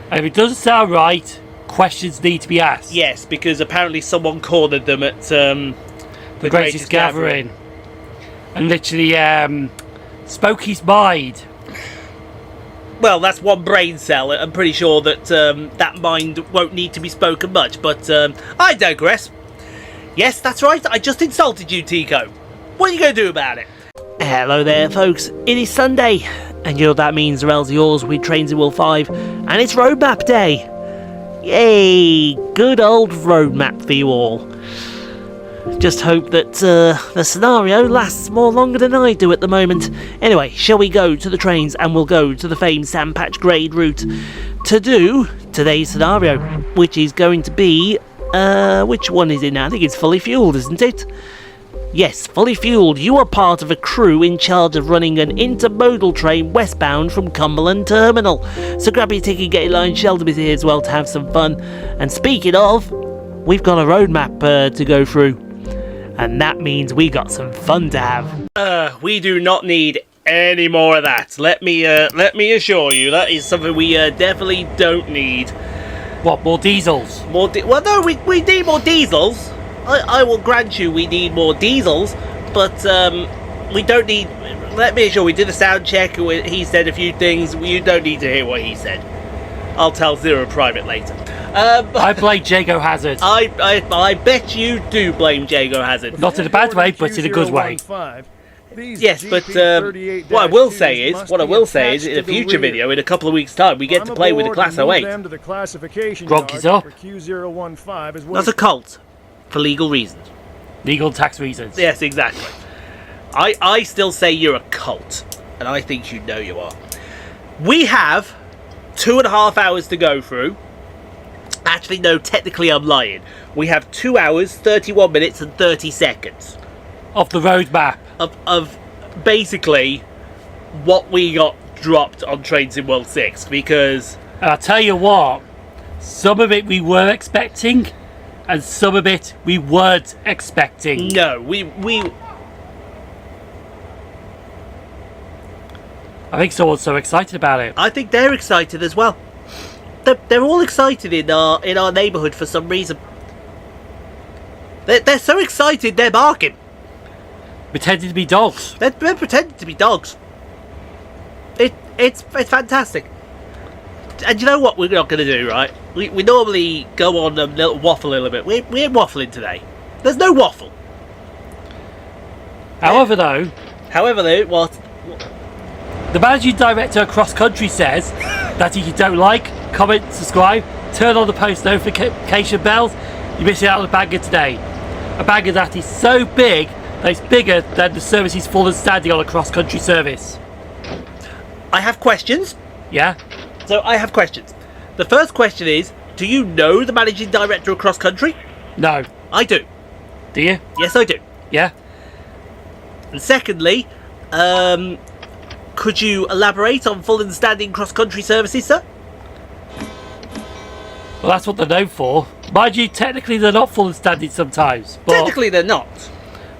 And if it doesn't sound right, questions need to be asked. Yes, because apparently someone cornered them at the greatest gathering. And literally spoke his mind. Well, that's one brain cell. I'm pretty sure that that mind won't need to be spoken much, but I digress. Yes, that's right, I just insulted you, Tico. What are you going to do about it? Hello there, folks. It is Sunday, and you know what that means, Rails yours with Trains in World 5, and it's roadmap day. Yay! Good old roadmap for you all. Just hope that the scenario lasts more longer than I do at the moment. Anyway, shall we go to the trains and we'll go to the famed Sandpatch Grade route to do today's scenario, which is going to be, which one is it now? I think it's fully fueled, isn't it? Yes, fully fueled. You are part of a crew in charge of running an intermodal train westbound from Cumberland Terminal. So grab your ticket, get your line, Sheldon is here as well to have some fun. And speaking of, we've got a roadmap to go through. And that means we got some fun to have. We do not need any more of that. Let me assure you, that is something we definitely don't need. What, more diesels? Well, no, we need more diesels. I will grant you we need more diesels, but we don't need... Let me assure you, we did a sound check, he said a few things, you don't need to hear what he said. I'll tell Zero Private later. I blame Jago Hazard. I bet you do blame Jago Hazard. Not in a bad way, but in a good way. Yes, but what I will say is, in a future video, in a couple of weeks' time, we get to play with the Class 08. Gronk is up. That's a cult, for legal reasons. Legal tax reasons. Yes, exactly. I still say you're a cult, and I think you know you are. We have 2.5 hours to go through. Actually, no, technically I'm lying. We have 2 hours, 31 minutes and 30 seconds. Of the roadmap. Of basically what we got dropped on Trains in World 6. Because... And I'll tell you what, some of it we were expecting, and some of it we weren't expecting. No, I think someone's so excited about it. I think they're excited as well. They're all excited in our neighbourhood for some reason. They're so excited they're barking. Pretending to be dogs. They're pretending to be dogs. It's fantastic. And you know what we're not going to do, right? We normally go on a little waffle a little bit. We're waffling today. There's no waffle. However though, what? The managing director of Cross Country says that if you don't like, comment, subscribe, turn on the post notification bells, you're missing out on a banger today. A banger that is so big that it's bigger than the services full and standing on a cross country service. I have questions. Yeah? So I have questions. The first question is, do you know the managing director of Cross Country? No. I do. Do you? Yes, I do. Yeah? And secondly, could you elaborate on full and standing cross country services, sir? Well, that's what they're known for. Mind you, technically they're not full and standing sometimes. But technically they're not.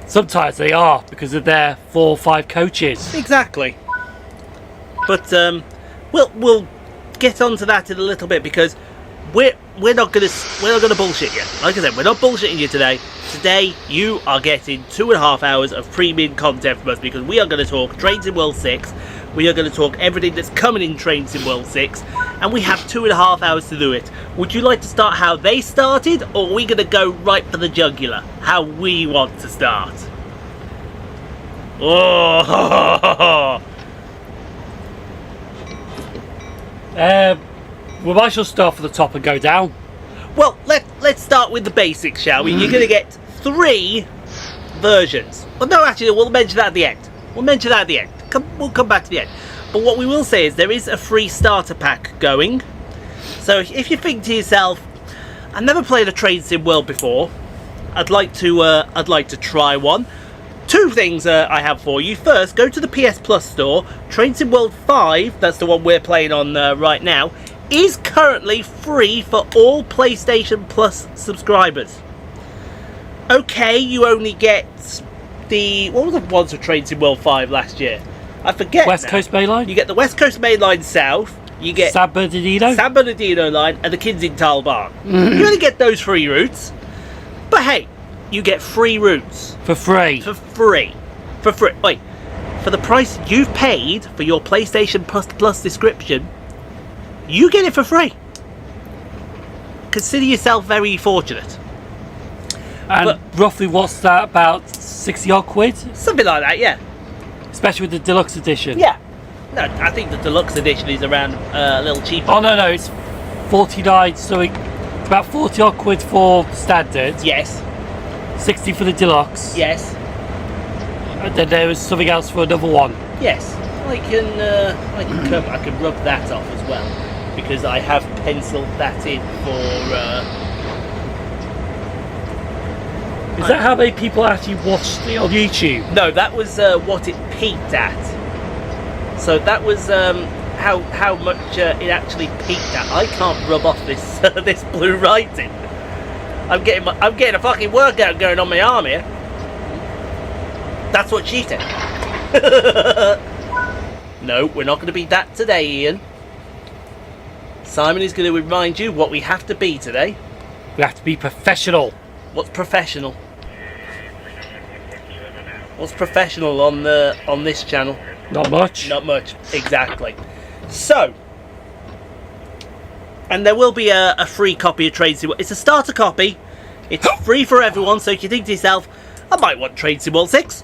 Sometimes they are, because of their 4 or 5 coaches. Exactly. But we'll get onto that in a little bit, because we're not gonna bullshit you. Like I said, we're not bullshitting you today. Today you are getting 2.5 hours of premium content from us, because we are going to talk Trains in World 6. We are going to talk everything that's coming in Trains in World 6, and we have 2.5 hours to do it. Would you like to start how they started, or are we going to go right for the jugular? How we want to start? Oh! We might as well start from the top and go down. Well, let's start with the basics, shall we? You're going to get 3 versions. Well, no, actually, we'll mention that at the end. We'll come back to the end. But what we will say is there is a free starter pack going. So if you think to yourself, I've never played a Train Sim World before, I'd like to try one. 2 things I have for you. First, go to the PS Plus store. Train Sim World 5, that's the one we're playing on right now, is currently free for all PlayStation Plus subscribers. Okay, you only get the... What were the ones for Train Sim World 5 last year? I forget. West Coast Main Line? You get the West Coast Main Line South, You get San Bernardino? San Bernardino line and the Kinzigtal bar. You only get those 3 routes. But hey, you get 3 routes. For free. For free. For free. Wait. For the price you've paid for your PlayStation Plus description, you get it for free. Consider yourself very fortunate. And roughly what's that, about 60 odd quid? Something like that, yeah. Especially with the deluxe edition. Yeah. No, I think the deluxe edition is around a little cheaper. Oh no, it's 49, so it's about 40 odd quid for standard. Yes. 60 for the deluxe. Yes. And then there was something else for another one. Yes. I can rub that off as well, because I have penciled that in for. Is that how many people actually watched it on YouTube? No, that was what it peaked at. So that was how much it actually peaked at. I can't rub off this this blue writing. I'm getting a fucking workout going on my arm here. That's what she said. No, we're not going to be that today, Ian. Simon is going to remind you what we have to be today. We have to be professional. What's professional? What's professional on this channel? Not much. Not much, exactly. So, and there will be a free copy of Train Sim. It's a starter copy. It's free for everyone. So if you think to yourself, I might want Train Sim 6,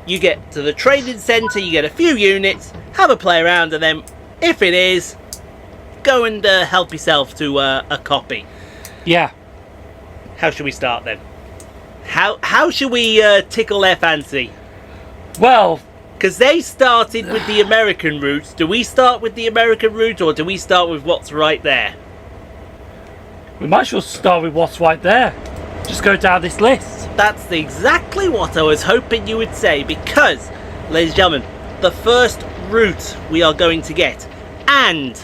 you get to the training centre, you get a few units, have a play around, and then if it is, go and help yourself to a copy. Yeah. How should we start then? How should we tickle their fancy? Well, because they started with the American route. Do we start with the American route, or do we start with what's right there? we might as well start with what's right there. Just go down this list. That's exactly what I was hoping you would say, because, ladies and gentlemen, the first route we are going to get, and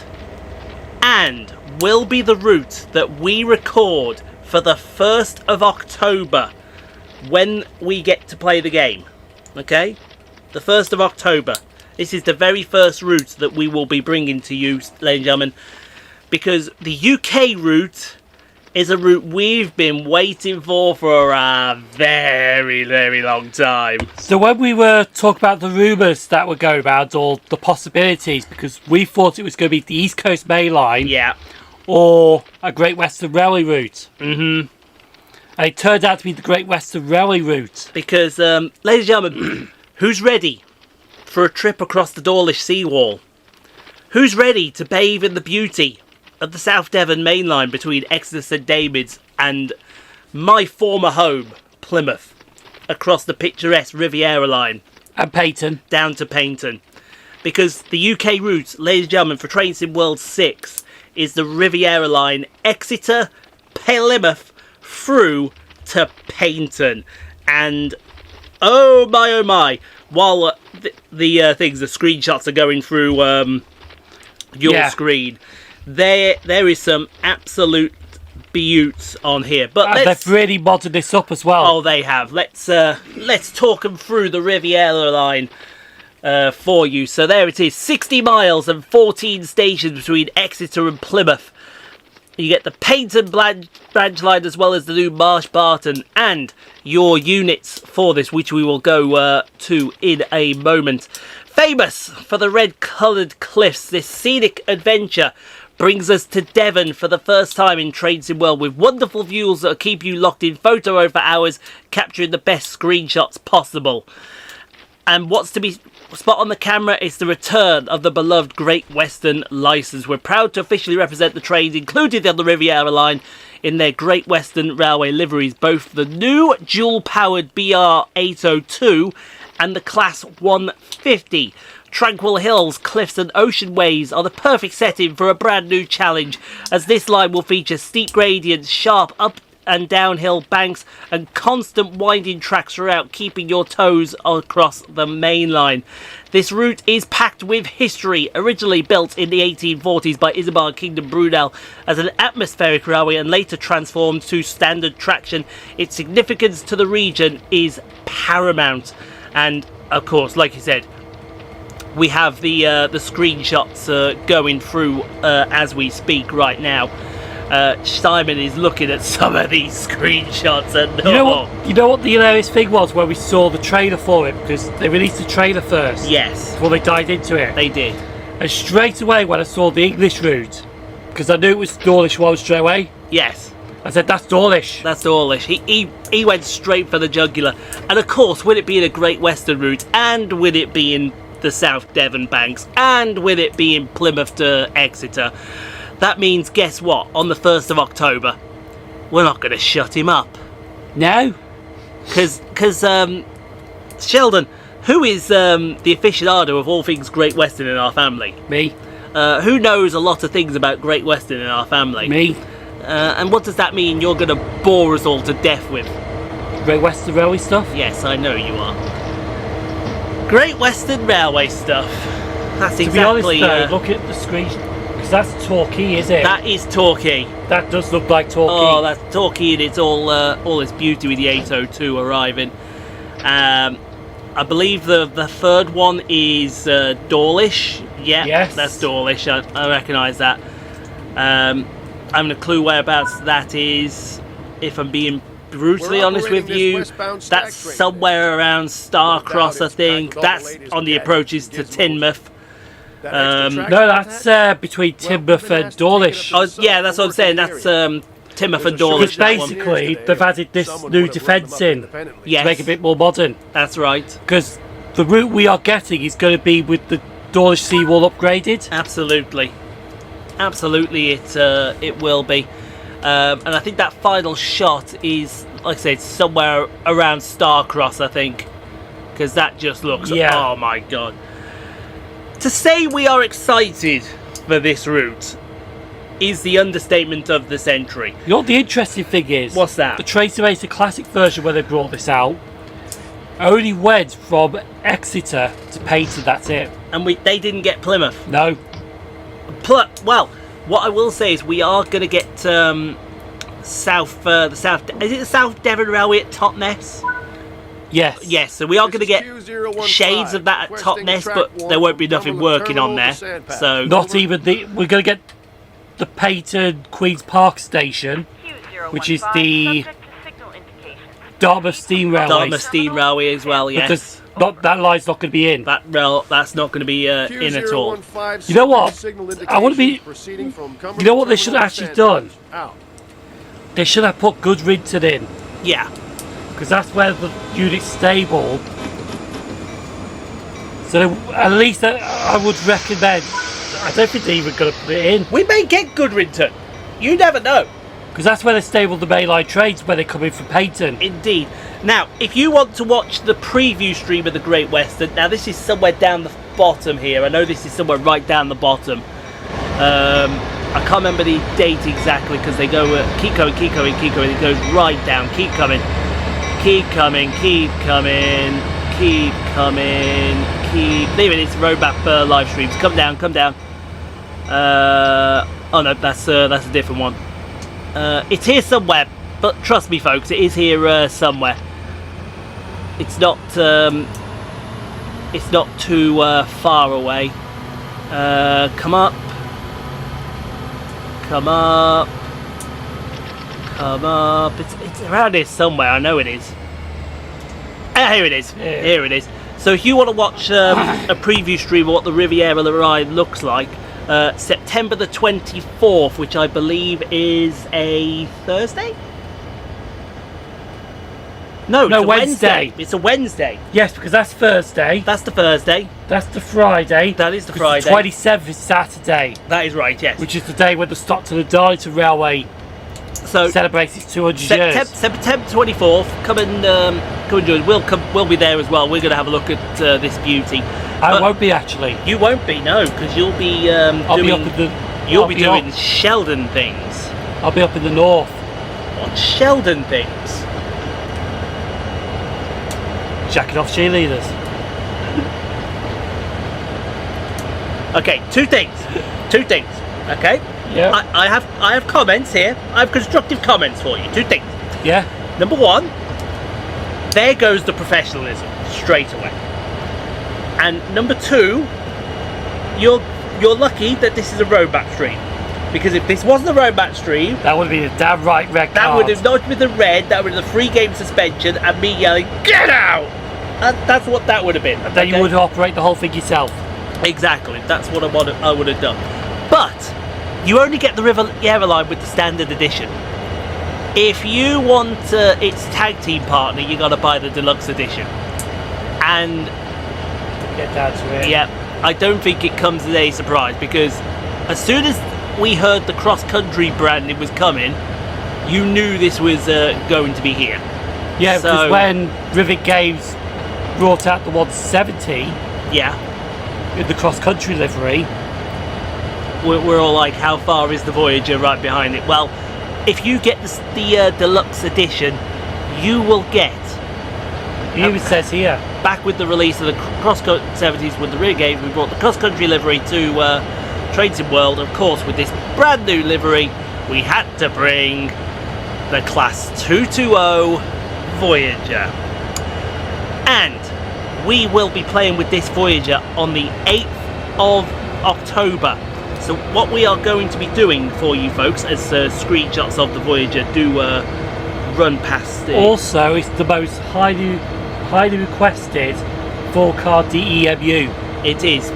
will be the route that we record for the 1st of October when we get to play the game. Okay? The 1st of October. This is the very first route that we will be bringing to you, ladies and gentlemen, because the UK route is a route we've been waiting for a very, very long time. So when we were talking about the rumours that were going about, or the possibilities, because we thought it was going to be the East Coast Main Line, yeah, or a Great Western Railway route. Mm-hmm. And it turned out to be the Great Western Railway route. Because, ladies and gentlemen, who's ready for a trip across the Dawlish seawall? Who's ready to bathe in the beauty of the South Devon main line between Exeter St David's and my former home, Plymouth, across the picturesque Riviera line? And Peyton. Down to Paignton. Because the UK route, ladies and gentlemen, for Train Sim World 6 is the Riviera line, Exeter, Plymouth, through to Paignton. And oh my, while the screenshots are going through your screen, there is some absolute beauts on here. But they've really modded this up as well. Oh, they have. Let's talk them through the Riviera line for you. So there it is, 60 miles and 14 stations between Exeter and Plymouth. You get the Paignton branch line as well as the new Marsh Barton, and your units for this, which we will go to in a moment. Famous for the red-coloured cliffs, this scenic adventure brings us to Devon for the first time in Train Sim World, with wonderful views that will keep you locked in photo mode for hours, capturing the best screenshots possible. And what's to be spot on the camera is the return of the beloved Great Western licence. We're proud to officially represent the trains included on the Riviera line in their Great Western Railway liveries, both the new dual-powered BR802 and the Class 150. Tranquil hills, cliffs and ocean waves are the perfect setting for a brand new challenge, as this line will feature steep gradients, sharp up and downhill banks and constant winding tracks throughout, keeping your toes across the main line. This route is packed with history, originally built in the 1840s by Isambard Kingdom Brunel as an atmospheric railway and later transformed to standard traction. Its significance to the region is paramount, and of course, like you said, We have the screenshots going through as we speak right now. Simon is looking at some of these screenshots, and you know what the hilarious thing was when we saw the trailer for it, because they released the trailer first. Yes, before they dived into it. they did. And straight away when I saw the English route, because I knew it was Dawlish one straight away, Yes, I said that's Dawlish. that's Dawlish. He went straight for the jugular, and of course, with it being a Great Western route, and with it being the South Devon banks, and with it being Plymouth to Exeter, that means, guess what? On the 1st of October, we're not going to shut him up. No, Because Sheldon, who is the aficionado of all things Great Western in our family? me, Who knows a lot of things about Great Western in our family? me, And what does that mean you're going to bore us all to death with? Great Western Railway stuff. Yes, I know you are. Great Western Railway stuff. That's To exactly... be honest though, look at the screen, because that's Torquay, is it? that is Torquay. That does look like Torquay. Oh, that's Torquay in its all its beauty with the 802 arriving. I believe the third one is Dawlish. Yeah, Yes. that's Dawlish. I recognise that. I haven't a clue whereabouts that is. If I'm being brutally We're honest with operating this you, westbound stack that's train somewhere around Starcross, I it's packed think. with all the That's latest on the gadgets approaches and to gizmos. Teignmouth. That extra Um, track No, like that's that? between Well, Teignmouth we've been and asked to take it Dawlish. up Oh, to yeah, that's what I'm saying. some That's area. Teignmouth and There's a Because Dawlish. That one. basically they've added this Someone new would have defence looked them up in independently. Yes. to make it a bit more modern. That's right. Because the route we are getting is going to be with the Dawlish seawall upgraded. Absolutely, absolutely, it will be, and I think that final shot is, like I said, somewhere around Starcross, I think, because that just looks. Yeah. Oh my god! To say we are excited for this route is the understatement of the century. You know what the interesting thing is? What's that? The Tracer Racer Classic version, where they brought this out, only went from Exeter to Payton, that's it. And they didn't get Plymouth. No. Well, what I will say is we are going to get the South. Is it the South Devon Railway at Totnes? Yes. Yes, so we are going to This get is Q015, shades of that at requesting Totnes, track but one there won't be from nothing Cumberland working on Terminal there. to Sandpass. So Not even the. We're going to get the Payton Queen's Park station, which is the Dartmouth Steam Railway. Dartmouth Steam Railway as well. Yes, Because that line's not going to be in. that's not going to be in at all. Q015 You know what? signal I want to be. proceeding from Cumberland You know what they should have Terminal actually to done? Sandpass. Out. They should have put Goodrington in, Yeah, because that's where the unit's stable. So at least I would recommend. I don't think they're even going to put it in, we may get Goodrington. You never know. because that's where they stable the mainline trains when they come in from Payton. Indeed. Now, if you want to watch the preview stream of the Great Western, now this is somewhere down the bottom here. I know this is somewhere right down the bottom. I can't remember the date exactly because they go keep coming, keep coming, keep coming. It goes right down. Keep coming, keep coming, keep coming, keep coming, keep. There it is. Roadmap live streams. Come down, come down. Oh no, that's a different one. It's here somewhere, but trust me, folks, it is here somewhere. It's not too far away. Come up, come up, come up. It's around here somewhere. I know it is. Here it is. Yeah. Here it is. So if you want to watch a preview stream of what the Riviera Line looks like, September the 24th, which I believe is a Thursday? No, it's a Wednesday. It's a Wednesday. Yes, because that's Thursday. That's the Thursday. That's the Friday. That is the 'cause Friday. The 27th is Saturday, That is right, yes. which is the day when the Stockton and Darlington Railway So celebrates its 200 years. September 24th. Come and join. We'll be there as well. We're going to have a look at this beauty. I But won't be actually. You won't be, no, because you'll be I'll doing. be up in the. You'll I'll be be doing up- Sheldon things. I'll be up in the north. What Sheldon things? Jacking off cheerleaders. Okay, two things. Two things. Okay. Yeah. I have comments here. I have constructive comments for you. Two things. Yeah. Number one, there goes the professionalism straight away. And number two, you're lucky that this is a road map stream, because if this wasn't a road map stream, That would be a damn right red that card. would have not been the red. That would have been the free game suspension and me yelling, "Get out!" And that's what that would have been. Then you okay? would operate the whole thing yourself. Exactly. That's what I would have done. But you only get the Riviera line with the standard edition. If you want its tag team partner, you got to buy the deluxe edition. And Get down to it. yeah, I don't think it comes as a surprise, because as soon as we heard the cross-country branding was coming, you knew this was going to be here. Yeah, So- because when Rivet Games brought out the 170 Yeah, in the cross-country livery, we're all like, how far is the Voyager right behind it? Well, if you get the deluxe edition, you will get, it even says here, back with the release of the cross-country 70s with the rear games, we brought the cross-country livery to Train Sim World. Of course, with this brand new livery, we had to bring the Class 220 Voyager. And we will be playing with this Voyager on the 8th of October. So what we are going to be doing for you folks, as screenshots of the Voyager do run past it. also it's the most highly requested 4-car DEMU. It is.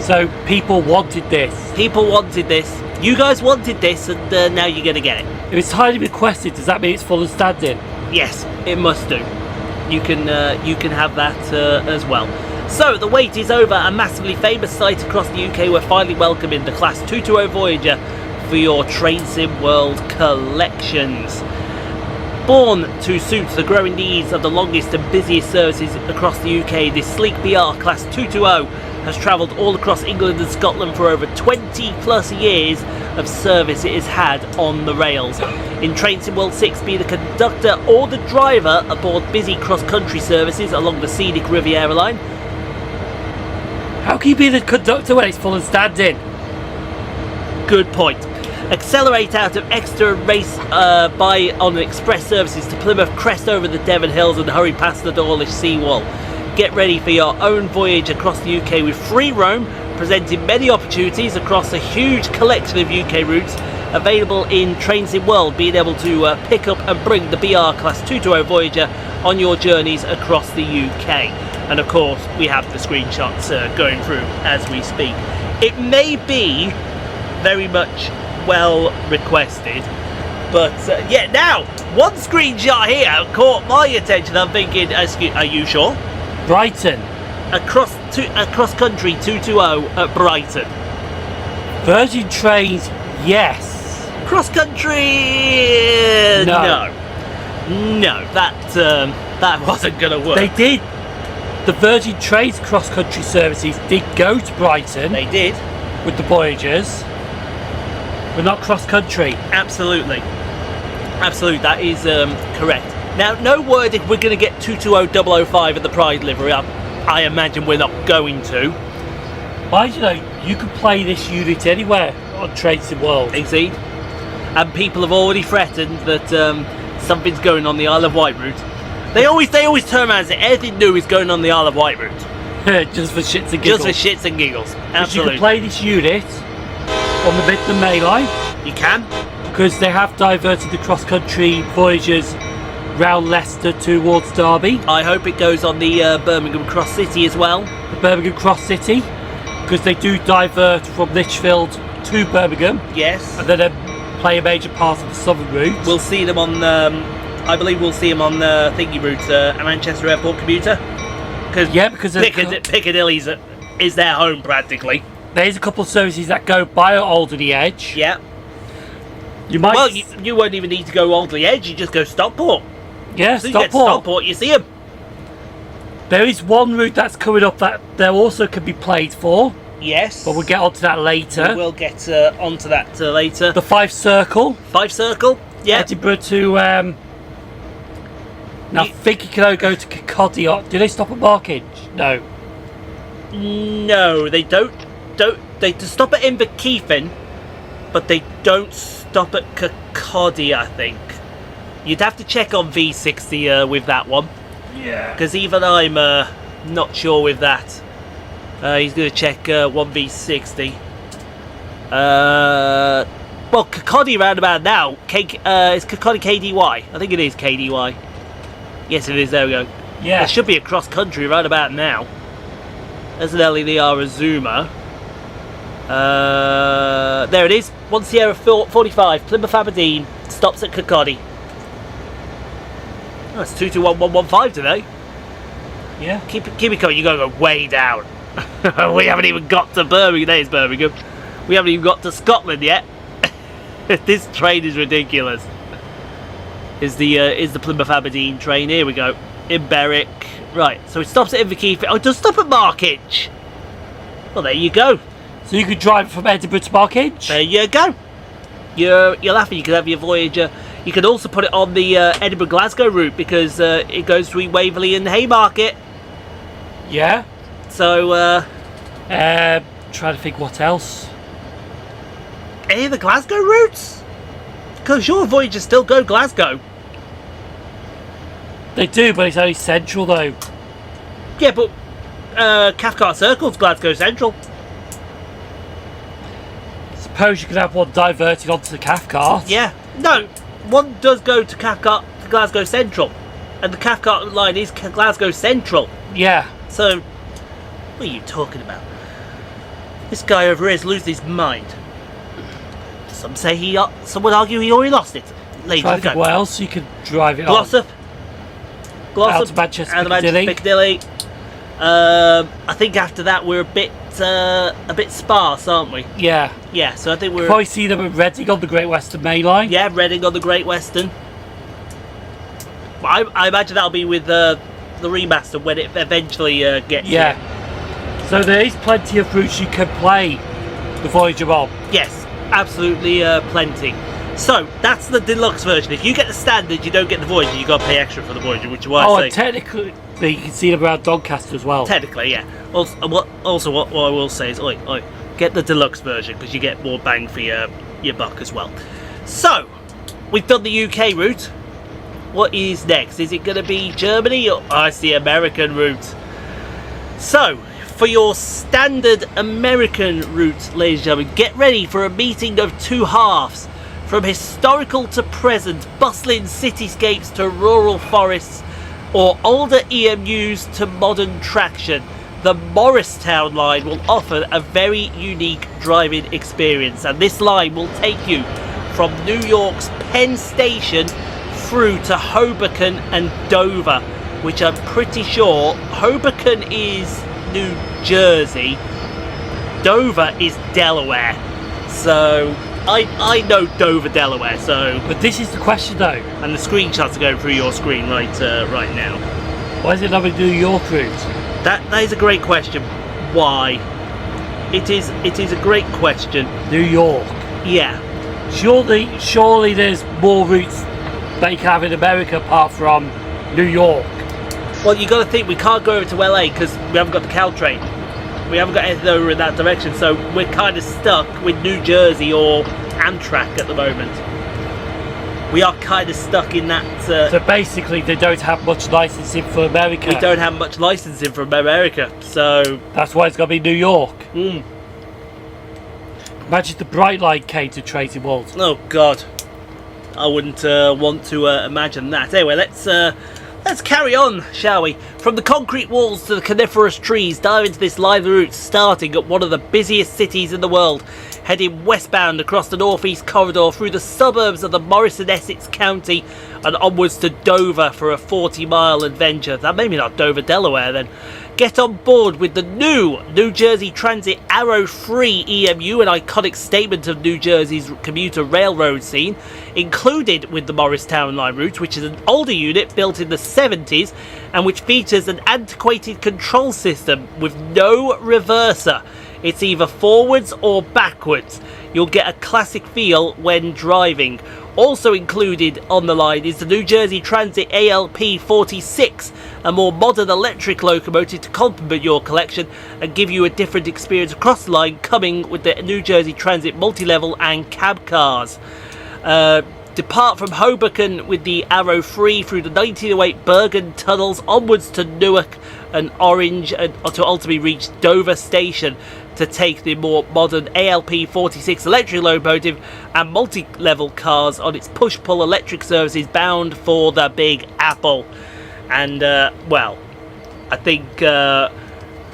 So people wanted this. People wanted this. You guys wanted this, and now you're going to get it. If it's highly requested, does that mean it's full and standing? Yes, it must do. You can have that as well. So the wait is over. A massively famous site across the UK, we're finally welcoming the Class 220 Voyager for your Train Sim World collections. Born to suit the growing needs of the longest and busiest services across the UK, this sleek BR Class 220 has travelled all across England and Scotland for over 20 plus years of service it has had on the rails. In Train Sim World 6, be the conductor or the driver aboard busy cross-country services along the scenic Riviera line. How can you be the conductor when it's full and standing? Good point. Accelerate out of extra race by on express services to Plymouth, crest over the Devon Hills and hurry past the Dawlish seawall. Get ready for your own voyage across the UK with free roam, presenting many opportunities across a huge collection of UK routes available in Train Sim World, being able to pick up and bring the BR Class 220 Voyager on your journeys across the UK. And of course, we have the screenshots going through as we speak. It may be very much well requested, but yeah, now one screenshot here caught my attention. I'm thinking, are you sure? Brighton. Across country 220 at Brighton. Virgin Trains, yes. Cross country, No. no. That wasn't gonna work. They did. The Virgin Trains cross-country services did go to Brighton They did. with the Voyagers, but not cross-country. Absolutely. That is correct. Now, no word if we're going to get 220005 at the Pride livery. I imagine we're not going to. Mind you know, you can play this unit anywhere on Train Sim World. Indeed. And people have already threatened that something's going on the Isle of Wight route. They always turn around and say anything new is going on the Isle of Wight route. Just for shits and giggles. Just for shits and giggles. But you Absolutely. can play this unit on the Midland Main Line You can. because they have diverted the cross-country Voyagers round Leicester towards Derby, I hope it goes on the Birmingham Cross City as well. the Birmingham Cross City, because they do divert from Lichfield to Birmingham Yes. and then play a major part of the southern route. We'll see them on, I believe we'll see them on the thingy route, Manchester Airport commuter. Yeah, because of Piccadilly is their home practically. there's a couple of services that go by Alderney Edge. Yeah. You might. Well, you won't even need to go Alderney Edge, you just go Stockport. yeah, So you get to Stockport. Stockport, you see them. There is one route that's coming up that there also can be played for, Yes. but we'll get onto that later. We'll get onto that later. The 5 Circle, 5 Circle? Yeah. Edinburgh to. Now I think you can only go to Kirkcaldy. Do they stop at Markage? No. No, they don't. They stop at Inverkeithing, but they don't stop at Kirkcaldy, I think. You'd have to check on V60 with that one, Yeah. because even I'm not sure with that. He's going to check 1v60. Well, Kakodi roundabout now. Is Kakodi KDY? I think it is KDY. Yes, it is. There we go. Yeah. There should be a cross country roundabout now. There's an LEDR Azuma. There it is. 1 Sierra 45. Plymouth Aberdeen stops at Kakodi. Oh, it's 221115 today. Yeah. Keep it coming. You're going to go way down. We haven't even got to Birmingham. There's Birmingham. We haven't even got to Scotland yet. This train is ridiculous. Is the Plymouth Aberdeen train? Here we go. In Berwick. Right. So it stops at Inverkeith. Oh, it does stop at Markich. Well, there you go. So you could drive from Edinburgh to Markich? There you go. You're laughing. You can have your Voyager. You can also put it on the Edinburgh-Glasgow route because it goes through Waverley and Haymarket. Yeah. So, trying to think what else. Any of the Glasgow routes? Because your Voyagers still go Glasgow. They do, but it's only central though. Yeah, but Cathcart Circle's Glasgow Central. Suppose you could have one diverted onto the Cathcart. Yeah. No, one does go to Cathcart to Glasgow Central. And the Cathcart line is Glasgow Central. Yeah. So, what are you talking about? This guy over here is losing his mind. Some say some would argue he already lost it. Ladies Try and to think what else you could drive it Glossop. Out to Manchester, out of Manchester Piccadilly. I think after that we're a bit sparse, aren't we? on. Yeah. Yeah, so I think we're Probably see them at Reading on the Great Western Main Line. yeah, Reading on the Great Western. I imagine that'll be with the remaster when it eventually gets Yeah. here. So there is plenty of routes you can play the Voyager on. Yes, absolutely plenty. So that's the deluxe version. If you get the standard, you don't get the Voyager. You got to pay extra for the Voyager, which is why Oh, I and say technically you can see them around Doncaster as well. technically, yeah. What I will say is, get the deluxe version because you get more bang for your buck as well. So we've done the UK route. What is next? Is it going to be Germany or it's the American route? So for your standard American route, ladies and gentlemen, get ready for a meeting of two halves. From historical to present, bustling cityscapes to rural forests, or older EMUs to modern traction, the Morristown line will offer a very unique driving experience. And this line will take you from New York's Penn Station through to Hoboken and Dover, which I'm pretty sure Hoboken is New Jersey, Dover is Delaware. So I know Dover, Delaware, so But this is the question though. and the screenshots are going through your screen right now. Why is it not a New York route? That is a great question. Why? It is a great question. New York. Yeah. Surely there's more routes that you can have in America apart from New York. Well, you got to think we can't go over to LA because we haven't got the Caltrain. We haven't got anything over in that direction, so we're kind of stuck with New Jersey or Amtrak at the moment. We are kind of stuck in that. So basically, they don't have much licensing for America. We don't have much licensing from America, so That's why it's got to be New York. mm. Imagine the Bright Line came to Tracy World. Oh God, I wouldn't want to imagine that. Anyway, let's carry on, shall we? From the concrete walls to the coniferous trees, dive into this live route starting at one of the busiest cities in the world, heading westbound across the northeast corridor through the suburbs of the Morrison Essex County and onwards to Dover for a 40-mile adventure. That maybe not Dover, Delaware then. Get on board with the new New Jersey Transit Arrow 3 EMU, an iconic statement of New Jersey's commuter railroad scene, included with the Morristown Line route, which is an older unit built in the 70s and which features an antiquated control system with no reverser. It's either forwards or backwards. You'll get a classic feel when driving. Also included on the line is the New Jersey Transit ALP 46, a more modern electric locomotive to complement your collection and give you a different experience across the line, coming with the New Jersey Transit multi-level and cab cars. depart from Hoboken with the Arrow 3 through the 1908 Bergen tunnels onwards to Newark and Orange, and to ultimately reach Dover Station to take the more modern ALP-46 electric locomotive and multi-level cars on its push-pull electric services bound for the Big Apple. And, well, I think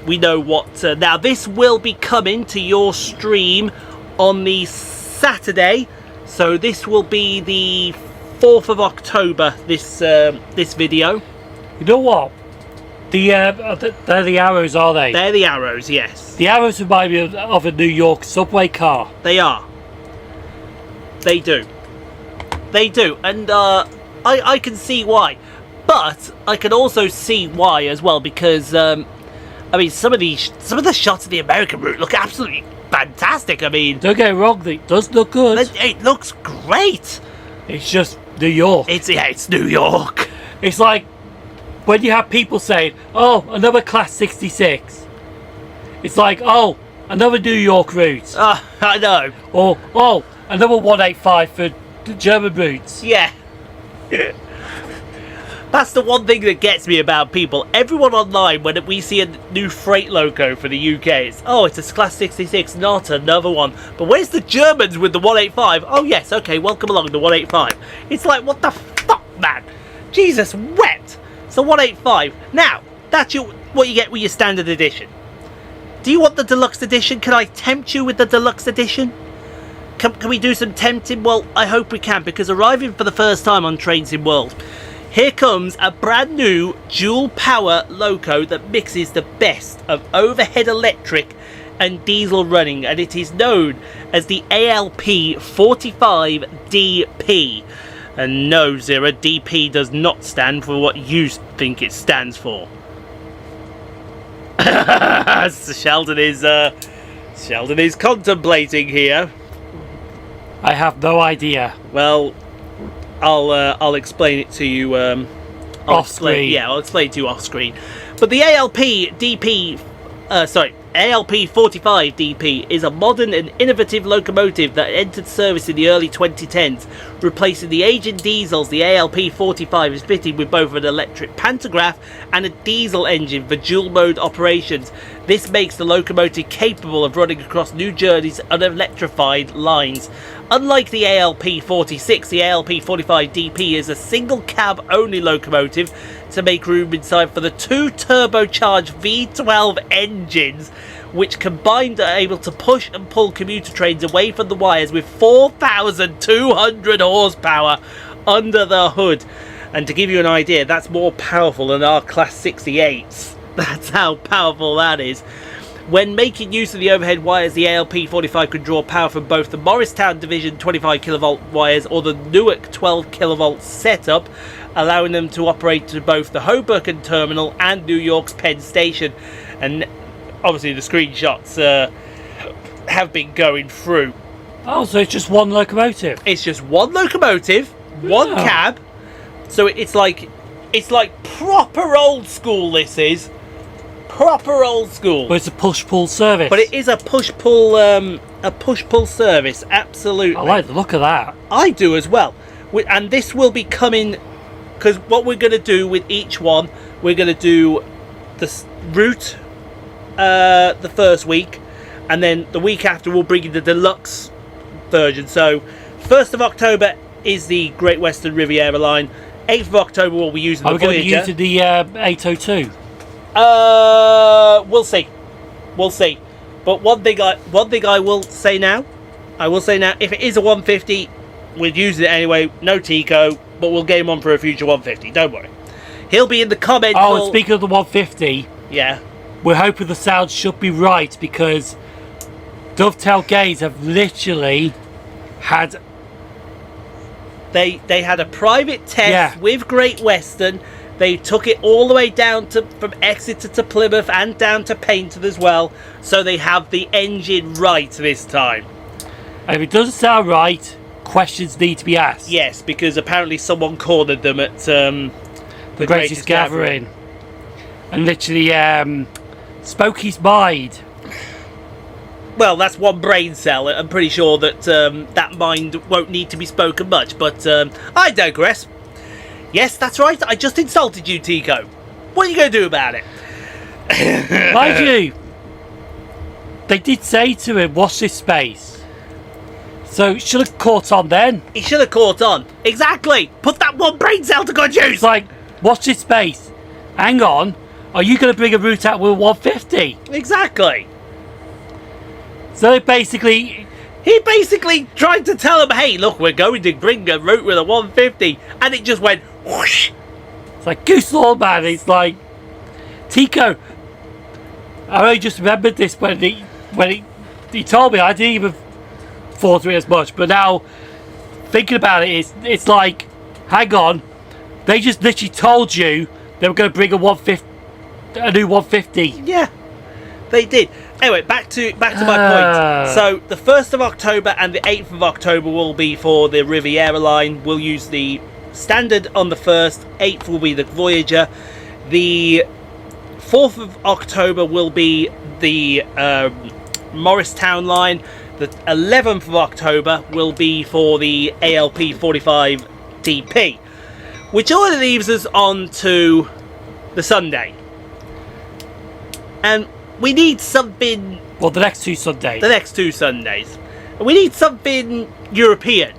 we know what... now, this will be coming to your stream on the Saturday, so this will be the 4th of October, this video. You know what? They're the arrows, are they? They're the arrows, yes. The arrows remind me of a New York subway car. They are. They do. They do. And I can see why. But I can also see why as well, because I mean, some of the shots of the American route look absolutely fantastic. I mean, don't get me wrong, it does look good. It looks great. It's just New York. It's New York. It's like when you have people saying, "Oh, another Class 66." It's like, "Oh, another New York route." I know. Or, "Oh, another 185 for the German routes." Yeah. That's the one thing that gets me about people. Everyone online, when we see a new freight loco for the UK, it's, oh, it's a Class 66, not another one. But where's the Germans with the 185? Oh, yes, okay, welcome along, the 185. It's like, what the fuck, man? Jesus wept. It's the 185. Now, that's what you get with your standard edition. Do you want the deluxe edition? Can I tempt you with the deluxe edition? Can we do some tempting? Well, I hope we can, because arriving for the first time on Trains in World, here comes a brand new dual power loco that mixes the best of overhead electric and diesel running, and it is known as the ALP-45DP. And no, Zero, DP does not stand for what you think it stands for. Sheldon is contemplating here. I have no idea. Well, I'll explain it to you off screen. Yeah, I'll explain it to you off screen. But the ALP-45DP is a modern and innovative locomotive that entered service in the early 2010s, replacing the aging diesels. The ALP-45 is fitted with both an electric pantograph and a diesel engine for dual mode operations. This makes the locomotive capable of running across New Jersey's unelectrified lines. Unlike the ALP-46, the ALP-45DP is a single cab only locomotive to make room inside for the two turbocharged V12 engines, which combined are able to push and pull commuter trains away from the wires with 4,200 horsepower under the hood. And to give you an idea, that's more powerful than our Class 68s. That's how powerful that is. When making use of the overhead wires, the ALP-45 could draw power from both the Morristown Division 25 kilovolt wires or the Newark 12 kilovolt setup, allowing them to operate to both the Hoboken terminal and New York's Penn Station. And obviously the screenshots have been going through. Oh, so it's just one locomotive? It's just one locomotive, one cab. So it's like proper old school, this is. Proper old school. But it's a push-pull service. But it is a push-pull service, absolutely. I like the look of that. I do as well. And this will be coming, because what we're going to do with each one, we're going to do the route the first week, and then the week after we'll bring you the deluxe version. So 1st of October is the Great Western Riviera line. 8th of October we'll be using the Voyager. Are we going to use the 802? We'll see. But one thing I will say now, if it is a 150, we'll use it anyway. No Tico, but we'll get him on for a future 150. Don't worry. He'll be in the comments. Oh, and speaking of the 150, yeah, we're hoping the sound should be right, because Dovetail Games have literally had. They had a private test with Great Western. They took it all the way down from Exeter to Plymouth and down to Painted as well. So they have the engine right this time. And if it doesn't sound right, questions need to be asked. Yes, because apparently someone cornered them at the Greatest Gathering. And literally spoke his mind. well, that's one brain cell. I'm pretty sure that that mind won't need to be spoken much, but I digress. Yes, that's right, I just insulted you, Tico. What are you going to do about it? Mind you, they did say to him, watch this space. So he should have caught on then. He should have caught on. Exactly. Put that one brain cell to good use. It's like, watch this space. Hang on. Are you going to bring a route out with 150? Exactly. So he basically tried to tell him, hey, look, we're going to bring a route with a 150. And it just went whoosh. It's like goose law, man. It's like, Tico, I only just remembered this when he told me. I didn't even thought of it as much, but now thinking about it, it's like, hang on, they just literally told you they were going to bring a new 150. Yeah, they did. Anyway, back to my point. So the 1st of October and the 8th of October will be for the Riviera line. We'll use the standard on the 1st. 8th will be the Voyager. The 4th of October will be the Morristown line. The 11th of October will be for the ALP 45 DP, which only leaves us on to the Sunday. And we need something... Well, the next two Sundays. The next two Sundays. And we need something European.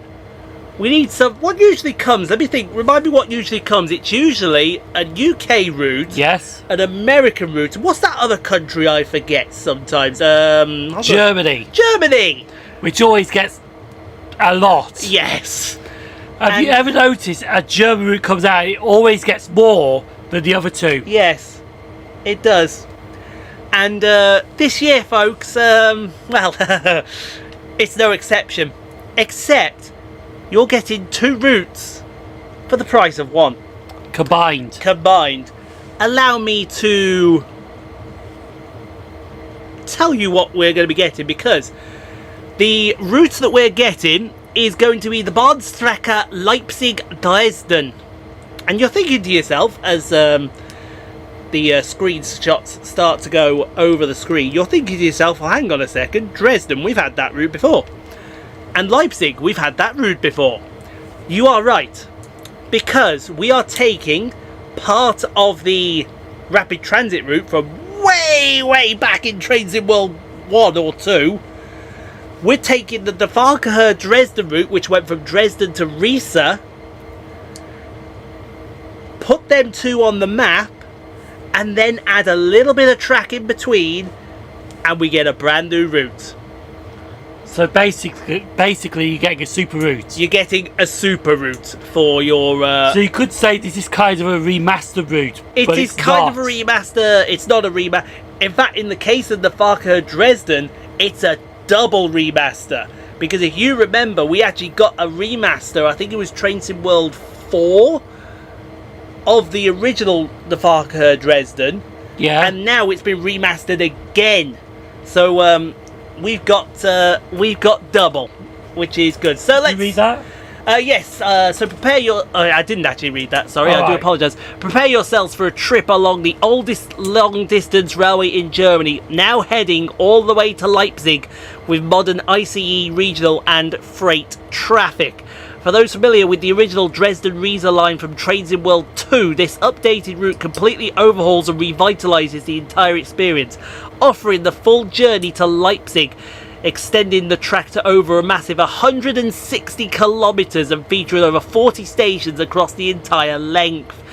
We need some... What usually comes? Let me think. Remind me what usually comes. It's usually a UK route. Yes. An American route. What's that other country I forget sometimes? Germany. Germany! Which always gets a lot. Yes. Have you ever noticed a German route comes out, it always gets more than the other two? Yes. It does. And this year, folks, well, it's no exception. Except... you're getting two routes for the price of one. Combined. Allow me to tell you what we're going to be getting, because the route that we're getting is going to be the Bahnstrecke Leipzig-Dresden. And you're thinking to yourself, as the screenshots start to go over the screen, you're thinking to yourself, well, hang on a second, Dresden, we've had that route before. And Leipzig, we've had that route before. You are right, because we are taking part of the rapid transit route from way back in Trains in World 1 or 2. We're taking the Defarkaher Dresden route, which went from Dresden to Riesa, put them two on the map, and then add a little bit of track in between, and we get a brand new route. So basically you're getting a super route. You're getting a super route for your... So you could say this is kind of a remastered route. It is kind of a remaster. It's not a remaster. In fact, in the case of the Farker Dresden, it's a double remaster. Because if you remember, we actually got a remaster. I think it was Train Sim World 4 of the original The Farker Dresden. Yeah. And now it's been remastered again. So, we've got double, which is good. So let's Did you read that? Yes. So prepare your. I didn't actually read that. Sorry, I do Alright. apologise. Prepare yourselves for a trip along the oldest long-distance railway in Germany, now heading all the way to Leipzig, with modern ICE, regional, and freight traffic. For those familiar with the original Dresden-Riesa line from Trains in World 2, this updated route completely overhauls and revitalises the entire experience, offering the full journey to Leipzig, extending the track to over a massive 160 kilometres and featuring over 40 stations across the entire length.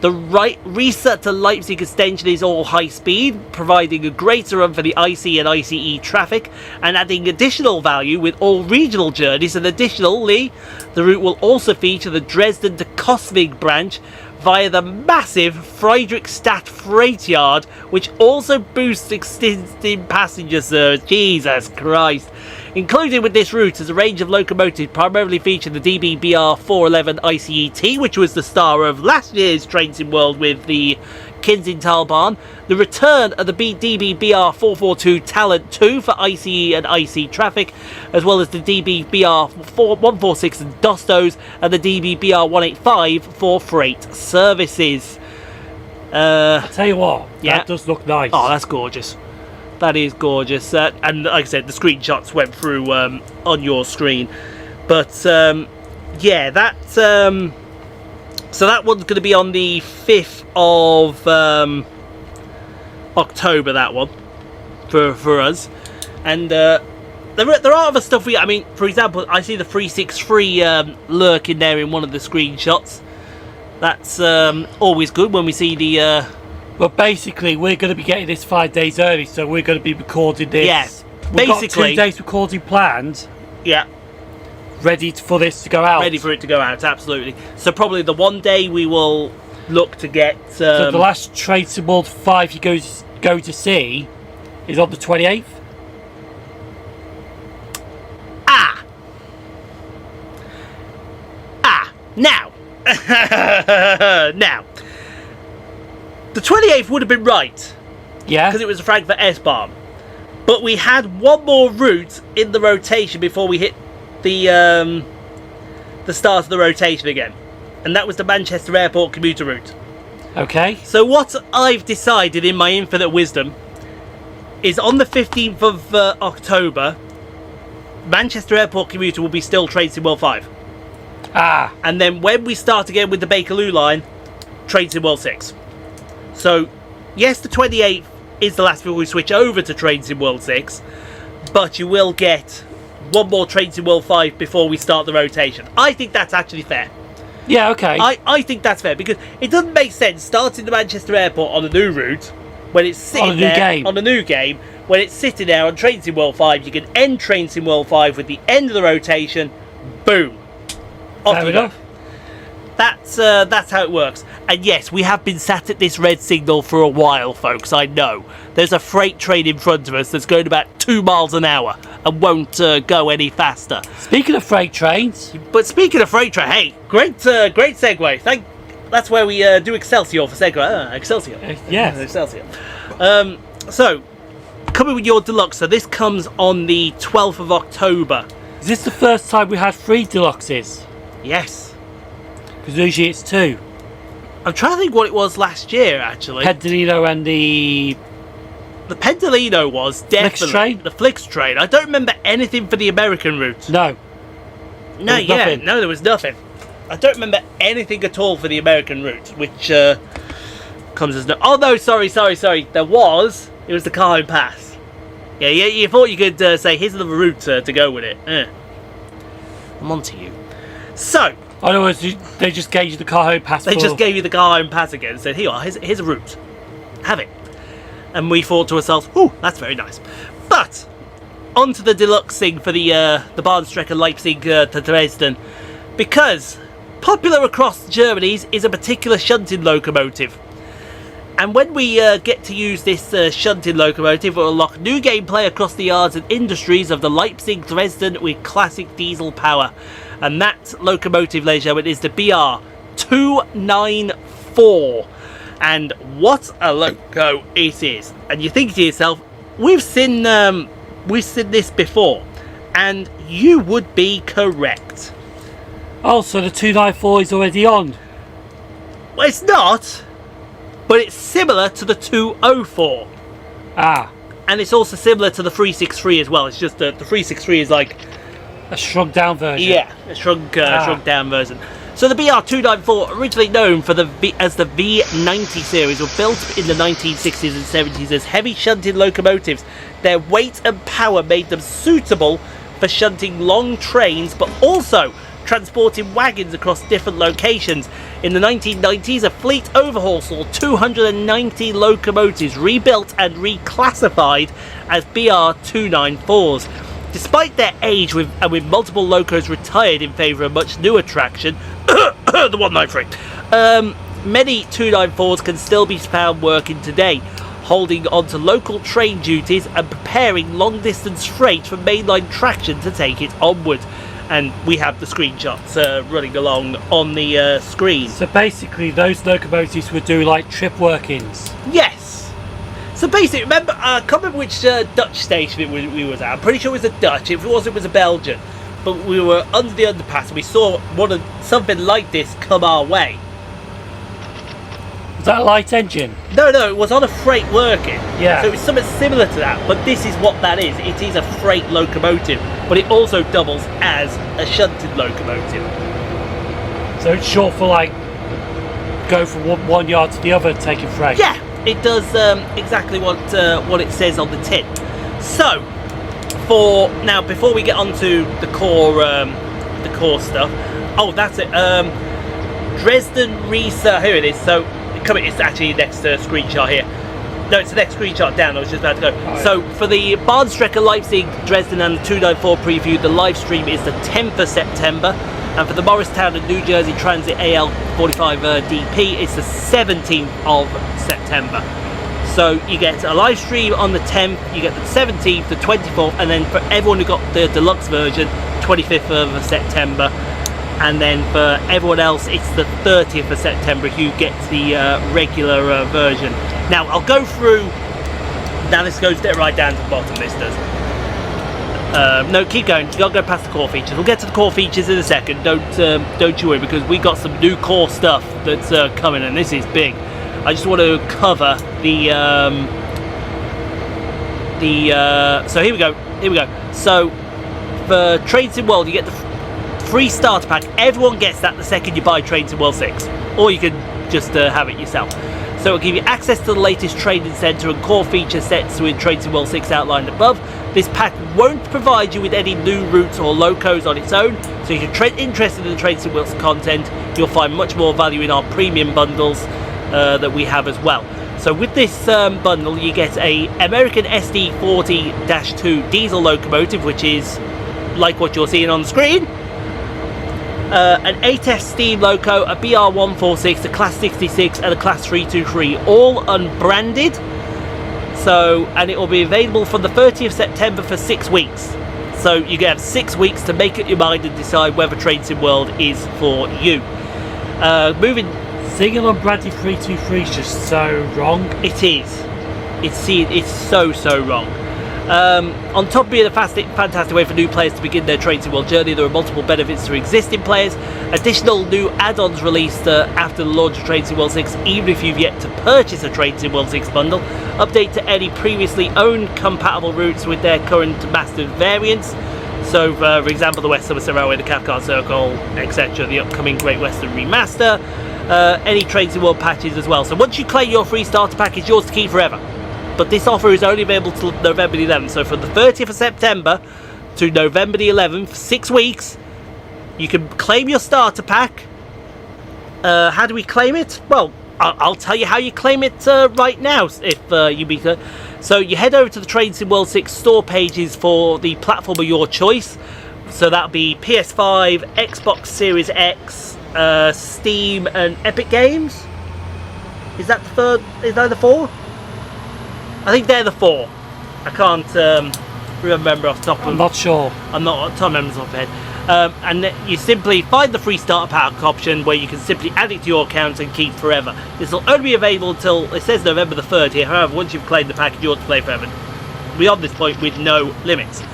The Riesa to Leipzig extension is all high speed, providing a greater run for the IC and ICE traffic, and adding additional value with all regional journeys. And additionally, the route will also feature the Dresden to Kosvig branch via the massive Friedrichstadt freight yard, which also boosts existing passenger service. Jesus Christ. Included with this route is a range of locomotives primarily featuring the DB-BR 411 ICET, which was the star of last year's Trains in World with the Kinzigtalbahn, the return of the DB-BR 442 Talent 2 for ICE and IC traffic, as well as the DB-BR 146 and Dostos, and the DB-BR 185 for freight services. I'll tell you what, Yeah. that does look nice. Oh, that's gorgeous. That is gorgeous. And like I said, the screenshots went through on your screen. But yeah, that so that one's going to be on the 5th of October. That one for us. And there are other stuff. I mean, for example, I see the 363 lurking there in one of the screenshots. That's always good when we see the. Well, basically, we're going to be getting this 5 days early, so we're going to be recording this. Yes, We've got basically 2 days recording planned. Yeah, ready for this to go out. ready for it to go out. Absolutely. So probably the one day we will look to get. So the last Train Sim World 5 you go to see is on the 28th. Now. Now. The 28th would have been right. Yeah. Because it was a Frankfurt S-Bahn. But we had one more route in the rotation before we hit the start of the rotation again. And that was the Manchester Airport commuter route. Okay. So what I've decided in my infinite wisdom is on the 15th of October, Manchester Airport commuter will be still Train Sim World 5. And then when we start again with the Bakerloo line, Train Sim World 6. So, yes, the 28th is the last before we switch over to Train Sim World 6, but you will get one more Train Sim World 5 before we start the rotation. I think that's actually fair. Yeah, okay. I think that's fair, because it doesn't make sense starting the Manchester Airport on a new route when it's sitting there on a new game. When it's sitting there on Train Sim World 5, you can end Train Sim World 5 with the end of the rotation. Boom. Fair enough. That's how it works. And yes, we have been sat at this red signal for a while, folks. I know. There's a freight train in front of us that's going about 2 miles an hour and won't go any faster. Speaking of freight trains. But speaking of freight train, hey, great segue. That's where we do Excelsior for segue. Excelsior. Yes. Excelsior. So, coming with your Deluxe. So this comes on the 12th of October. Is this the first time we had 3 Deluxes? Yes. Because usually it's 2. I'm trying to think what it was last year, actually. Pendolino and the Pendolino was definitely train? the Flix train. I don't remember anything for the American route. No. No, there was nothing. I don't remember anything at all for the American route, which comes as no. Oh no, sorry. There was. It was the car home pass. Yeah, you thought you could say here's another route to go with it. I'm on to you. So. Otherwise, they just gave you the car home pass. They just gave you the car home pass again and said, here you are, here's a route. Have it. And we thought to ourselves, ooh, that's very nice. But, on to the Deluxe thing for the Bahnstrecke Leipzig to Dresden. Because, popular across Germany is a particular shunting locomotive. And when we get to use this shunting locomotive, it will unlock new gameplay across the yards and industries of the Leipzig Dresden with classic diesel power. And that locomotive, ladies and gentlemen, is the BR294. And what a loco it is. And you think to yourself, we've seen this before. And you would be correct. Oh, so the 294 is already on? Well, it's not. But it's similar to the 204. And it's also similar to the 363 as well. It's just the 363 is like a shrunk down version. Yeah, a shrunk down version. So the BR294, originally known as the V90 series, were built in the 1960s and 70s as heavy shunting locomotives. Their weight and power made them suitable for shunting long trains, but also transporting wagons across different locations. In the 1990s, a fleet overhaul saw 290 locomotives rebuilt and reclassified as BR294s. Despite their age, with multiple locos retired in favour of much newer traction, the 193, many 294s can still be found working today, holding on to local train duties and preparing long-distance freight for mainline traction to take it onward. And we have the screenshots running along on the screen. So basically, those locomotives would do like trip workings. Yes. So basically, remember, I can't remember which Dutch station we was at. I'm pretty sure it was a Dutch. If it was a Belgian. But we were under the underpass and we saw something like this come our way. Was that a light engine? No, it was on a freight working. Yeah. So it's something similar to that, but this is what that is. It is a freight locomotive, but it also doubles as a shunted locomotive. So it's short for like go from one yard to the other taking freight. Yeah, it does exactly what it says on the tin. So, before we get on to the core stuff. Oh, that's it. Dresden Research. Here it is. So, it's actually next screenshot here. No, it's the next screenshot down. I was just about to go. Oh, so, for the Bahnstrecke Leipzig, Dresden, and the 294 preview, the live stream is the 10th of September. And for the Morristown and New Jersey Transit AL45 DP, it's the 17th of September. So you get a live stream on the 10th, you get the 17th, the 24th, and then for everyone who got the deluxe version, 25th of September. And then for everyone else, it's the 30th of September who gets the regular version. Now I'll go through. Now this goes right down to the bottom. This does. No, keep going. You gotta go past the core features. We'll get to the core features in a second. Don't you worry, because we got some new core stuff that's coming, and this is big. I just want to cover so here we go. So for Train Sim World, you get the free starter pack. Everyone gets that the second you buy Train Sim World 6, or you can just have it yourself. So it'll give you access to the latest training centre and core feature sets with Train Sim World 6 outlined above. This pack won't provide you with any new routes or locos on its own, so if you're interested in the Train Sim World content, you'll find much more value in our premium bundles that we have as well. So with this bundle, you get a American SD40-2 diesel locomotive, which is like what you're seeing on the screen. An 8S steam loco, a BR146, a Class 66 and a Class 323, all unbranded. So, and it will be available from the 30th of September for 6 weeks. So you have 6 weeks to make up your mind and decide whether Train Sim World is for you. Seeing an unbranded 323 is just so wrong. It is. It's so wrong. On top of being a fantastic way for new players to begin their Train Sim World journey, there are multiple benefits to existing players. Additional new add-ons released after the launch of Train Sim World 6, even if you've yet to purchase a Train Sim World 6 bundle. Update to any previously owned compatible routes with their current mastered variants. So, for example, the West Somerset Railway, the Cathcart Circle, etc., the upcoming Great Western Remaster, any Train Sim World patches as well. So once you claim your free starter pack, it's yours to keep forever. But this offer is only available till November the 11th. So from the 30th of September to November the 11th, 6 weeks, you can claim your starter pack. How do we claim it? Well, I'll tell you how you claim it right now. If you be so, you head over to the Train Sim World 6 store pages for the platform of your choice. So that'll be PS5, Xbox Series X, Steam, and Epic Games. Is that the third? Is that the 4? I think they're the 4. I can't remember off the top of I'm not sure. I'm not on top of my head. And you simply find the free starter pack option where you can simply add it to your account and keep forever. This will only be available until, it says November the 3rd here. However, once you've claimed the package, you're to play forever. Beyond this point with no limits.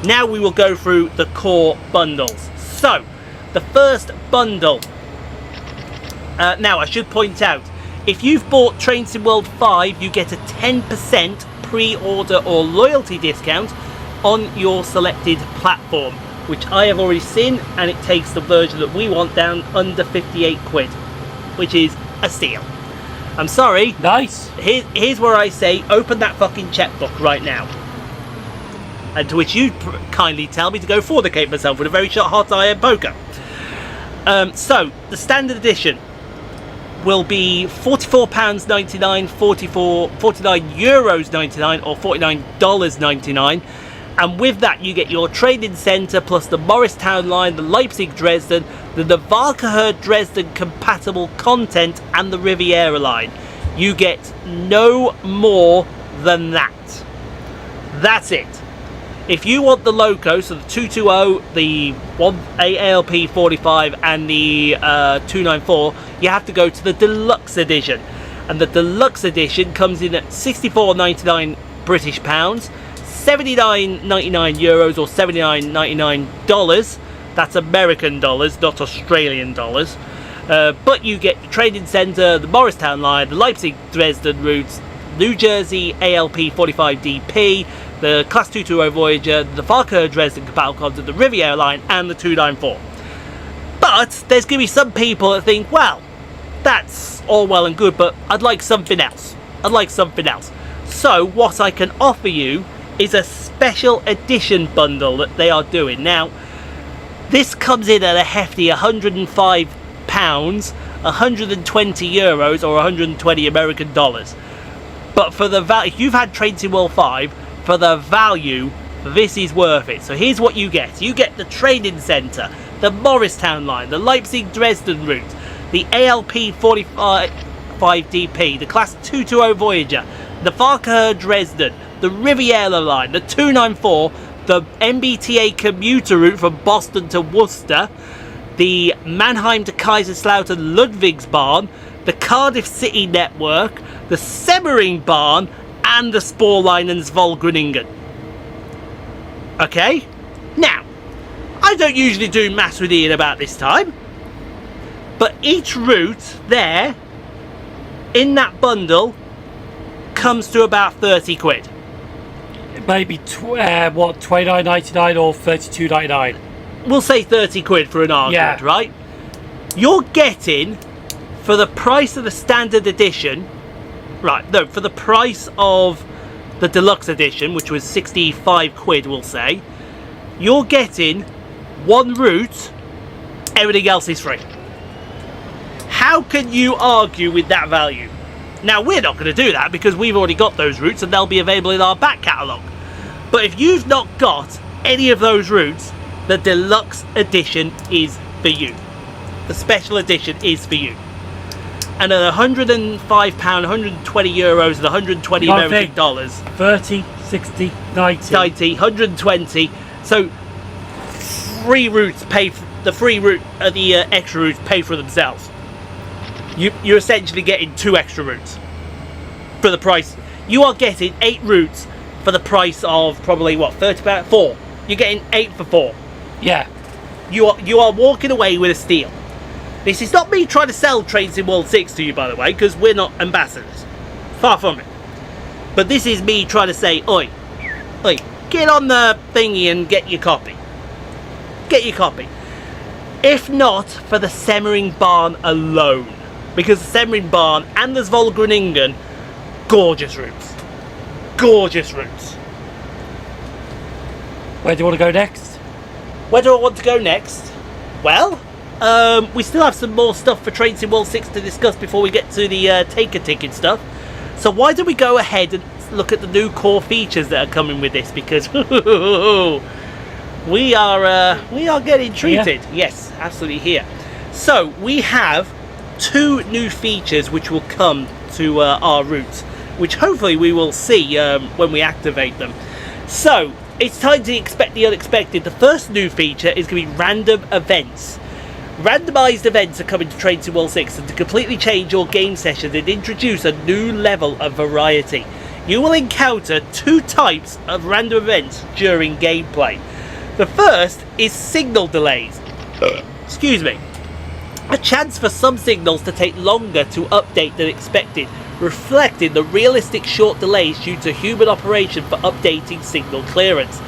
Now we will go through the core bundles. So, the first bundle. Now I should point out, if you've bought Train Sim World 5, you get a 10% pre-order or loyalty discount on your selected platform, which I have already seen, and it takes the version that we want down under 58 quid, which is a steal. I'm sorry. Nice. Here's where I say, open that fucking checkbook right now. And to which you kindly tell me to go fornicate myself with a very short hot iron poker. So, the standard edition will be £44.99, €49.99 or $49.99, and with that you get your training centre plus the Morristown line, the Leipzig Dresden, the Navaker Dresden compatible content, and the Riviera line. You get no more than that. That's it. If you want the Loco, so the 220, the ALP 45 and the 294, you have to go to the Deluxe edition. And the Deluxe edition comes in at £64.99 British pounds, €79.99 euros or $79.99. That's American dollars, not Australian dollars. But you get the Trading Center, the Morristown line, the Leipzig-Dresden routes, New Jersey ALP-45DP, the Class 220 Voyager, the Farker-Dresden compatible content, the Riviera line, and the 294. But there's going to be some people that think, well, that's all well and good, but I'd like something else. I'd like something else. So what I can offer you is a special edition bundle that they are doing. Now, this comes in at a hefty £105, 120 euros, or 120 American dollars. But for the value, if you've had Train Sim World 5, for the value, this is worth it. So here's what you get. You get the Training Center, the Morristown line, the Leipzig-Dresden route, the ALP-45DP, the Class 220 Voyager, the Farker-Dresden, the Riviera line, the 294, the MBTA commuter route from Boston to Worcester, the Mannheim to Kaiserslautern Ludwigsbahn, the Cardiff City Network, the Semmeringbahn, and the Sporline and Zwolle-Groningen. Okay? Now, I don't usually do maths with Ian about this time, but each route there, in that bundle, comes to about 30 quid. Maybe what, 29.99 or 32.99? We'll say 30 quid for an argument, Yeah. right? You're getting, for the price of the standard edition, right, no, for the price of the deluxe edition, which was 65 quid, we'll say, you're getting one route, everything else is free. How can you argue with that value? Now, we're not going to do that because we've already got those routes and they'll be available in our back catalogue. But if you've not got any of those routes, the deluxe edition is for you. The special edition is for you. And at £105, 120 euros, and 120 American dollars, 30, 60, 90. 90, 120. So free routes pay for the free route, the extra routes pay for themselves. You're essentially getting 2 extra routes for the price. You are getting 8 routes for the price of probably what, £30? 4. You're getting 8 for 4. Yeah. You are walking away with a steal. This is not me trying to sell Train Sim World 6 to you, by the way, because we're not ambassadors. Far from it. But this is me trying to say, oi, get on the thingy and get your copy. Get your copy. If not for the Semmeringbahn alone. Because the Semmeringbahn and the Zwolle-Groningen, gorgeous routes. Gorgeous routes. Where do you want to go next? Where do I want to go next? Well, we still have some more stuff for Train Sim World 6 to discuss before we get to the taker ticket stuff. So why don't we go ahead and look at the new core features that are coming with this, because we are getting treated. Yeah. Yes, absolutely here. So we have 2 new features which will come to our routes, which hopefully we will see when we activate them. So it's time to expect the unexpected. The first new feature is going to be random events. Randomised events are coming to Train Sim World 6, and to completely change your game session and introduce a new level of variety. You will encounter 2 types of random events during gameplay. The first is signal delays. Excuse me. A chance for some signals to take longer to update than expected, reflecting the realistic short delays due to human operation for updating signal clearance.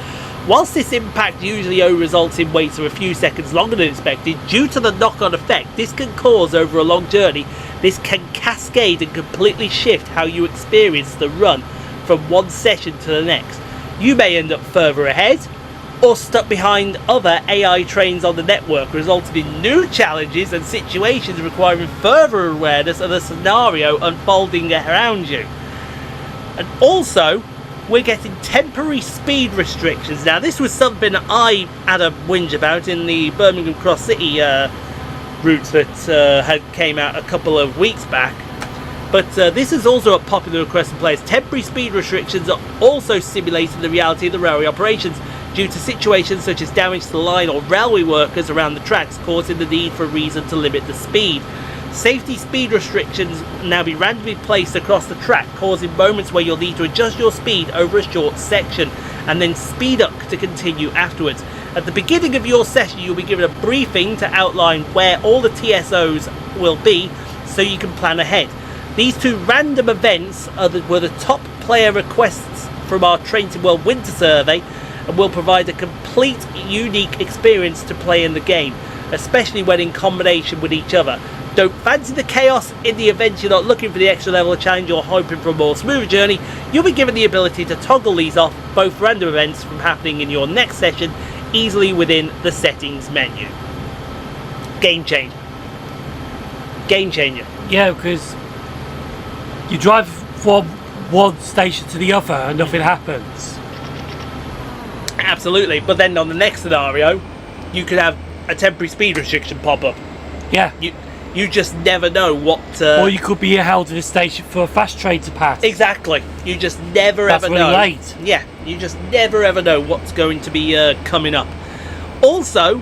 Whilst this impact usually only results in waits of a few seconds longer than expected, due to the knock-on effect this can cause over a long journey, this can cascade and completely shift how you experience the run from one session to the next. You may end up further ahead, or stuck behind other AI trains on the network, resulting in new challenges and situations requiring further awareness of the scenario unfolding around you. And also, we're getting temporary speed restrictions. Now, this was something I had a whinge about in the Birmingham Cross City route that had came out a couple of weeks back. But this is also a popular request from players. Temporary speed restrictions are also simulating the reality of the railway operations, due to situations such as damage to the line or railway workers around the tracks, causing the need for a reason to limit the speed. Safety speed restrictions will now be randomly placed across the track, causing moments where you'll need to adjust your speed over a short section. and then speed up to continue afterwards. At the beginning of your session, you'll be given a briefing to outline where all the TSOs will be, so you can plan ahead. These 2 random events were the top player requests from our Train Sim World Winter Survey, and will provide a complete unique experience to play in the game, especially when in combination with each other. Don't fancy the chaos in the event you're not looking for the extra level of challenge or hoping for a more smoother journey. You'll be given the ability to toggle these off, both random events from happening in your next session, easily within the settings menu. Game changer. Game changer. Yeah, because you drive from one station to the other and nothing happens. Absolutely, but then on the next scenario, you could have a temporary speed restriction pop up. Yeah. You just never know what... or you could be held at a station for a fast train to pass. Exactly. You just never That's ever really know. late. Yeah, you just never ever know what's going to be coming up. Also,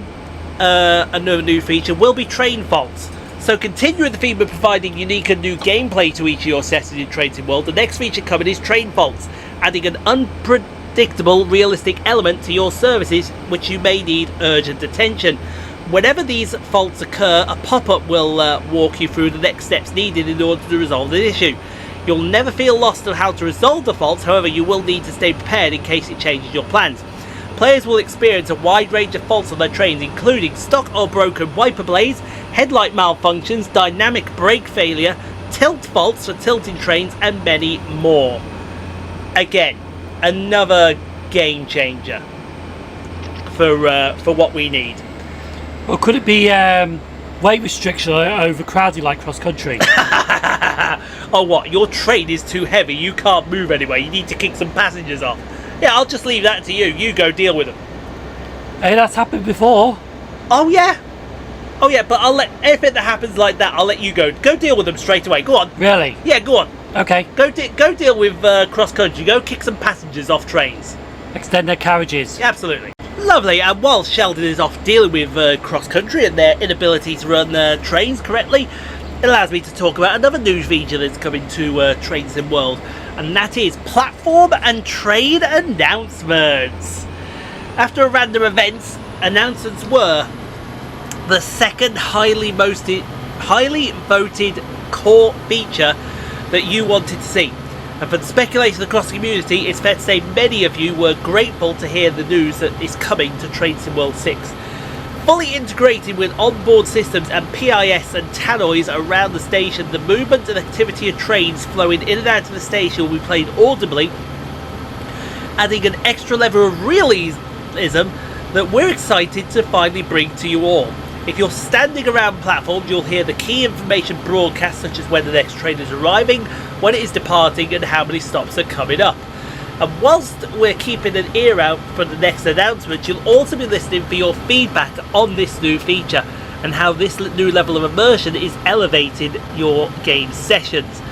another new feature will be train faults. So continuing the theme of providing unique and new gameplay to each of your sessions in Train Sim World, the next feature coming is train faults, adding an unpredictable, realistic element to your services which you may need urgent attention. Whenever these faults occur, a pop-up will walk you through the next steps needed in order to resolve the issue. You'll never feel lost on how to resolve the faults, however you will need to stay prepared in case it changes your plans. Players will experience a wide range of faults on their trains, including stock or broken wiper blades, headlight malfunctions, dynamic brake failure, tilt faults for tilting trains, and many more. Again, another game changer for what we need. Or could it be weight restriction or overcrowding like cross country? Oh, what? Your train is too heavy. You can't move anyway. You need to kick some passengers off. Yeah, I'll just leave that to you. You go deal with them. Hey, that's happened before. Oh, yeah. Oh, yeah, but I'll let... Anything that happens like that, I'll let you go. Go deal with them straight away. Go on. Really? Yeah, go on. Okay. Go deal with cross country. Go kick some passengers off trains. Extend their carriages. Absolutely. Lovely, and while Sheldon is off dealing with cross-country and their inability to run trains correctly, it allows me to talk about another new feature that's coming to Train Sim World, and that is platform and train announcements. After a random events, announcements were the second highly voted core feature that you wanted to see. And for the speculation across the community, it's fair to say many of you were grateful to hear the news that is coming to Train Sim World 6. Fully integrated with onboard systems and PIS and tannoys around the station, the movement and activity of trains flowing in and out of the station will be played audibly, adding an extra level of realism that we're excited to finally bring to you all. If you're standing around platforms, you'll hear the key information broadcast, such as when the next train is arriving, when it is departing, and how many stops are coming up. And whilst we're keeping an ear out for the next announcement, you'll also be listening for your feedback on this new feature and how this new level of immersion is elevating your game sessions.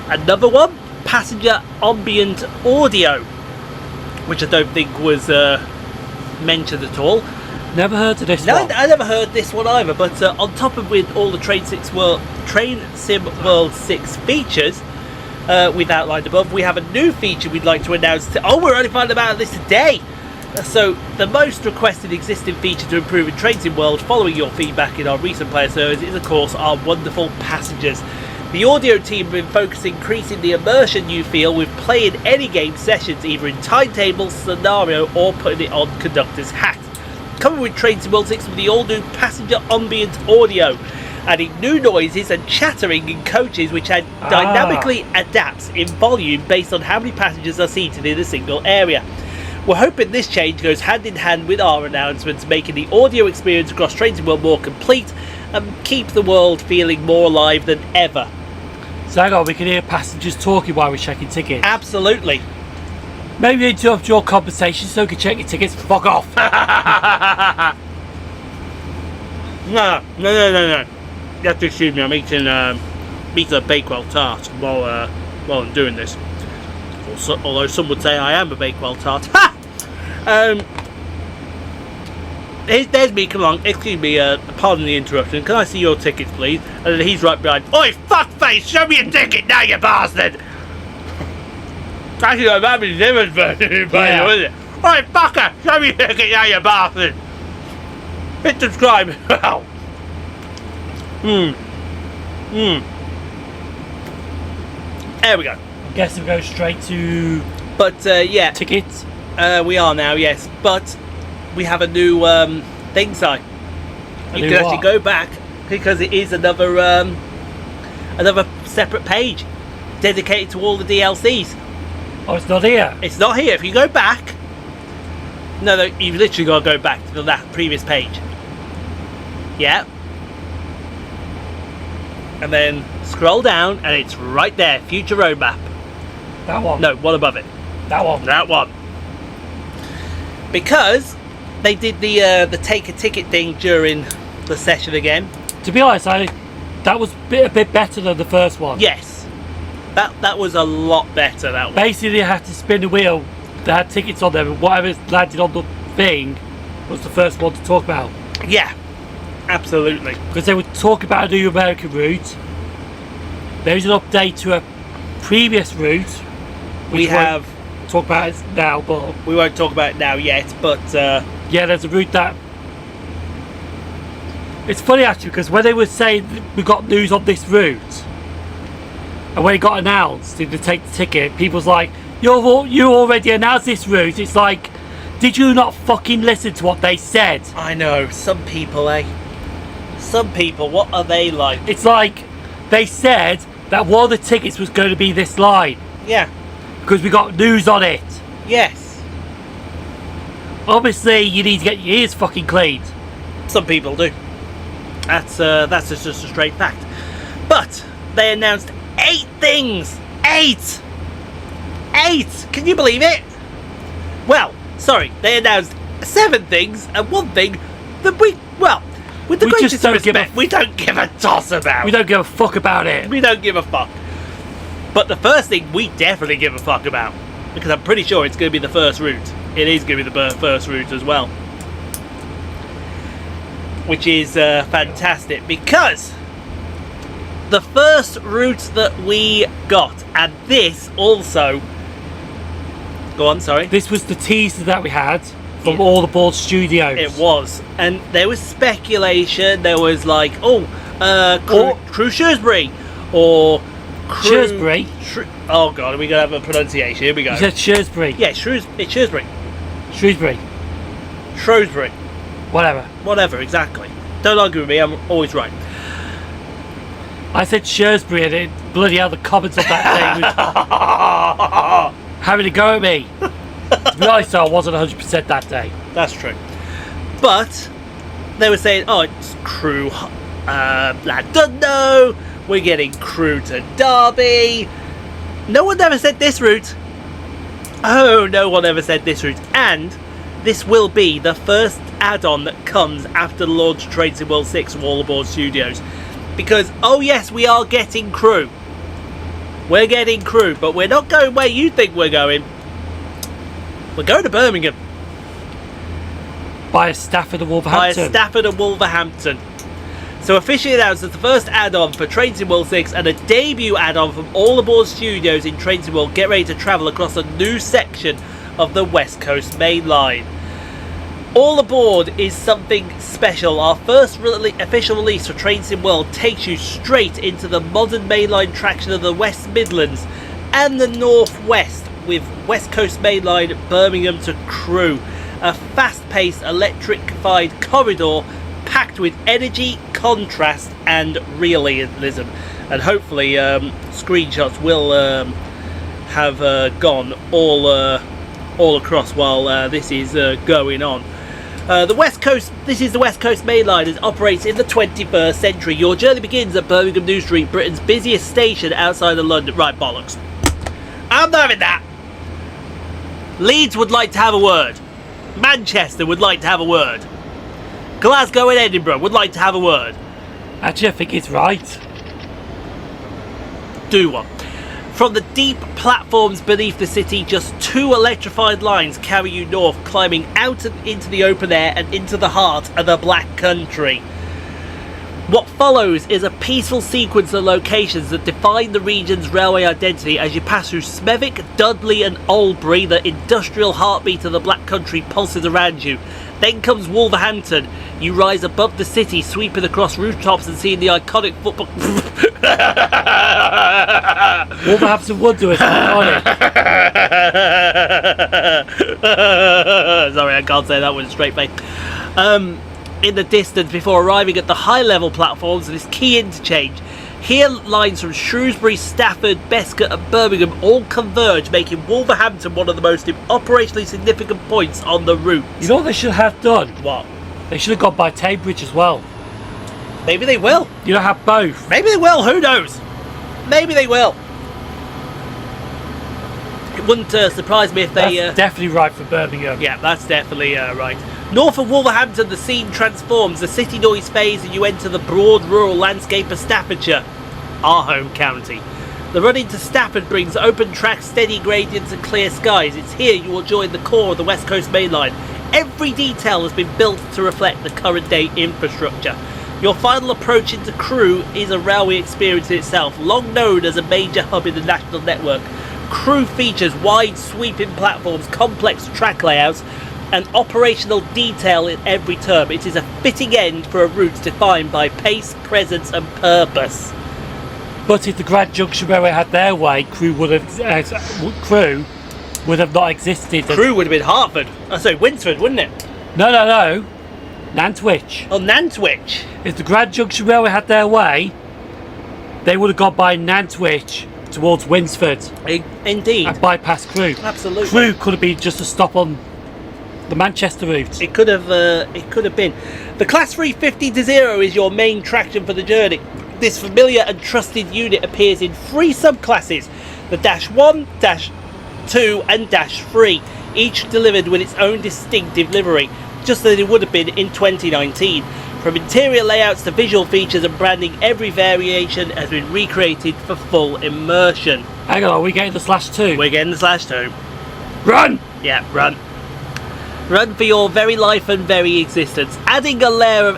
Another one, passenger ambient audio, which I don't think was mentioned at all. Never heard of this No, one. I never heard this one either, but on top of with all the Train Sim World 6 features we've outlined above, we have a new feature we'd like to announce. We're only finding out this today! So, the most requested existing feature to improve in Train Sim World, following your feedback in our recent player surveys, is of course our wonderful passengers. The audio team have been focusing on increasing the immersion you feel with playing any game sessions, either in timetable, scenario, or putting it on conductor's hat. Coming with Train Sim World 6 with the all-new passenger ambient audio, adding new noises and chattering in coaches, which dynamically adapts in volume based on how many passengers are seated in a single area. We're hoping this change goes hand in hand with our announcements, making the audio experience across Train Sim World more complete and keep the world feeling more alive than ever. So hang on, we can hear passengers talking while we're checking tickets. Absolutely. Maybe interrupt your conversation so we can check your tickets. Fuck off. No. You have to excuse me, I'm eating a Bakewell tart while I'm doing this. Although some would say I am a Bakewell tart. Ha! There's me, come along. Excuse me, pardon the interruption. Can I see your tickets, please? And then he's right behind. Oi, fuckface, show me your ticket now, you bastard! Actually, I'm having Zimmer's version, isn't it? Alright, fucker! Show me your ticket now, you bastard! Hit subscribe! There we go. I guess we go straight to But, yeah. tickets. We are now, yes. But we have a new thing, Si. You new can actually what? go back because it is another another separate page dedicated to all the DLCs. Oh, it's not here. It's not here. If you go back, no, you've literally got to go back to that previous page. Yeah. And then scroll down, and it's right there. Future roadmap. That one. No, one above it. That one. That one. Because they did the take a ticket thing during the session again. To be honest, that was a bit better than the first one. Yes, that was a lot better. That one. Basically, you had to spin the wheel. They had tickets on them, and whatever landed on the thing was the first one to talk about. Yeah, absolutely. Because they would talk about a new American route. There is an update to a previous route. We have. Talk about it now, but We won't talk about it now yet, but yeah, there's a route that. It's funny actually because when they were saying that we got news on this route, and when it got announced, did they take the ticket? People's like, you already announced this route. It's like, did you not fucking listen to what they said? I know some people, Some people, what are they like? It's like they said that one of the tickets was going to be this line Yeah. because we got news on it. Yes. Obviously, you need to get your ears fucking cleaned. Some people do. That's just a straight fact. But they announced 8 things. 8. Can you believe it? Well, sorry, they announced 7 things and 1 thing that with the We greatest just don't give a respect, we don't give a toss about. We don't give a fuck about it. We don't give a fuck. But the first thing we definitely give a fuck about, because I'm pretty sure it's going to be the first route. It is going to be the first route as well. Which is fantastic, because the first route that we got, and this also... Go on, sorry. This was the teaser that we had from Yeah. all the board studios. It was. And there was speculation, there was like, Crew Shrewsbury, or Crew... Shrewsbury? Oh god, are we going to have a pronunciation? Here we go. You said Shrewsbury. Yeah, it's Shrewsbury. Shrewsbury. Shrewsbury. Whatever. Whatever, exactly. Don't argue with me, I'm always right. I said Shrewsbury and it bloody hell the comments on that thing was having a go at me. To be honest, I wasn't 100% that day. That's true. But they were saying, oh, it's Crew Llandudno, we're getting Crew to Derby. No one ever said this route. Oh, no one ever said this route. And this will be the first add-on that comes after the launch of Train Sim World 6 from all aboard studios. Because, oh yes, we are getting Crew. We're getting Crew, but we're not going where you think we're going. We're going to Birmingham. By a Stafford and Wolverhampton. By Stafford and Wolverhampton. So officially announced as the first add-on for Train Sim World 6 and a debut add-on from all aboard studios in Train Sim World. Get ready to travel across a new section of the West Coast Main Line. All Aboard is something special. Our first official release for Train Sim World takes you straight into the modern mainline traction of the West Midlands and the North West with West Coast Main Line Birmingham to Crewe. A fast-paced electrified corridor packed with energy, contrast and realism. And hopefully screenshots will have gone all across while this is going on. This is the West Coast Main Line that operates in the 21st century. Your journey begins at Birmingham New Street, Britain's busiest station outside of London. Right, bollocks. I'm not having that. Leeds would like to have a word. Manchester would like to have a word. Glasgow and Edinburgh would like to have a word. Actually, I think it's right. Do one. From the deep platforms beneath the city, just 2 electrified lines carry you north, climbing out and into the open air and into the heart of the Black Country. What follows is a peaceful sequence of locations that define the region's railway identity as you pass through Smethwick, Dudley and Albury. The industrial heartbeat of the Black Country pulses around you. Then comes Wolverhampton. You rise above the city, sweeping across rooftops and seeing the iconic football... Wolverhampton Wanderers, iconic. Sorry, I can't say that with a straight face. In the distance before arriving at the high-level platforms of this key interchange. Here, lines from Shrewsbury, Stafford, Bescot and Birmingham all converge, making Wolverhampton one of the most operationally significant points on the route. You know what they should have done? What? They should have gone by Cambridge as well. Maybe they will. You don't have both. Maybe they will, who knows? Maybe they will. It wouldn't surprise me if they... That's definitely right for Birmingham. Yeah, that's definitely right. North of Wolverhampton, the scene transforms. The city noise fades and you enter the broad rural landscape of Staffordshire, our home county. The run into Stafford brings open tracks, steady gradients and clear skies. It's here you will join the core of the West Coast Main Line. Every detail has been built to reflect the current day infrastructure. Your final approach into Crewe is a railway experience in itself, long known as a major hub in the national network. Crewe features wide sweeping platforms, complex track layouts and operational detail in every term. It is a fitting end for a route defined by pace, presence and purpose. But if the Grand Junction Railway had their way, Crewe would have not existed. Crewe would have been Hertford. Oh, sorry, Winsford, wouldn't it? No. Nantwich. Oh, Nantwich. If the Grand Junction Railway had their way, they would have gone by Nantwich towards Winsford. Indeed. And bypassed Crewe. Absolutely. Crewe could have been just a stop on the Manchester route. It could have been. The Class 350-0 is your main traction for the journey. This familiar and trusted unit appears in 3 subclasses, the Dash 1, Dash 2 and Dash 3, each delivered with its own distinctive livery, just as it would have been in 2019. From interior layouts to visual features and branding, every variation has been recreated for full immersion. Hang on, are we getting the /2? We're getting the /2. Run! Yeah, run. Run for your very life and very existence. Adding a layer of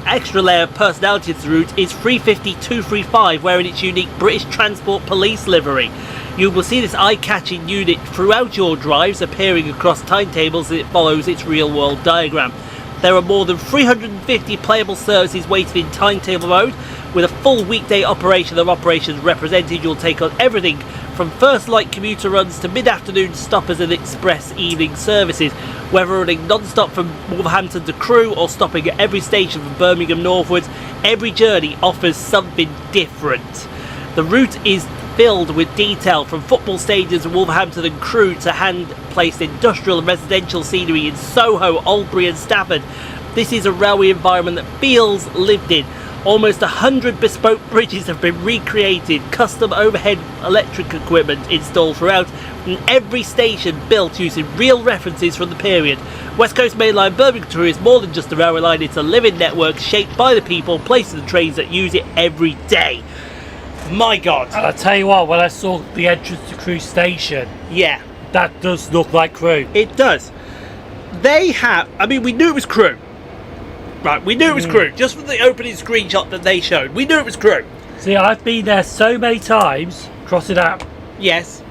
extra layer of personality to the route is 350-235, wearing its unique British Transport Police livery. You will see this eye-catching unit throughout your drives, appearing across timetables as it follows its real-world diagram. There are more than 350 playable services waiting in timetable mode. With a full weekday operation of operations represented, you'll take on everything from first light commuter runs to mid-afternoon stoppers and express evening services. Whether running non-stop from Wolverhampton to Crewe or stopping at every station from Birmingham northwards, every journey offers something different. The route is filled with detail, from football stadiums in Wolverhampton and Crewe to hand-placed industrial and residential scenery in Soho, Albury and Stafford. This is a railway environment that feels lived in. Almost 100 bespoke bridges have been recreated, custom overhead electric equipment installed throughout, and every station built using real references from the period. West Coast Main Line Birmingham is more than just a railway line, it's a living network shaped by the people, places and trains that use it every day. My God. And I'll tell you what, when I saw the entrance to Crewe Station, yeah, that does look like Crewe. It does. They have, I mean, we knew it was Crewe. Right, we knew it was Crewe, just from the opening screenshot that they showed. We knew it was Crewe. See, I've been there so many times, crossing out. Yes.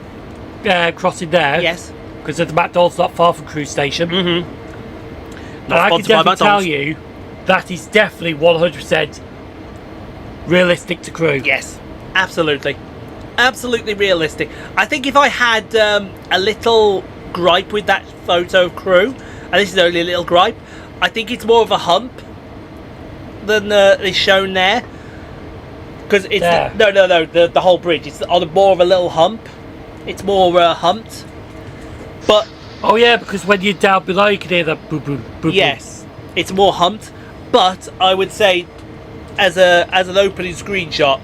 Crossing there. Yes. Because the McDonald's not far from Crewe Station. Mm-hmm. And I can definitely tell you that is definitely 100% realistic to Crewe. Yes, absolutely. Absolutely realistic. I think if I had a little gripe with that photo of Crewe, and this is only a little gripe, I think it's more of a hump than is shown there. Because it's the whole bridge. It's on more of a little hump. It's more humped. But oh yeah, because when you're down below, you can hear the boom boom boom. Yes, it's more humped. But I would say, as an opening screenshot,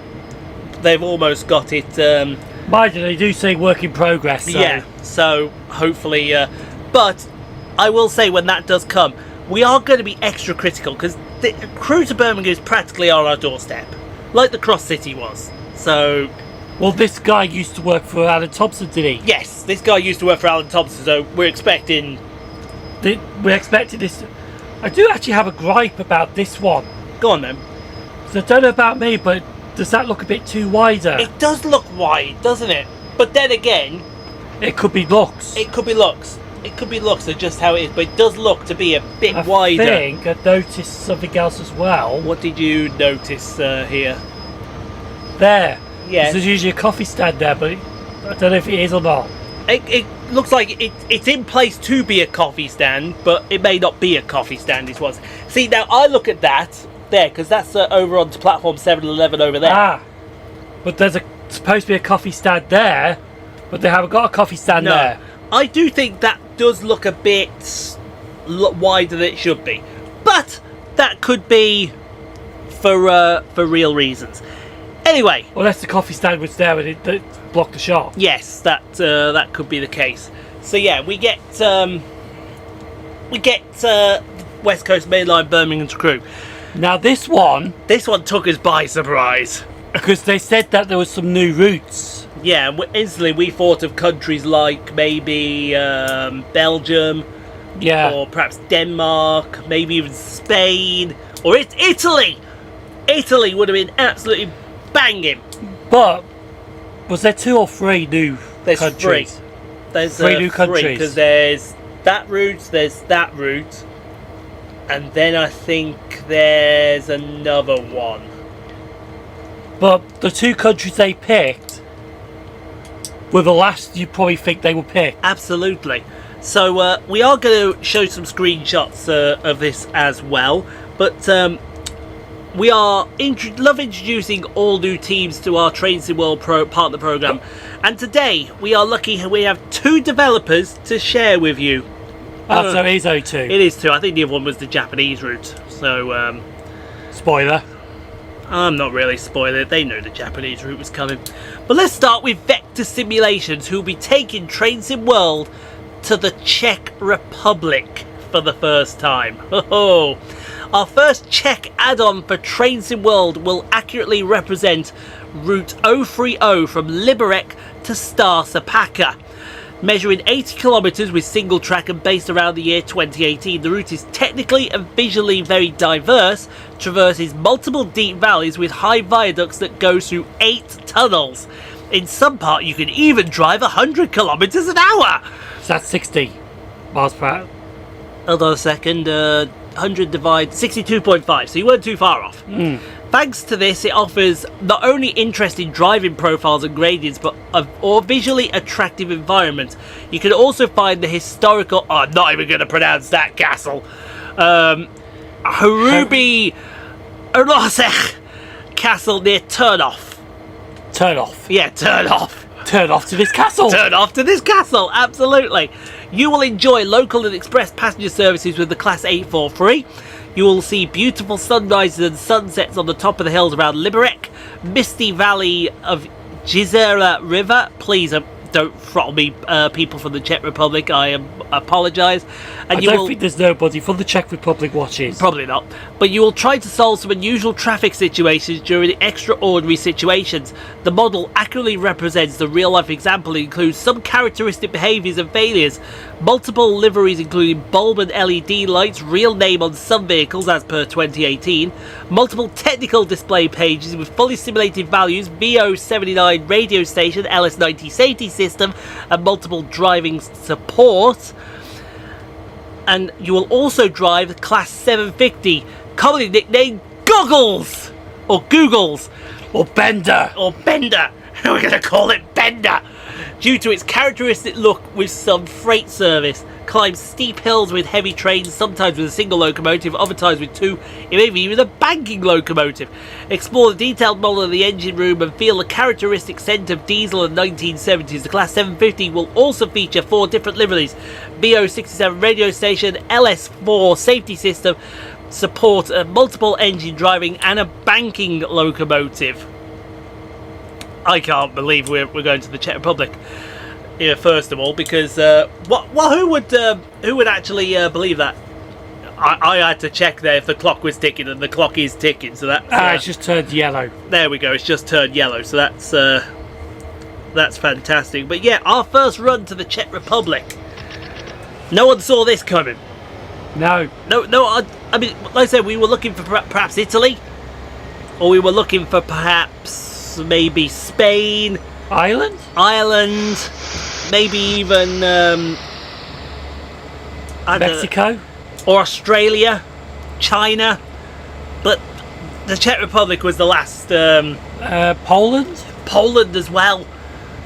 they've almost got it. Mind you, they do say work in progress. So. Yeah. So hopefully, but I will say when that does come, we are going to be extra critical because the Crewe to Birmingham is practically on our doorstep, like the Cross City was. So, well, this guy used to work for Alan Thompson, did he? Yes, this guy used to work for Alan Thompson. So we're expecting. We're expecting this. I do actually have a gripe about this one. Go on then. So I don't know about me, but does that look a bit too wider? It does look wide, doesn't it? But then again, It could be looks. it could be looks. It could be looks at just how it is, but it does look to be a bit wider. I think I noticed something else as well. What did you notice here? There. Yeah. There's usually a coffee stand there, but I don't know if it is or not. It looks like it's in place to be a coffee stand, but it may not be a coffee stand. Is what. See, now I look at that there because that's over onto platform 711 over there. Ah, but there's supposed to be a coffee stand there, but they haven't got a coffee stand No, there. I do think that does look a bit wider than it should be, but that could be for real reasons. Anyway, Unless the coffee stand was there and it blocked the shot. yes, that could be the case. So yeah, we get West Coast Mainline Birmingham's crew. Now this one, This one took us by surprise. because they said that there was some new routes. Yeah, and instantly we thought of countries like maybe Belgium, Yeah. or perhaps Denmark, maybe even Spain, or Italy. Italy would have been absolutely banging. But was there 2 or 3 new There's countries? 3. There's 3 new countries. because there's that route, there's that route, and then I think there's another one. But the 2 countries they picked were the last you'd probably think they would pick. Absolutely. So we are going to show some screenshots of this as well, but we are love introducing all new teams to our Train Sim World partner program, and today we are lucky we have 2 developers to share with you. Oh, so it is O2. It is 2. I think the other one was the Japanese route. So Spoiler. I'm not really spoiling it. They know the Japanese route was coming. But let's start with Vectron Simulations, who will be taking Train Sim World to the Czech Republic for the first time. Oh, our first Czech add-on for Train Sim World will accurately represent Route 030 from Liberec to Star Sapaka. Measuring 80 kilometres with single track and based around the year 2018, the route is technically and visually very diverse, traverses multiple deep valleys with high viaducts that go through 8 tunnels. In some part you can even drive 100 kilometres an hour! So that's 60 miles per hour. Hold on a second, 100 divided 62.5, so you weren't too far off. Thanks to this, it offers not only interesting driving profiles and gradients, but or visually attractive environments. You can also find the historical, I'm not even going to pronounce that castle, Harubi Erosech Castle near Turnoff. Turn off. Yeah, Turnoff. Turn off to this castle. Turn off to this castle, absolutely. You will enjoy local and express passenger services with the Class 843. You will see beautiful sunrises and sunsets on the top of the hills around Liberec, misty valley of Jizera River. Please don't throttle me, people from the Czech Republic. I apologise. And I don't think there's nobody from the Czech Republic watches. Probably not. But you will try to solve some unusual traffic situations during extraordinary situations. The model accurately represents the real-life example. It includes some characteristic behaviours and failures. Multiple liveries including bulb and LED lights, real name on some vehicles as per 2018. Multiple technical display pages with fully simulated values, VO79 radio station, LS90 safety system, and multiple driving support. And you will also drive the Class 750, commonly nicknamed Goggles! Or Googles! Or Bender. Or Bender! We're going to call it Bender! Due to its characteristic look with some freight service. Climbs steep hills with heavy trains, sometimes with a single locomotive, other times with 2, maybe even a banking locomotive. Explore the detailed model of the engine room and feel the characteristic scent of diesel and 1970s. The Class 750 will also feature 4 different liveries: VO67 radio station, LS4 safety system, support multiple engine driving, and a banking locomotive. I can't believe we're going to the Czech Republic. Yeah, first of all, because who would actually believe that? I had to check there if the clock was ticking, and the clock is ticking. So that It's just turned yellow. there we go. It's just turned yellow. So that's fantastic. But yeah, our first run to the Czech Republic. No one saw this coming. No. No. I mean, like I said, we were looking for perhaps Italy. or we were looking for perhaps maybe Spain, Ireland? Ireland, maybe even I don't know, Mexico? or Australia, China, but the Czech Republic was the last. Poland? Poland as well.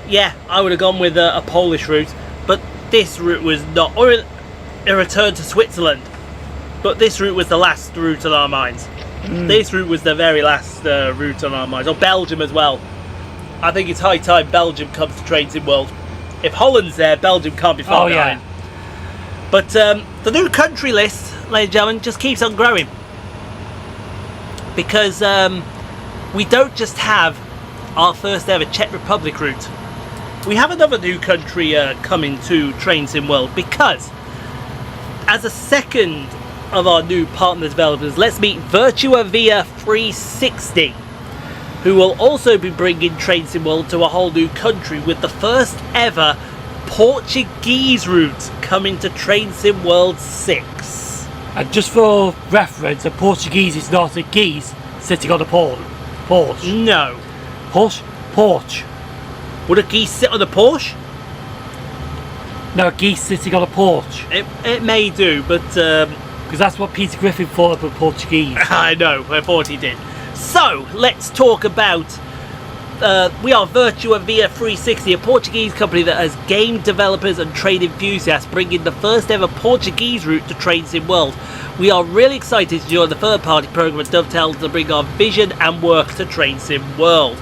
Yeah, I would have gone with a Polish route, but this route was not, or a return to Switzerland. But this route was the last route on our minds. This route was the very last route on our minds. Or Belgium as well. I think it's high time Belgium comes to Train Sim World. If Holland's there, Belgium can't be far behind. But the new country list, ladies and gentlemen, just keeps on growing. Because we don't just have our first ever Czech Republic route. We have another new country coming to Train Sim World, because as a second of our new partner developers, let's meet Virtua Via 360, who will also be bringing Train Sim World to a whole new country with the first ever Portuguese route coming to Train Sim World 6. And just for reference, a Portuguese is not a geese sitting on a Porsche. No. Porsche. Would a geese sit on a Porsche? No, a geese sitting on a Porsche. It may do, but Because that's what Peter Griffin thought of a Portuguese. I know, I thought he did. So, let's talk about we are Virtua Via 360, a Portuguese company that has game developers and train enthusiasts bringing the first ever Portuguese route to Train Sim World. We are really excited to join the third party program at Dovetail to bring our vision and work to Train Sim World.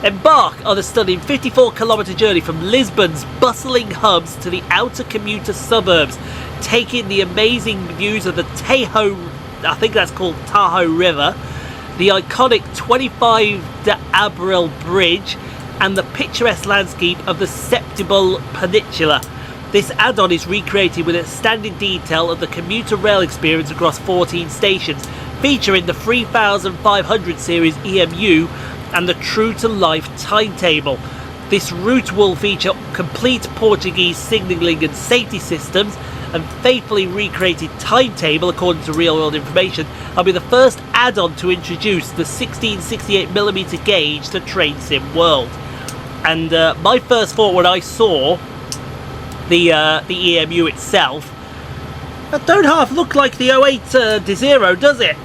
Embark on a stunning 54-kilometre journey from Lisbon's bustling hubs to the outer commuter suburbs, taking the amazing views of the Tahoe, I think that's called Tahoe River, the iconic 25 de Abril Bridge, and the picturesque landscape of the Septable Peninsula. This add-on is recreated with outstanding detail of the commuter rail experience across 14 stations, featuring the 3500 series EMU and the true-to-life timetable. This route will feature complete Portuguese signalling and safety systems and faithfully recreated timetable according to real-world information. I'll be the first add-on to introduce the 1668mm gauge to Train Sim World. And my first thought when I saw the EMU itself, that don't half look like the 08 Desiro, does it?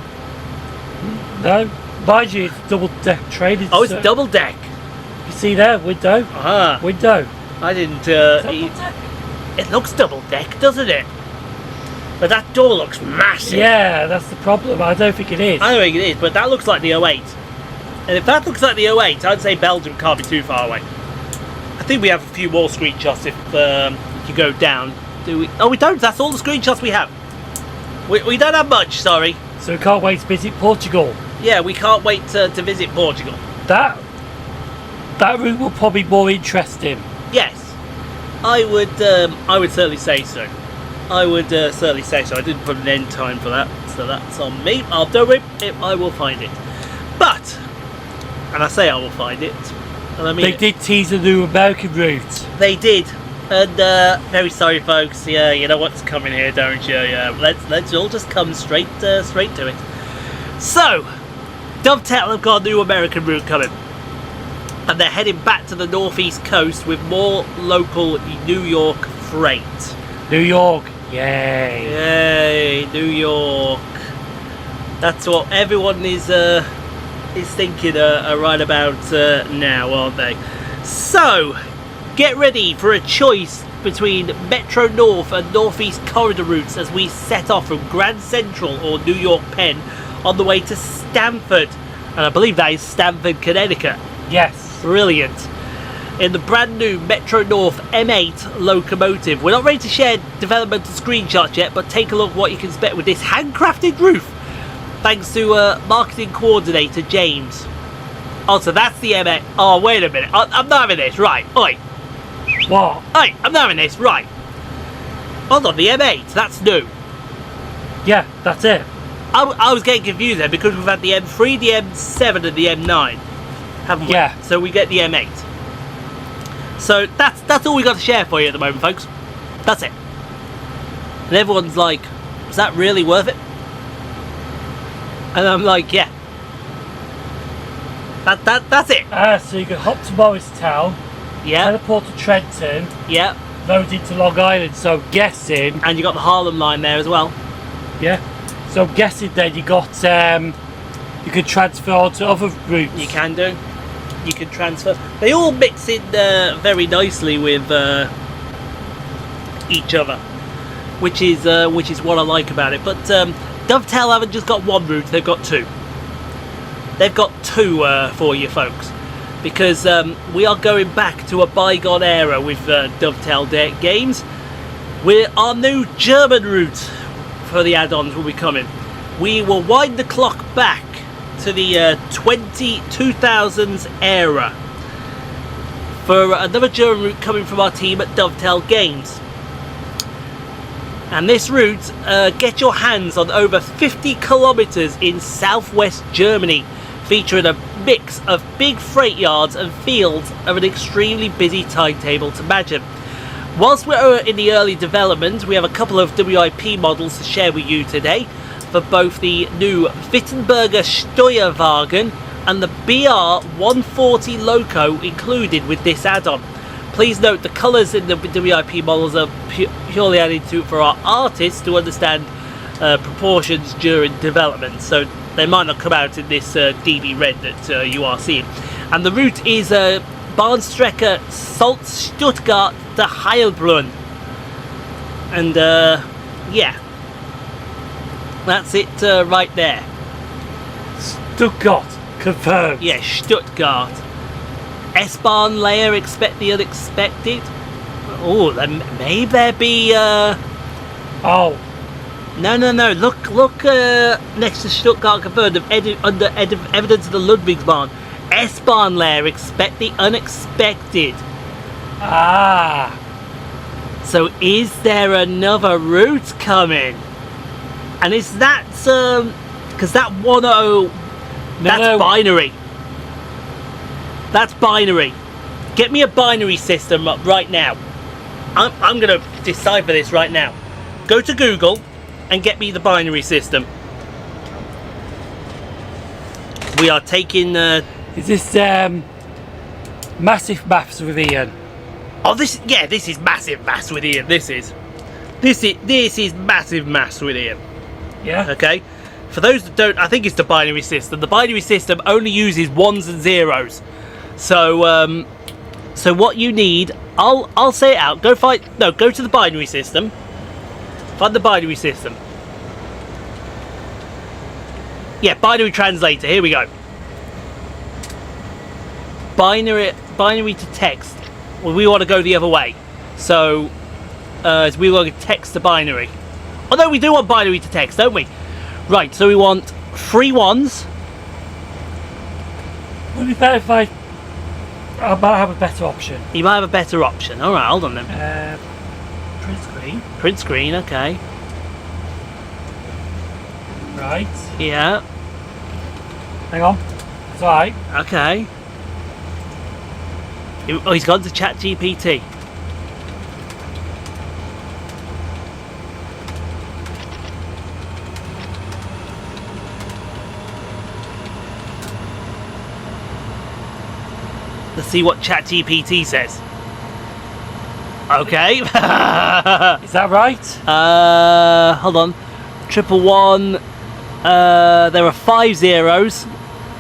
No, mind you, it's double deck train. Oh, it's double deck. You see there, window. Ah, Window. I didn't. Double deck. It looks double deck, doesn't it? But that door looks massive. Yeah, that's the problem. I don't think it is. I don't think it is, but that looks like the 08. And if that looks like the 08, I'd say Belgium can't be too far away. I think we have a few more screenshots if you go down. Do we? Oh, we don't. That's all the screenshots we have. We don't have much, sorry. So we can't wait to visit Portugal. Yeah, we can't wait to visit Portugal. That route will probably be more interesting. Yes, I would certainly say so. I would certainly say so. I didn't put an end time for that, so that's on me. I'll do it if I will find it. But, and I say I will find it, and I mean They did tease a new American route. they did, and very sorry, folks. Yeah, you know what's coming here, don't you? Yeah, let's all just come straight to it. So, Dovetail have got a new American route coming, and they're heading back to the northeast coast with more local New York freight. New York, yay! Yay, New York! That's what everyone is thinking right about now, aren't they? So, get ready for a choice between Metro North and Northeast Corridor routes as we set off from Grand Central or New York Penn on the way to Stamford, and I believe that is Stamford, Connecticut. Yes. Brilliant. In the brand new Metro North M8 locomotive. We're not ready to share developmental screenshots yet, but take a look what you can expect with this handcrafted roof, thanks to marketing coordinator James. Oh, so that's the M8. Oh, wait a minute. I'm not having this. Right. Oi. What? Oi, I'm not having this. Right. Hold on, the M8. That's new. Yeah, that's it. I was getting confused there because we've had the M3, the M7 and the M9, haven't we? Yeah. So we get the M8. So that's all we got to share for you at the moment, folks. That's it. And everyone's like, is that really worth it? And I'm like, yeah. That's it. So you can hop to Morristown, Yeah, teleport to Trenton, yeah. load into Long Island. So I'm guessing, And you got the Harlem line there as well. yeah. So I'm guessing then you got you can transfer onto other routes. You can do. You can transfer. They all mix in very nicely with each other, which is what I like about it. But Dovetail haven't just got one route; they've got two. They've got two for you folks, because we are going back to a bygone era with Dovetail games. Our new German route for the add-ons will be coming. We will wind the clock back to the 2000s era for another German route coming from our team at Dovetail Games. And this route, get your hands on over 50 kilometers in southwest Germany, featuring a mix of big freight yards and fields of an extremely busy timetable to imagine. Whilst we're in the early development, we have a couple of WIP models to share with you today for both the new Wittenberger Steuerwagen and the BR140 Loco included with this add-on. Please note the colours in the WIP models are purely added to for our artists to understand proportions during development, so they might not come out in this DB red that you are seeing. And the route is Bahnstrecke Salt Stuttgart to Heilbronn, and yeah, that's it right there. Stuttgart confirmed. Yeah, Stuttgart. S-Bahn layer, expect the unexpected. Oh, may there be Oh, no. Look next to Stuttgart confirmed under evidence of the Ludwigsbahn. S-Bahn layer, expect the unexpected. ah, So is there another route coming? And is that because that 10, that's No. binary. That's binary. Get me a binary system up right now. I'm gonna decipher this right now. Go to Google and get me the binary system. We are taking is this massive maths with Ian? oh, this is massive maths with Ian. This is massive maths with Ian. Yeah. Okay, for those that don't, I think it's the binary system. The binary system only uses ones and zeros. So so what you need, I'll say it out. Go to the binary system. Find the binary system. Yeah, binary translator. Here we go. Binary to text. Well, we want to go the other way. So we want to text to binary. Oh no, we do want binary to text, don't we? Right, so we want 3 ones. Would it be better if I might have a better option. You might have a better option. Alright, hold on then. Print screen. Print screen, okay. Right. Yeah, Hang on. It's alright. okay. Oh, he's gone to ChatGPT. Let's see what ChatGPT says. Okay. Is that right? Hold on. 111. There are 5 zeros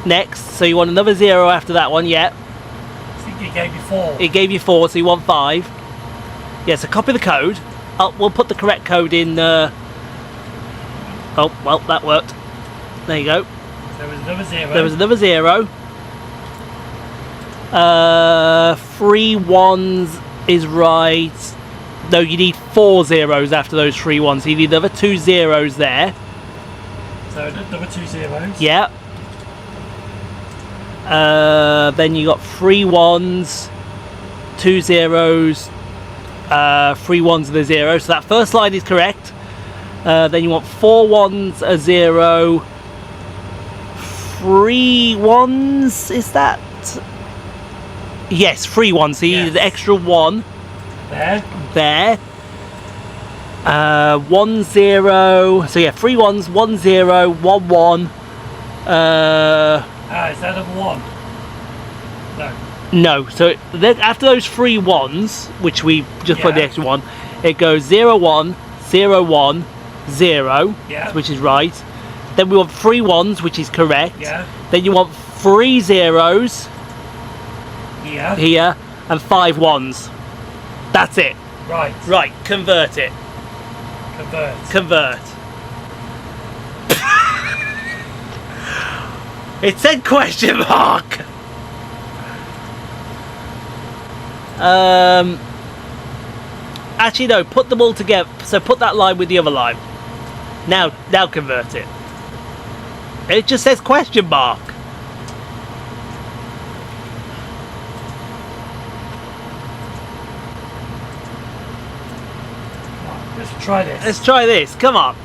next, so you want another 0 after that one. Yeah. I think it gave you 4. It gave you 4, so you want 5. Yeah, so copy the code. Oh, we'll put the correct code in. Oh, well, that worked. There you go. There was another 0. There was another 0. 3 ones is right. No, you need 4 zeros after those 3 ones. So you need another 2 zeros there. So another 2 zeros. Yeah. Then you got 3 ones, 2 zeros, 3 ones and a 0. So that first line is correct. Then you want 4 ones, a 0, 3 ones. Is that? Yes, 3 ones. So you need an extra 1 there. 1 0. So yeah, 3 ones, 1 0, 1 1. Is that number 1? No. No. So then after those 3 1s, which we just put the Yeah. extra one, it goes 0 1 0 1 0, Yeah. which is right. Then we want 3 1s, which is correct. Yeah. Then you want 3 zeros Yeah. here and 5 1s. That's it. Right. Right, convert it. Convert. Convert. It said question mark. Actually no, put them all together. So put that line with the other line. Now convert it. It just says question mark. Let's try this. Let's try this. Come on.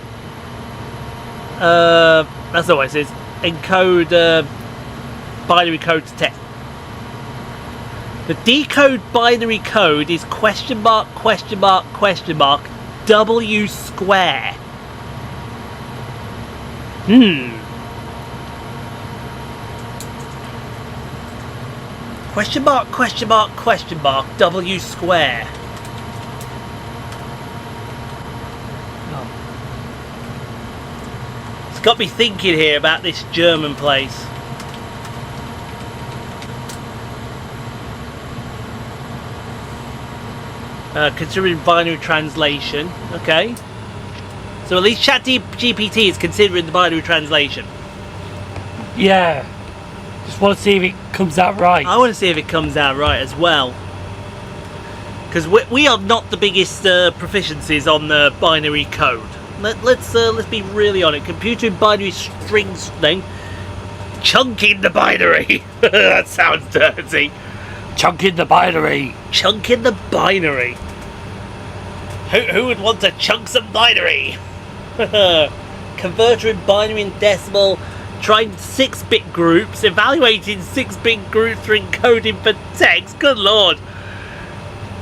That's not what it says. Encode binary code to text. The decode binary code is question mark question mark question mark W square. Question mark question mark question mark W square. It's got me thinking here about this German place. Considering binary translation, okay. So at least ChatGPT is considering the binary translation. Yeah. Just want to see if it comes out right. I want to see if it comes out right as well. Because we are not the biggest proficiencies on the binary code. Let's be really on it. Computer binary strings thing. Chunking the binary. That sounds dirty. Chunking the binary. Chunking the binary. Who would want to chunk some binary? Converter in binary and decimal. Trying 6-bit groups. Evaluating 6-bit groups for encoding for text. Good lord.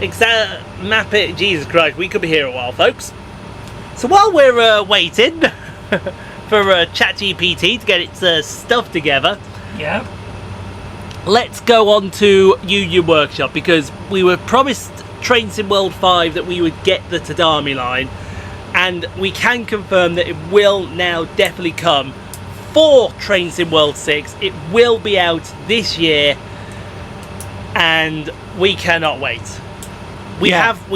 Map it. Jesus Christ, we could be here a while, folks. So while we're waiting for ChatGPT to get its stuff together, Yeah. let's go on to Union Workshop, because we were promised Train Sim World 5 that we would get the Tadami line, and we can confirm that it will now definitely come for Train Sim World 6. It will be out this year, and we cannot wait. We have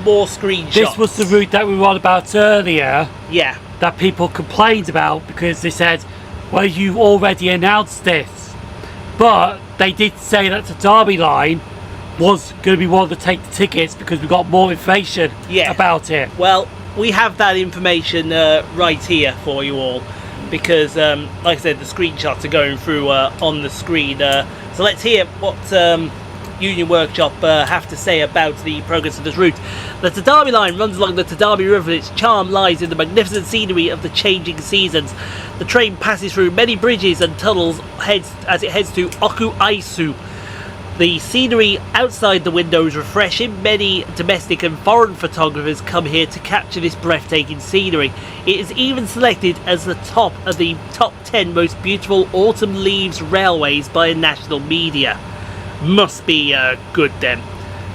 more screenshots. This was the route that we were on about earlier. Yeah. That people complained about because they said, well, you've already announced this. But they did say that the Derby line was going to be one to take the tickets because we got more information about it. Well, we have that information right here for you all, because like I said, the screenshots are going through on the screen. So let's hear what Union Workshop have to say about the progress of this route. The Tadami line runs along the Tadami River, and its charm lies in the magnificent scenery of the changing seasons. The train passes through many bridges and tunnels as it heads to Oku-Aisu. The scenery outside the window is refreshing. Many domestic and foreign photographers come here to capture this breathtaking scenery. It is even selected as the top of the top 10 most beautiful autumn leaves railways by national media. Must be good then.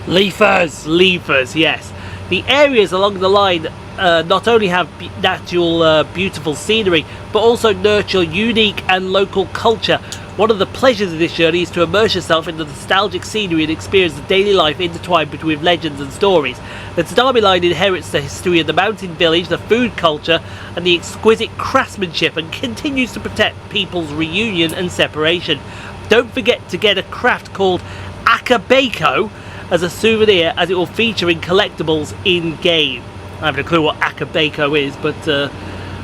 Leafers, yes. The areas along the line not only have natural beautiful scenery, but also nurture unique and local culture. One of the pleasures of this journey is to immerse yourself in the nostalgic scenery and experience the daily life intertwined between legends and stories. The Tadami line inherits the history of the mountain village, the food culture, and the exquisite craftsmanship, and continues to protect people's reunion and separation. Don't forget to get a craft called Akabeko as a souvenir, as it will feature in collectibles in-game. I haven't a clue what Akabeko is, but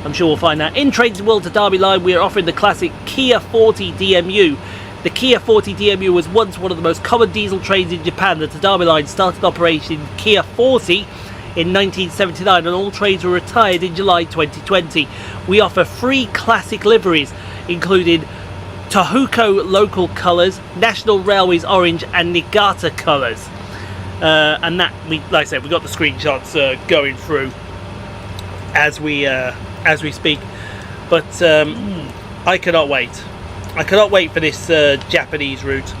I'm sure we'll find out. In Train Sim World Tadami line, we are offering the classic Kia 40 DMU. The Kia 40 DMU was once one of the most common diesel trains in Japan. The Tadami line started operation in Kia 40 in 1979, and all trains were retired in July 2020. We offer 3 classic liveries, including Tohoku local colours, National Railways orange, and Niigata colours. And that, like I said, we got the screenshots going through as we speak. But I cannot wait. I cannot wait for this Japanese route.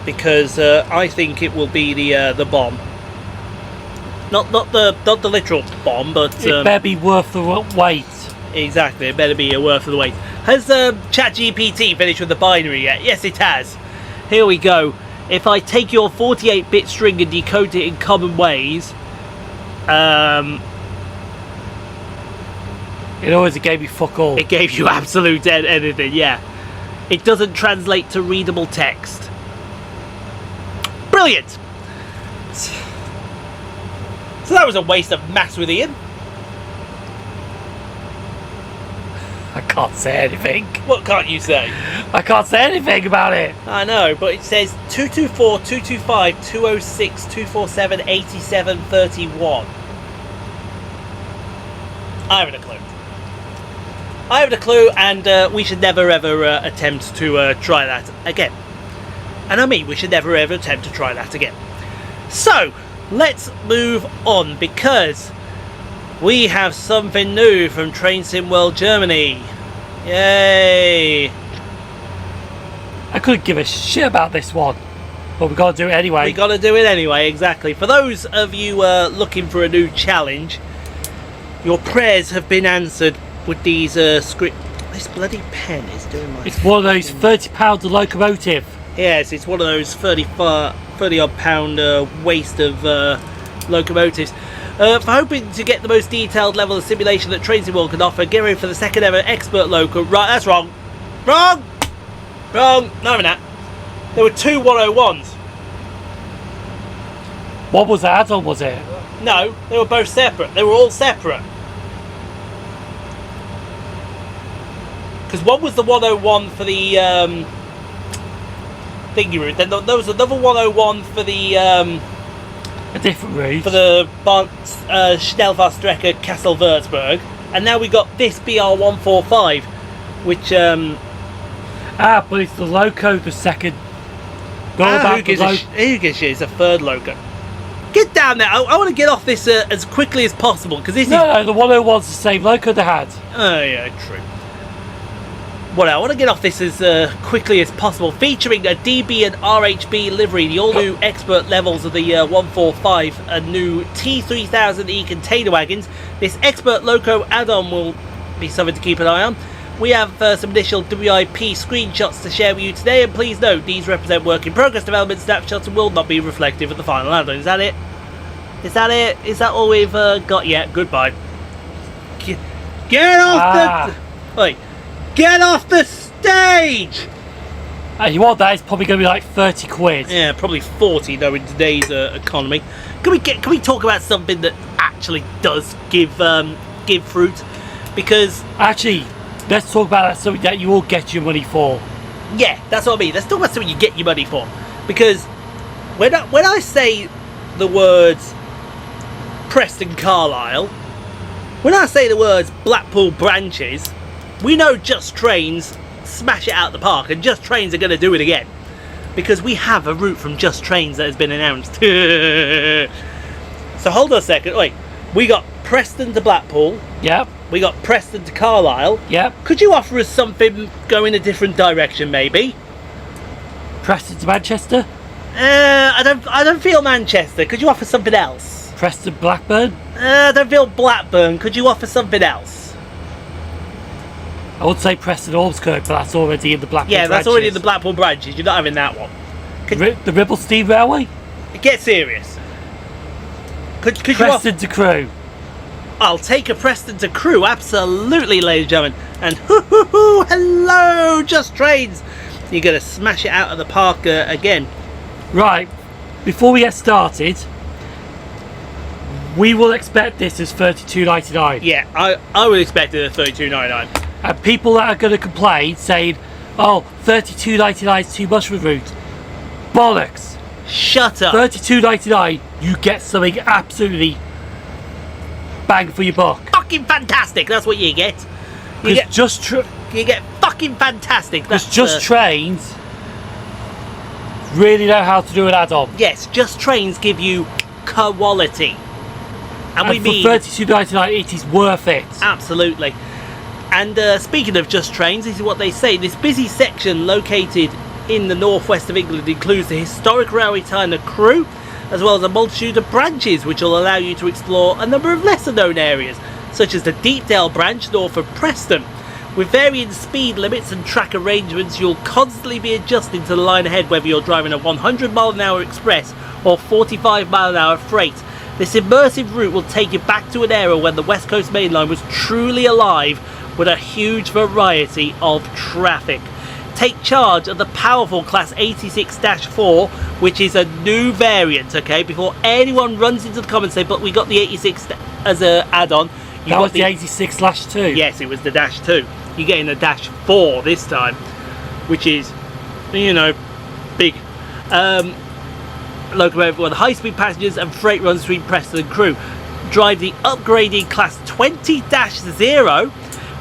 because I think it will be the bomb. Not the literal bomb, but It better be worth the wait. exactly. It better be worth the wait. Has ChatGPT finished with the binary yet? Yes, it has. Here we go. If I take your 48-bit string and decode it in common ways, It always gave you fuck all. it gave you absolute anything. Yeah, it doesn't translate to readable text. Brilliant. So that was a waste of maths with Ian. I can't say anything. What can't you say? I can't say anything about it. I know, but it says 224, 225, 206, 247, 87, 31. I haven't a clue. I haven't a clue, and we should never ever attempt to try that again. And I mean, we should never ever attempt to try that again. So, let's move on, because we have something new from Train Sim World Germany. Yay! I couldn't give a shit about this one, but we gotta do it anyway. We gotta do it anyway, exactly. For those of you looking for a new challenge, your prayers have been answered with these script. This bloody pen is doing my... It's one of those £30 locomotive. Yes, it's one of those 30 odd pound waste of locomotives. For hoping to get the most detailed level of simulation that Train Sim World can offer, get ready for the second ever expert loco. Right, that's wrong. Wrong! Wrong! Not even that. There were two 101s. What was the add-on, was it? No, they were both separate. They were all separate. Because one was the 101 for the thingy route. Then there was another 101 for the A different route. for the Schnellfahrstrecke Kassel Würzburg, and now we got this BR145, which but it's the Loco, the second. who gives a shit? It's a third loco. Get down there! I want to get off this as quickly as possible, because this is... No, the 101's the same Loco they had. Oh yeah, true. Well, I want to get off this as quickly as possible, featuring a DB and RHB livery, the all-new expert levels of the 145, and new T3000E container wagons. This expert loco add-on will be something to keep an eye on. We have some initial WIP screenshots to share with you today, and please note these represent work in progress development snapshots and will not be reflective of the final add-on. Is that it? Is that it? Is that all we've got yet? Goodbye. Get off the... Wait. Get off the stage! You want that? It's probably going to be like 30 quid. Yeah, probably 40 though in today's economy. Can we talk about something that actually does give fruit? Because Actually, let's talk about that something that you will get your money for. yeah, that's what I mean. Let's talk about something you get your money for. Because when I say the words Preston Carlisle, when I say the words Blackpool branches, we know Just Trains smash it out the park, and Just Trains are going to do it again, because we have a route from Just Trains that has been announced. So hold on a second. Wait, we got Preston to Blackpool. Yep, We got Preston to Carlisle. yep. Could you offer us something going a different direction, maybe? Preston to Manchester. I don't feel Manchester. Could you offer something else? Preston Blackburn. I don't feel Blackburn. Could you offer something else? I would say Preston Ormskirk, but that's already in the Blackburn Yeah, that's already in the branches. Blackpool branches. You're not having that one. The Ribble Steam Railway. Get serious. Could you offer... Preston to Crewe. I'll take a Preston to Crewe, absolutely, ladies and gentlemen. And hello, Just Trains. You're going to smash it out of the park again. Right, before we get started, we will expect this as $32.99. Yeah, I would expect it at $32.99. And people that are going to complain saying, oh, $32.99 is too much for the route. Bollocks. Shut up. $32.99, you get something absolutely bang for your buck. Fucking fantastic. That's what you get. You get fucking fantastic. That's Just Trains really know how to do an add-on. yes, Just Trains give you quality. And we And mean for $32.99, it is worth it. absolutely. And speaking of Just Trains, this is what they say. This busy section located in the northwest of England includes the historic railway tie and the crew, as well as a multitude of branches which will allow you to explore a number of lesser known areas, such as the Deepdale branch north of Preston. With varying speed limits and track arrangements, you'll constantly be adjusting to the line ahead whether you're driving a 100-mile-an-hour express or 45-mile-an-hour freight. This immersive route will take you back to an era when the West Coast Main Line was truly alive with a huge variety of traffic. Take charge of the powerful Class 86-4, which is a new variant, okay? Before anyone runs into the comments and say, but we got the 86 as an add-on. That was the 86/2. Yes, it was the Dash 2. You're getting the Dash 4 this time, which is, you know, big. Locomotive with high-speed passengers and freight runs between Preston and Crewe. Drive the upgraded Class 20-0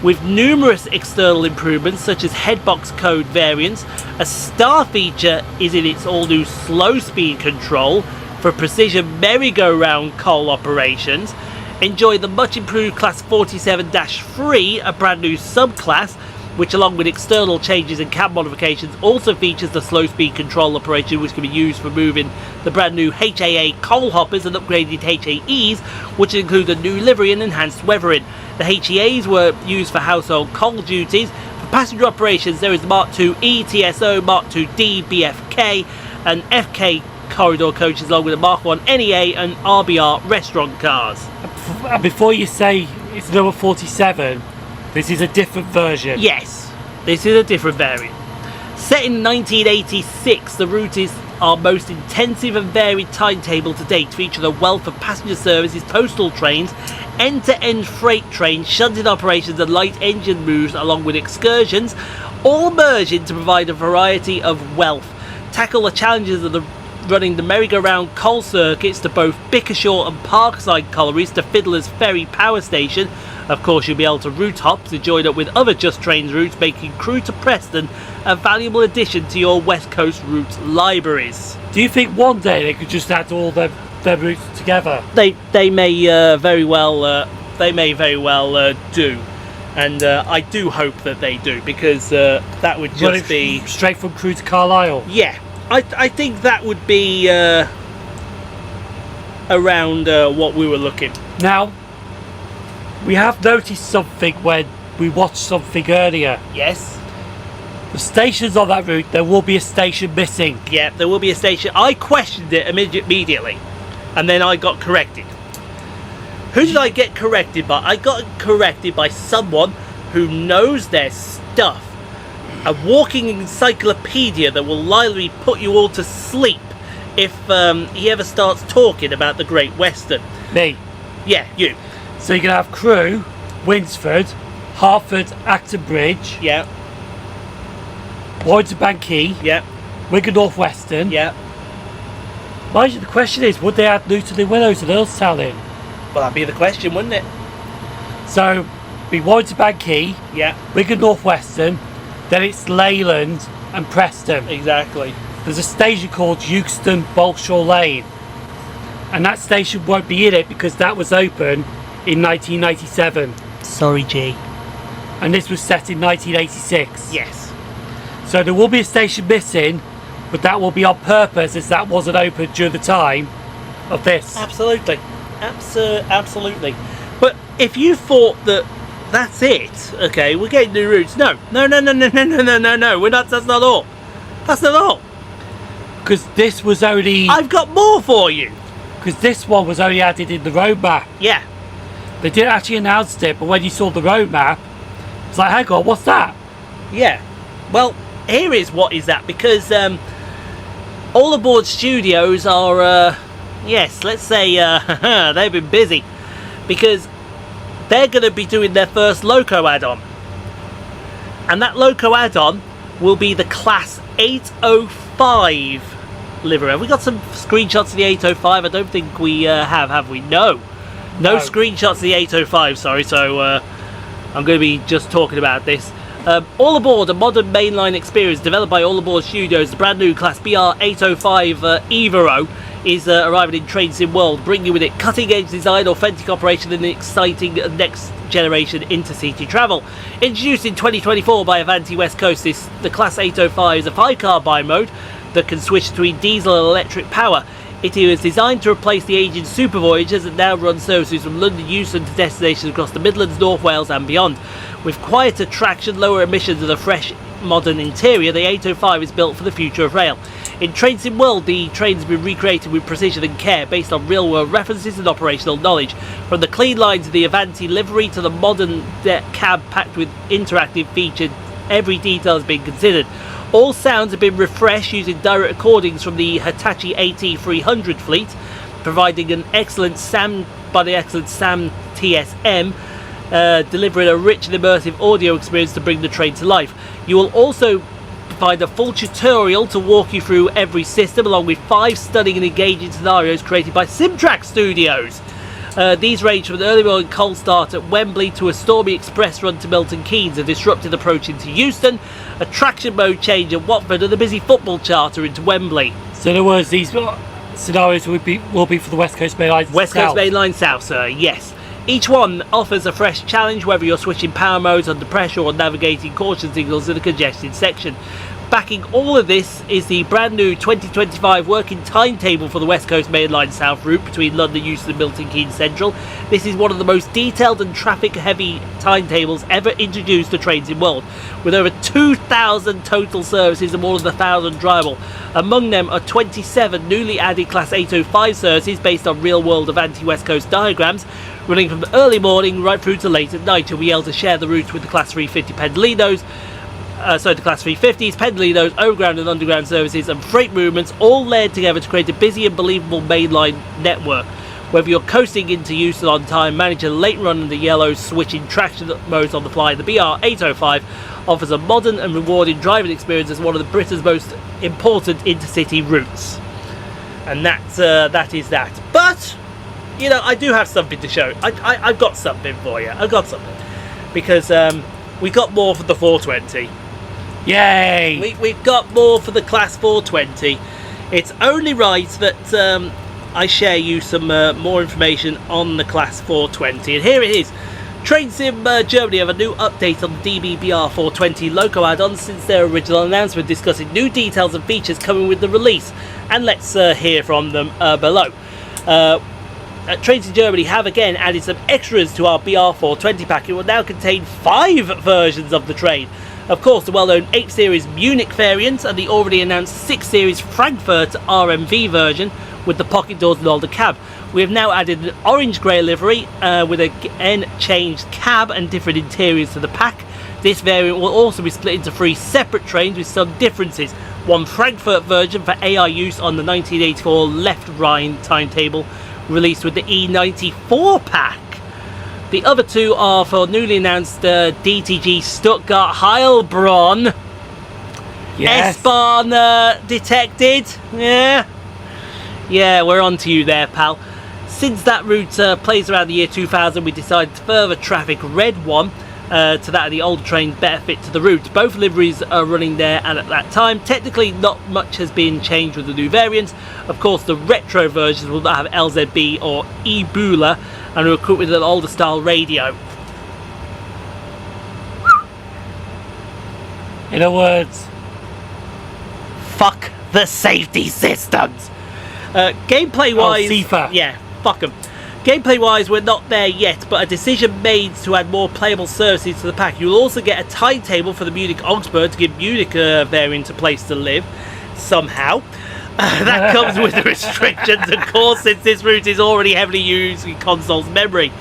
with numerous external improvements such as headbox code variants. A star feature is in its all-new slow-speed control for precision merry-go-round coal operations. Enjoy the much improved Class 47-3, a brand new subclass, which along with external changes and cab modifications also features the slow speed control operation, which can be used for moving the brand new HAA coal hoppers and upgraded HAEs, which include a new livery and enhanced weathering. The HAAs were used for household coal duties. For passenger operations, there is the Mark II E, TSO, Mark II D, BFK and FK corridor coaches, along with the Mark I NEA and RBR restaurant cars. And before you say it's number 47, this is a different version. Yes, this is a different variant. Set in 1986, the route is our most intensive and varied timetable to date, featuring a wealth of passenger services, postal trains, end-to-end freight trains, shunting operations and light engine moves, along with excursions, all merging to provide a variety of wealth. Tackle the challenges of running the merry-go-round coal circuits to both Bickershaw and Parkside collieries to Fiddler's Ferry power station. Of course, you'll be able to route hop to join up with other Just Trains routes, making Crewe to Preston a valuable addition to your West Coast routes libraries. Do you think one day they could just add all their routes together? They may very well do, and I do hope that they do, because that would just be straight from Crewe to Carlisle. Yeah, I think that would be around what we were looking. Now, we have noticed something when we watched something earlier. Yes. The stations on that route, there will be a station missing. Yeah, there will be a station. I questioned it immediately, and then I got corrected. Who did I get corrected by? I got corrected by someone who knows their stuff. A walking encyclopedia that will literally put you all to sleep if he ever starts talking about the Great Western. Me. Yeah, you. So you're going to have Crewe, Winsford, Hertford, Acton Bridge, Yeah, Warrington Banquet, yeah, Wigan North Western. yeah. Mind you, the question is, would they add Newton and Willows and Earlstown in? Well, that'd be the question, wouldn't it? So, be Warrington Banquet, Yeah, Wigan North Western, then it's Leyland and Preston. exactly. There's a station called Euxton Bolshaw Lane, and that station won't be in it because that was open in 1997, Sorry, G. and this was set in 1986. Yes. So there will be a station missing, but that will be on purpose, as that wasn't open during the time of this. Absolutely. Absolutely. But if you thought that that's it, okay, we're getting new routes. No. We're not. That's not all. That's not all. Because this was only... I've got more for you. Because this one was only added in the roadmap. Yeah. They didn't actually announce it, but when you saw the roadmap, it's like, hang on, what's that? Yeah. Well, here is what is that, because All Aboard Studios are, yes, let's say they've been busy, because they're going to be doing their first Loco add-on. And that Loco add-on will be the Class 805 livery. Have we got some screenshots of the 805? I don't think we have we? No screenshots of the 805, sorry, so I'm going to be just talking about this. All Aboard, a modern mainline experience developed by All Aboard Studios, the brand new Class BR805 Evero is arriving in Train Sim World, bringing with it cutting edge design, authentic operation and an exciting next generation intercity travel. Introduced in 2024 by Avanti West Coast, the Class 805 is a 5-car bi-mode that can switch between diesel and electric power. It is designed to replace the aging Super Voyagers and now runs services from London Euston to destinations across the Midlands, North Wales and beyond. With quieter traction, lower emissions and a fresh modern interior, the 805 is built for the future of rail. In Train Sim World, the train has been recreated with precision and care based on real-world references and operational knowledge. From the clean lines of the Avanti livery to the modern cab packed with interactive features, every detail has been considered. All sounds have been refreshed using direct recordings from the Hitachi AT300 fleet, providing an excellent Sam TSM, delivering a rich and immersive audio experience to bring the train to life. You will also find a full tutorial to walk you through every system, along with 5 stunning and engaging scenarios created by Simtrack Studios. These range from an early morning cold start at Wembley to a stormy express run to Milton Keynes, a disrupted approach into Euston, a traction mode change at Watford, and a busy football charter into Wembley. So in other words, these scenarios will be for the West Coast Main Line West Coast Main Line South, sir, yes. Each one offers a fresh challenge, whether you're switching power modes under pressure or navigating caution signals in a congested section. Backing all of this is the brand new 2025 working timetable for the West Coast Main Line South route between London Euston and Milton Keynes Central. This is one of the most detailed and traffic heavy timetables ever introduced to Trains in World, with over 2,000 total services and more than 1,000 drivable. Among them are 27 newly added Class 805 services based on real world Avanti West Coast diagrams, running from the early morning right through to late at night. You'll be able to share the route with the Class 350 Pendolinos, the Class 350s, Pendolinos, overground and underground services and freight movements, all layered together to create a busy and believable mainline network. Whether you're coasting into Euston on time, managing a late run in the yellows, switching traction modes on the fly, the BR805 offers a modern and rewarding driving experience as one of the Britain's most important intercity routes. And that is that. But, you know, I do have something to show. I've got something for you. I've got something. Because we got more for the 420. Yay! We've got more for the Class 420. It's only right that I share you some more information on the Class 420. And here it is. Train Sim Germany have a new update on the DBBR 420 Loco add-on since their original announcement, discussing new details and features coming with the release. And let's hear from them below. Trains in Germany have again added some extras to our BR420 pack. It will now contain 5 versions of the train. Of course, the well-known 8 Series Munich variant and the already announced 6 Series Frankfurt RMV version with the pocket doors and older cab. We have now added an orange-grey livery with an changed cab and different interiors to the pack. This variant will also be split into 3 separate trains with some differences. One Frankfurt version for AI use on the 1984 Left Rhine timetable, released with the E94 pack. The other 2 are for newly announced DTG Stuttgart Heilbronn. Yes. S-Bahn detected. Yeah, we're on to you there, pal. Since that route plays around the year 2000, we decided to further traffic Red 1 to that of the older train, better fit to the route. Both liveries are running there, and at that time, technically not much has been changed with the new variants. Of course, the retro versions will not have LZB or E-Bula and are equipped with an older style radio. In other words, fuck the safety systems. Gameplay wise, yeah, fuck them. Gameplay wise, we're not there yet, but a decision made to add more playable services to the pack. You'll also get a timetable for the Munich Augsburg to give Munich a variant a place to live somehow. That comes with restrictions, of course, since this route is already heavily used in console's memory.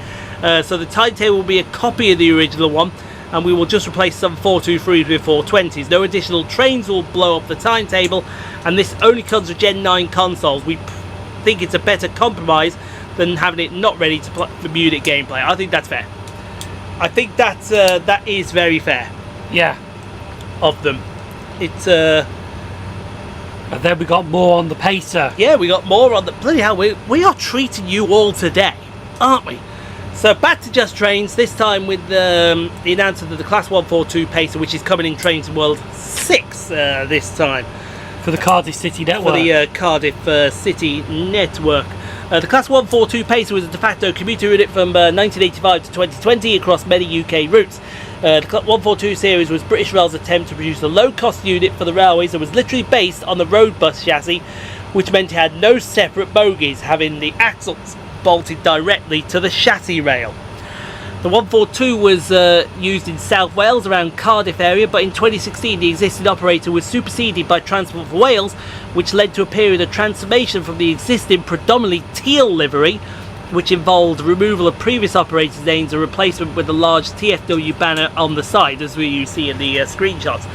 So the timetable will be a copy of the original one, and we will just replace some 423s with 420s. No additional trains will blow up the timetable, and this only comes with Gen 9 consoles. We think it's a better compromise than having it not ready to play the Munich gameplay. I think that's fair. I think that is very fair. Yeah. Of them. It's and then we got more on the Pacer. Yeah, we got more on the... Bloody hell, we are treating you all today, aren't we? So back to Just Trains, this time with the announcement of the Class 142 Pacer, which is coming in Trains World 6 this time. For the Cardiff City Network. For the Cardiff City Network. The Class 142 Pacer was a de facto commuter unit from 1985 to 2020 across many UK routes. The 142 series was British Rail's attempt to produce a low-cost unit for the railways and was literally based on the road bus chassis, which meant it had no separate bogies, having the axles bolted directly to the chassis rail. The 142 was used in South Wales around Cardiff area, but in 2016 the existing operator was superseded by Transport for Wales, which led to a period of transformation from the existing predominantly teal livery, which involved removal of previous operators' names and replacement with the large TFW banner on the side, as you see in the screenshots.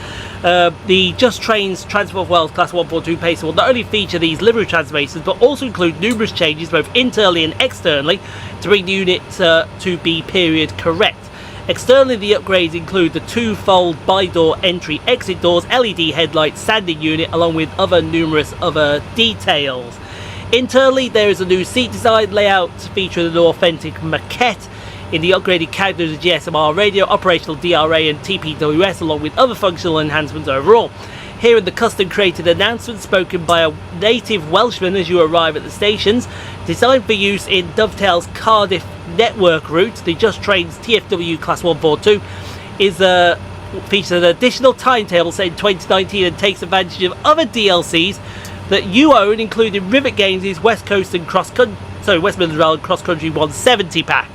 The Just Trains Transport for Wales Class 142 Pacer will not only feature these livery transformations, but also include numerous changes both internally and externally to bring the unit to be period correct. Externally, the upgrades include the two-fold bi-door entry-exit doors, LED headlights, sanding unit, along with numerous other details. Internally, there is a new seat design layout featuring an authentic maquette. In the upgraded cab, there's a GSMR radio, operational DRA and TPWS, along with other functional enhancements overall. Here in the custom created announcement spoken by a native Welshman as you arrive at the stations, designed for use in Dovetail's Cardiff network route, the Just Trains TFW Class 142 features an additional timetable set in 2019 and takes advantage of other DLCs that you own, including Rivet Games' West Coast and West Midlands Rail and Cross Country 170 pack.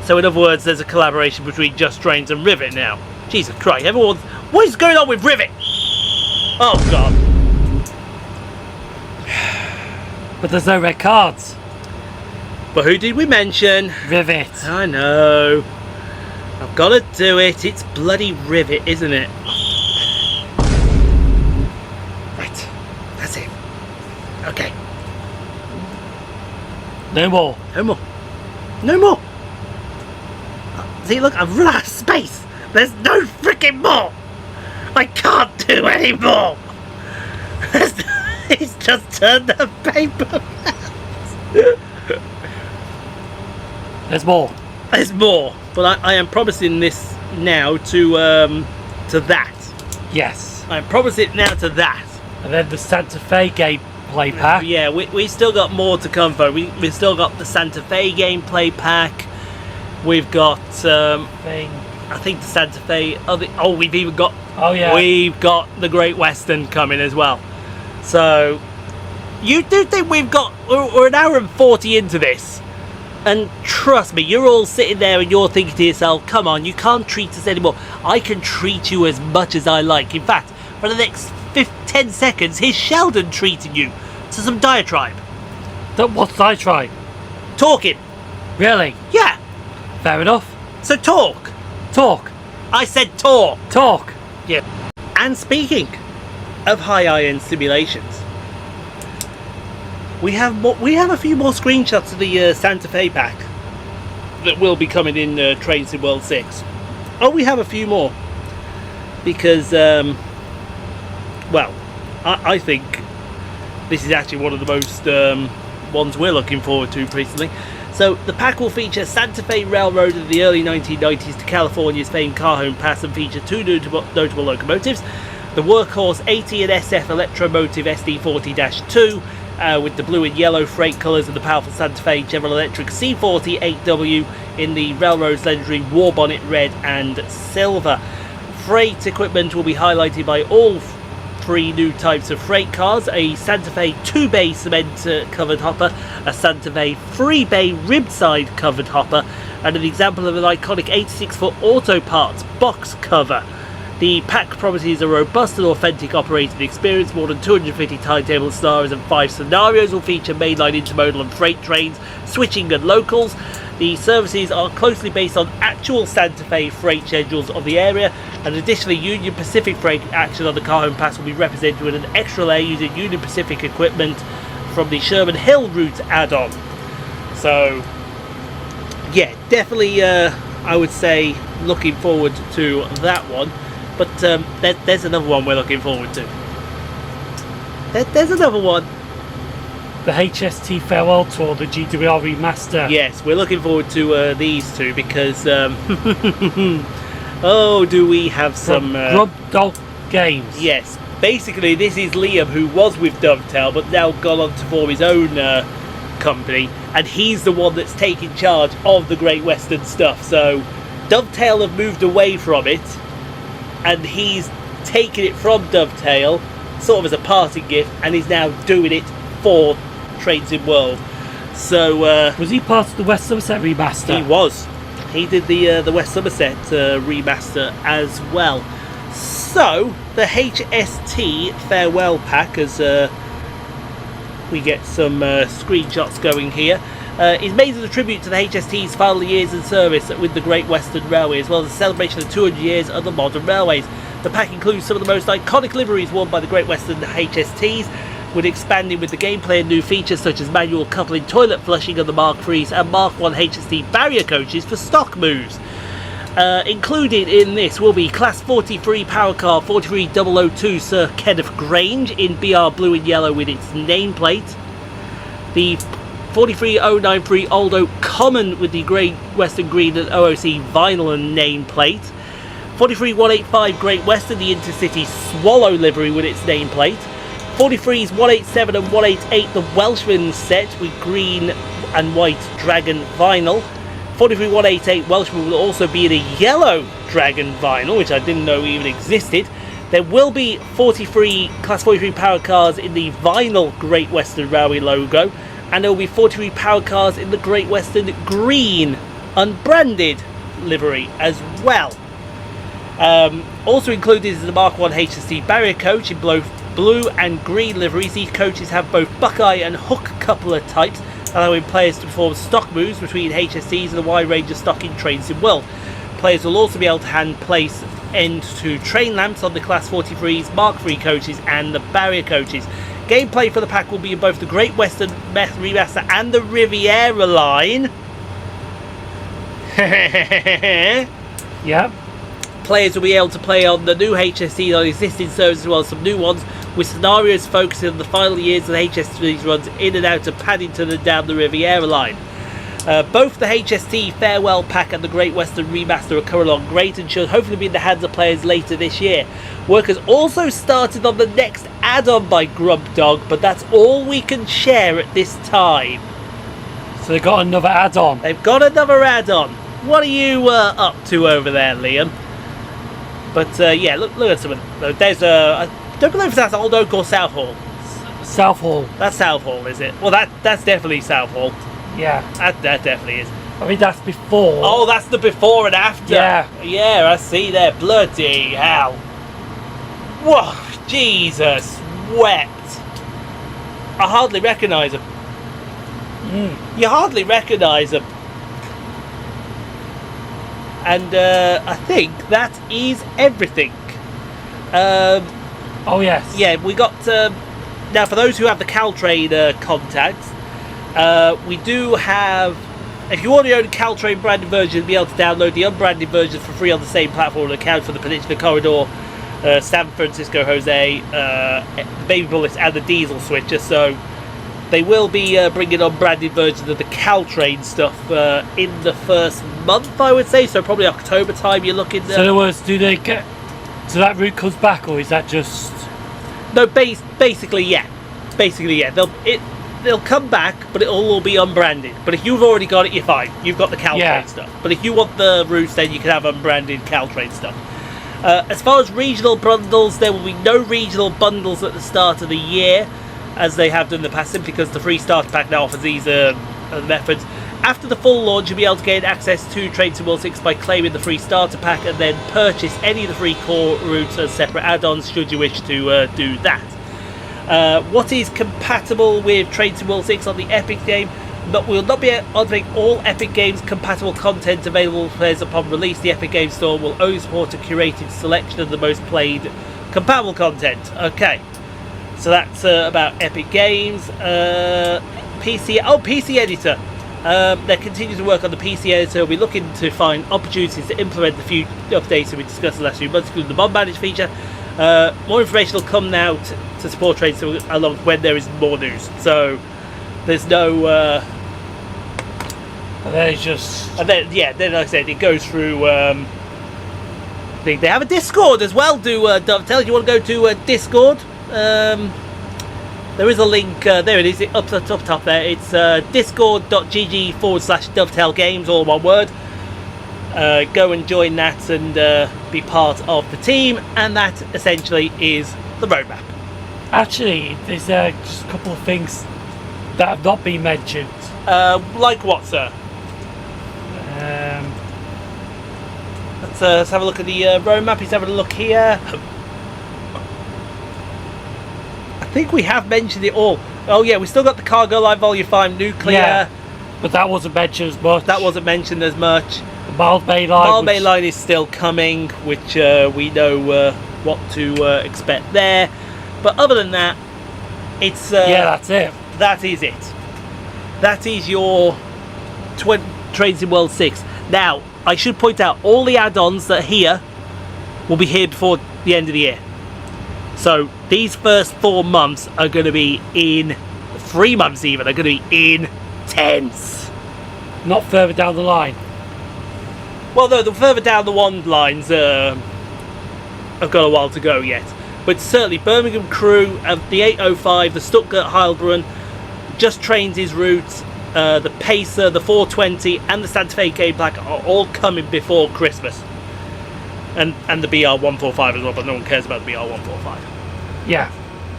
So in other words, there's a collaboration between Just Trains and Rivet now. Jesus Christ, everyone's... What is going on with Rivet? Oh God. But there's no red cards. But who did we mention? Rivet. I know. I've got to do it. It's bloody Rivet, isn't it? Right. That's it. Okay. No more. No more. No more. See, look, I've run out of space. There's no freaking more. I can't do any more. He's just turned the paper. There's more. There's more, but I am promising this now to that. Yes. I'm promising now to that. And then the Santa Fe gameplay pack. Yeah, we still got more to come for. We've still got the Santa Fe gameplay pack. We've got I think the Santa Fe. We've even got. Oh yeah. We've got the Great Western coming as well. So you do think we're an hour and 40 into this, and trust me, you're all sitting there and you're thinking to yourself, come on, you can't treat us anymore. I can treat you as much as I like. In fact, for the next 10 seconds, here's Sheldon treating you to some diatribe. What's diatribe? Talking. Really? Yeah. Fair enough. So talk. Talk. I said talk. Talk. Yeah. And speaking of high-end simulations, we have a few more screenshots of the Santa Fe pack that will be coming in Train Sim World 6. Oh, we have a few more because, well, I think this is actually one of the most ones we're looking forward to personally. So the pack will feature Santa Fe Railroad in the early 1990s to California's famed Cajon Pass and feature two notable locomotives, the Workhorse 80 and SF Electromotive SD40-2 with the blue and yellow freight colours, and the powerful Santa Fe General Electric C40 8W in the railroad's legendary war bonnet red and silver. Freight equipment will be highlighted by all three new types of freight cars: a Santa Fe 2-bay cement covered hopper, a Santa Fe 3-bay rib-side covered hopper, and an example of an iconic 86-foot auto parts box cover. The pack promises a robust and authentic operating experience. More than 250 timetable scenarios and 5 scenarios will feature mainline, intermodal and freight trains, switching and locals. The services are closely based on actual Santa Fe freight schedules of the area, and additionally Union Pacific freight action on the Cajon Pass will be represented with an extra layer using Union Pacific equipment from the Sherman Hill route add-on. So yeah, definitely I would say looking forward to that one. But there's another one we're looking forward to. There's another one. The HST Farewell Tour, the GWR Remaster. Yes, we're looking forward to these two because oh, do we have some Grub Dog Games. Yes, basically this is Liam, who was with Dovetail but now gone on to form his own company, and he's the one that's taking charge of the Great Western stuff. So Dovetail have moved away from it, and he's taken it from Dovetail sort of as a parting gift, and he's now doing it for Trains in World. So was he part of the West Somerset remaster? he was. He did the West Somerset remaster as well. So the HST farewell pack, as we get some screenshots going here, is made as a tribute to the HST's final years in service with the Great Western Railway, as well as a celebration of 200 years of the modern railways. The pack includes some of the most iconic liveries worn by the Great Western HSTs, with expanding with the gameplay and new features such as manual coupling, toilet flushing of the Mark IIIs and Mark I HST barrier coaches for stock moves. Included in this will be Class 43 power car 43002 Sir Kenneth Grange in BR blue and yellow with its nameplate. The 43093 Old Oak Common with the Great Western Green and OOC vinyl and nameplate. 43185 Great Western, the Intercity Swallow livery with its nameplate. 43s 187 and 188 the Welshman set with green and white dragon vinyl. 43 188 Welshman will also be in a yellow dragon vinyl, which I didn't know even existed. There will be 43 Class 43 power cars in the vinyl Great Western Railway logo, and there will be 43 power cars in the Great Western green unbranded livery as well. Also included is the Mark I HST barrier coach in both blue and green liveries. These coaches have both Buckeye and Hook coupler types, allowing players to perform stock moves between HSTs and a wide range of stock in Trains in World. Players will also be able to hand place end to train lamps on the Class 43s, Mark III coaches and the barrier coaches. Gameplay for the pack will be in both the Great Western Remaster and the Riviera line. Yeah. Players will be able to play on the new HST on existing servers as well as some new ones, with scenarios focusing on the final years of the HST's runs in and out of Paddington and down the Riviera line. Both the HST Farewell Pack and the Great Western Remaster are coming along great and should hopefully be in the hands of players later this year. Work has also started on the next add-on by Grub Dog, but that's all we can share at this time. So they got another add-on. They've got another add-on. What are you up to over there, Liam? But yeah, look at some of them. There's I don't know if that's Old Oak or South Hall. South Hall. That's South Hall, is it? Well, that's definitely South Hall. Yeah. That definitely is. I mean, that's before. Oh, that's the before and after. Yeah. Yeah, I see there. Bloody hell. Whoa, Jesus wept. I hardly recognise them. You hardly recognise them. And I think that is everything. Oh, yes. Yeah, we got... now, for those who have the Caltrain contacts, we do have... If you already own a Caltrain branded version, you'll be able to download the unbranded version for free on the same platform and account for the Peninsula Corridor, San Francisco Jose, Baby Bullets and the Diesel Switcher. So they will be bringing unbranded versions of the Caltrain stuff in the first month, I would say. So probably October time you're looking... So in other words, do they get... So that route comes back, or is that just... No, basically, yeah. Basically, yeah. They'll come back, but it'll all be unbranded. But if you've already got it, you're fine. You've got the Caltrain stuff. But if you want the routes, then you can have unbranded Caltrain stuff. As far as regional bundles, there will be no regional bundles at the start of the year, as they have done in the past, simply because the free starter pack now offers these methods. After the full launch, you'll be able to gain access to Trains in World 6 by claiming the free starter pack and then purchase any of the free core routes as separate add-ons should you wish to do that. What is compatible with Trains in World 6 on the Epic game? We'll not be able to make all Epic Games compatible content available for players upon release. The Epic Games Store will only support a curated selection of the most played compatible content. Okay, so that's about Epic Games. PC Editor. They continue to work on the PC Editor. We'll be looking to find opportunities to implement the few updates that we discussed the last few months, including the mod manage feature. More information will come now to support Trains along when there is more news. So there's no... and then it's just... And then, yeah, then like I said, it goes through... they have a Discord as well, Dovetail. You want to go to Discord? there is a link. There it is, up top there. It's discord.gg/Dovetail Games, all one word. Go and join that and be part of the team, and that essentially is the roadmap. Actually, there's just a couple of things that have not been mentioned. Like what, sir? Let's have a look at the roadmap. He's having a look here. I think we have mentioned it all. Oh yeah, we still got the Cargo Line Volume 5 nuclear. Yeah, but that wasn't mentioned as much. That wasn't mentioned as much. The Miles Bay line. Miles Bay line is still coming, which we know what to expect there. But other than that, it's yeah, that's it. That is it. That is your Trains in World 6. Now, I should point out all the add-ons that are here will be here before the end of the year. So these first 4 months are going to be 3 months even, are going to be intense. Not further down the line. Well, though, the further down the one lines have got a while to go yet. But certainly Birmingham Crew, the 805, the Stuttgart Heilbronn, Just Trains' route, the Pacer, the 420 and the Santa Fe game pack are all coming before Christmas. And the BR145 as well, but no one cares about the BR145. Yeah.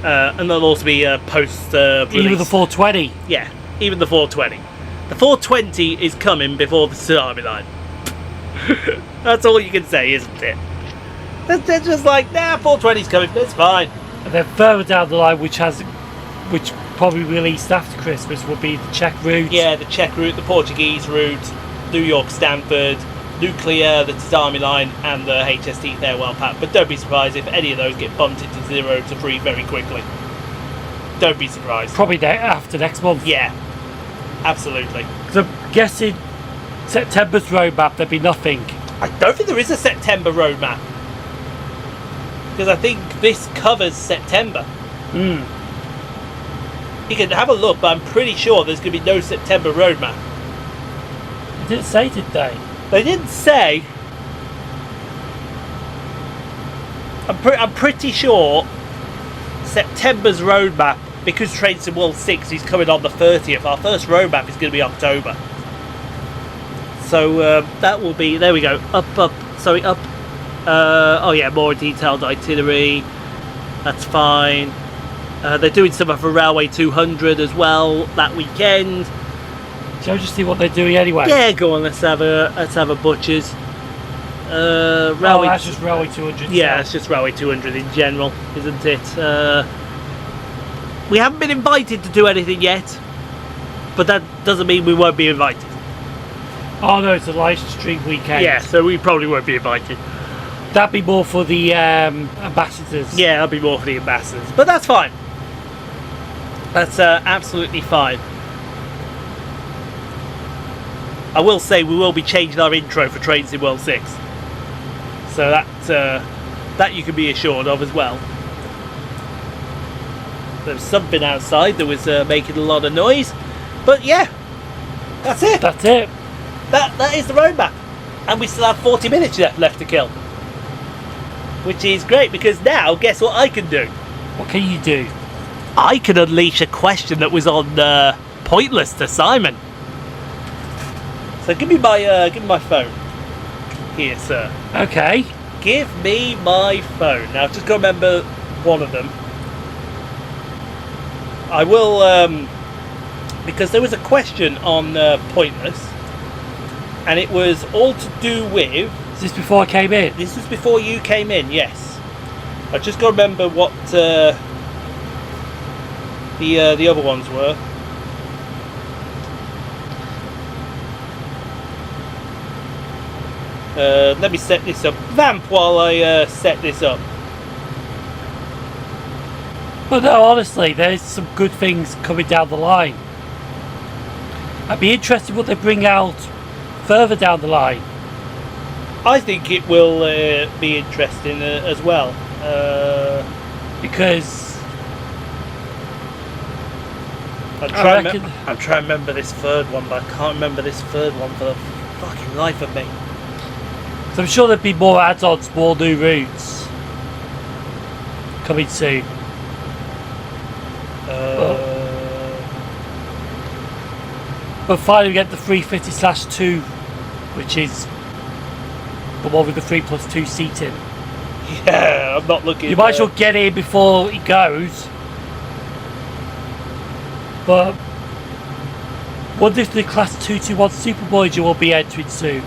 And there'll also be a post release. Even the 420. Yeah, even the 420. The 420 is coming before the Tadami line. That's all you can say, isn't it? They're just like, nah, 420's coming, it's fine. And then further down the line, which probably released after Christmas, will be the Czech route. Yeah, the Czech route, the Portuguese route, New York Stanford, Nuclear, the Tadami line, and the HST farewell pack. But don't be surprised if any of those get bumped into 0 to 3 very quickly. Don't be surprised. Probably after next month. Yeah, absolutely. Because I'm guessing September's roadmap, there'd be nothing. I don't think there is a September roadmap. Because I think this covers September. You can have a look, but I'm pretty sure there's going to be no September roadmap. They didn't say, did they? They didn't say. I'm pretty sure September's roadmap, because Trains in World 6 is coming on the 30th, our first roadmap is going to be October. So that will be, there we go, up. Oh yeah, more detailed itinerary, that's fine. They're doing stuff for Railway 200 as well that weekend. Shall we just see what they're doing anyway? Yeah, go on, let's have a butcher's. Railway that's just Railway 200. Yeah, it's just Railway 200 in general, isn't it? We haven't been invited to do anything yet, but that doesn't mean we won't be invited. Oh no, it's a live stream weekend. Yeah, so we probably won't be invited. That'd be more for the ambassadors. Yeah, that'll be more for the ambassadors, but that's fine. That's absolutely fine. I will say we will be changing our intro for Trains in World 6. So that you can be assured of as well. There was something outside that was making a lot of noise. But yeah, that's it. That's it. That is the roadmap. And we still have 40 minutes left to kill. Which is great, because now, guess what I can do? What can you do? I can unleash a question that was on Pointless to Simon. So give me my phone. Here, sir. Okay. Give me my phone. Now, just got to remember one of them. I will, because there was a question on Pointless, and it was all to do with... Is this before I came in? This was before you came in, yes. I just got to remember what the other ones were. Let me set this up. Vamp while I set this up. But no, honestly, there's some good things coming down the line. I'd be interested what they bring out further down the line. I think it will be interesting as well. Because I'm trying to remember this third one, but I can't remember this third one for the fucking life of me. So I'm sure there'd be more add-ons, more new routes coming soon. But finally we get the 350/2, which is the one with the 3+2 seating. Yeah, I'm not looking. You might as well get in before it goes. But wonder if the class 221 Superboy will be entering soon.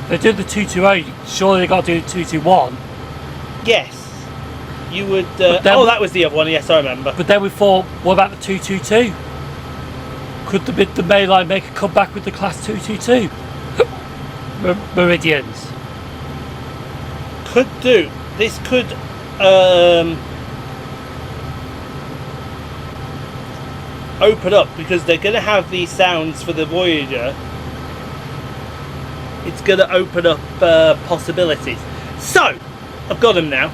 They do the 220, surely they got to do the 221. Yes. You would. then- Oh, that was the other one. Yes, I remember. But then we thought, what about the 222? Could the mainline make a comeback with the class 222? Meridians. Could do. This could. Open up because they're going to have these sounds for the Voyager. It's going to open up possibilities. So, I've got them now.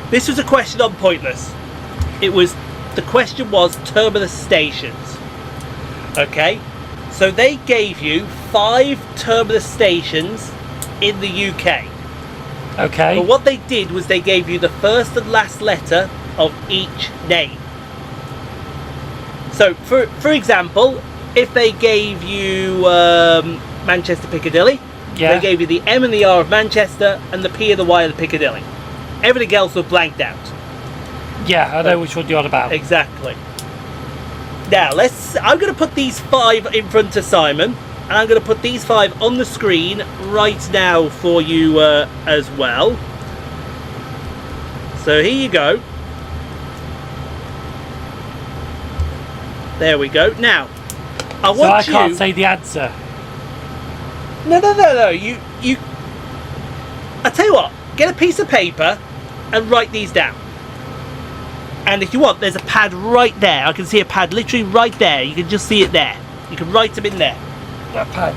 This was a question on Pointless. The question was terminus stations. Okay, so they gave you 5 terminus stations in the UK. Okay. But what they did was they gave you the first and last letter of each name. So, for example, if they gave you Manchester Piccadilly, Yeah. they gave you the M and the R of Manchester and the P and the Y of the Piccadilly. Everything else was blanked out. Yeah, I know which one you're on about. Exactly. Now, I'm going to put these 5 in front of Simon, and I'm going to put these 5 on the screen right now for you as well. So here you go. There we go. Now, I So I want can't you. say the answer. No. You. I tell you what. Get a piece of paper and write these down. And if you want, there's a pad right there. I can see a pad literally right there. You can just see it there. You can write them in there. That pad.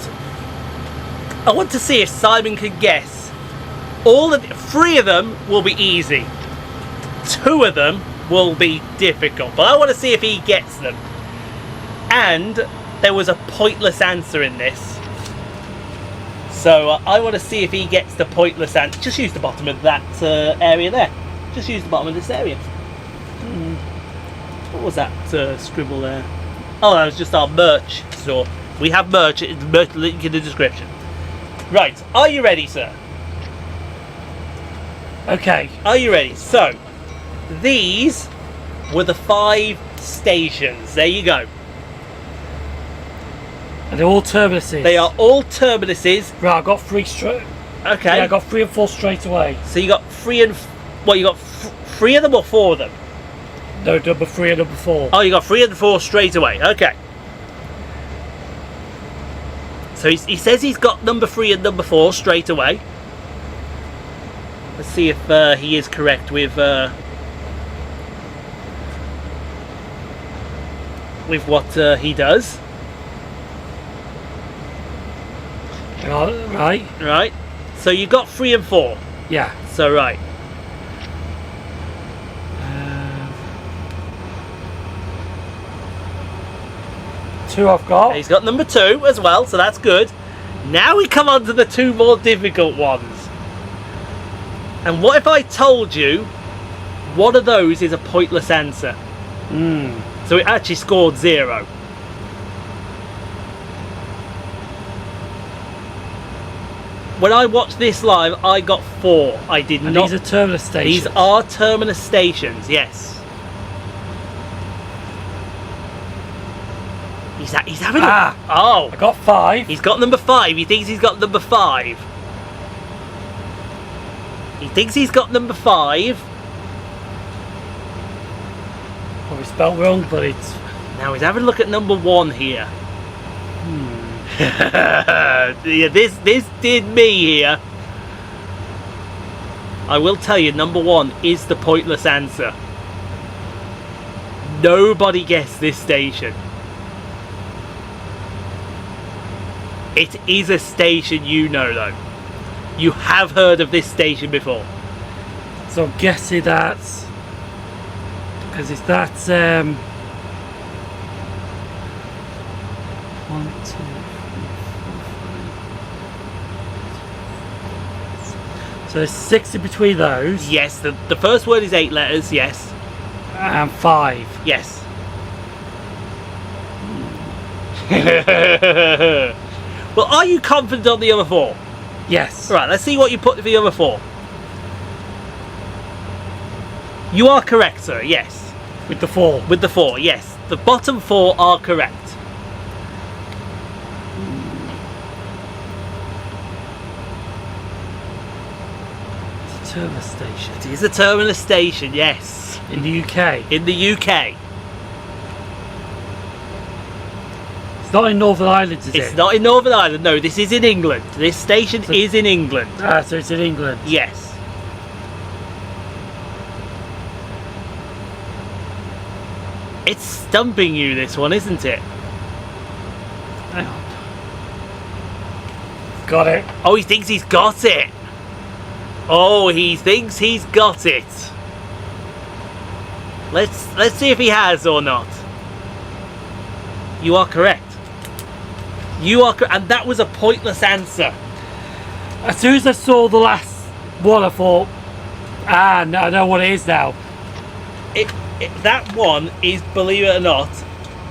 I want to see if Simon can guess. 3 of them will be easy. 2 of them will be difficult. But I want to see if he gets them. And there was a pointless answer in this. So I want to see if he gets the pointless answer. Just use the bottom of that area there. Just use the bottom of this area. What was that scribble there? Oh, that was just our merch store. We have merch. It's merch link in the description. Right, are you ready, sir? Okay. Are you ready? So, these were the 5 stations. There you go. And they're all terminuses. They are all terminuses. Right, I got 3 straight. Okay. Yeah, I got 3 and 4 straight away. So you got 3 and... Well, you got 3 of them or 4 of them? No, number 3 and number 4. Oh, you got 3 and 4 straight away. Okay. So he says he's got number 3 and number 4 straight away. Let's see if he is correct with what he does. Right. Right. So you got 3 and 4. Yeah. So right. 2 I've got. He's got number 2 as well, so that's good. Now we come on to the 2 more difficult ones. And what if I told you one of those is a pointless answer? So it actually scored 0. When I watched this live, I got 4. I did And not. these are terminus stations. These are terminus stations, yes. He's having Ah. Oh. I got 5. He's got number 5. He thinks he's got number 5. He thinks he's got number 5. Probably spelled wrong, but it's... Now he's having a look at number 1 here. Yeah, this did me here. I will tell you, number 1 is the pointless answer. Nobody guessed this station. It is a station you know though. You have heard of this station before. So I'm guessing that's... Because it's that... 1, 2, 3, 4, 5. So there's 6 in between those. Yes, the first word is 8 letters, yes. And 5. Yes. Well, are you confident on the other 4? Yes. Right, let's see what you put for the other 4. You are correct, sir, yes. With the 4. With the 4, yes. The bottom 4 are correct. It's a terminus station. It is a terminus station, yes. In the UK. In the UK. It's not in Northern Ireland, is it? It's not in Northern Ireland, no, this is in England. This station is in England. Ah, so it's in England. Yes. It's stumping you, this one, isn't it? Hang on. Got it. Oh, he thinks he's got it. Oh, he thinks he's got it. Let's see if he has or not. You are correct. You are correct, and that was a pointless answer. As soon as I saw the last one, I thought, no, I know what it is now. That one is, believe it or not,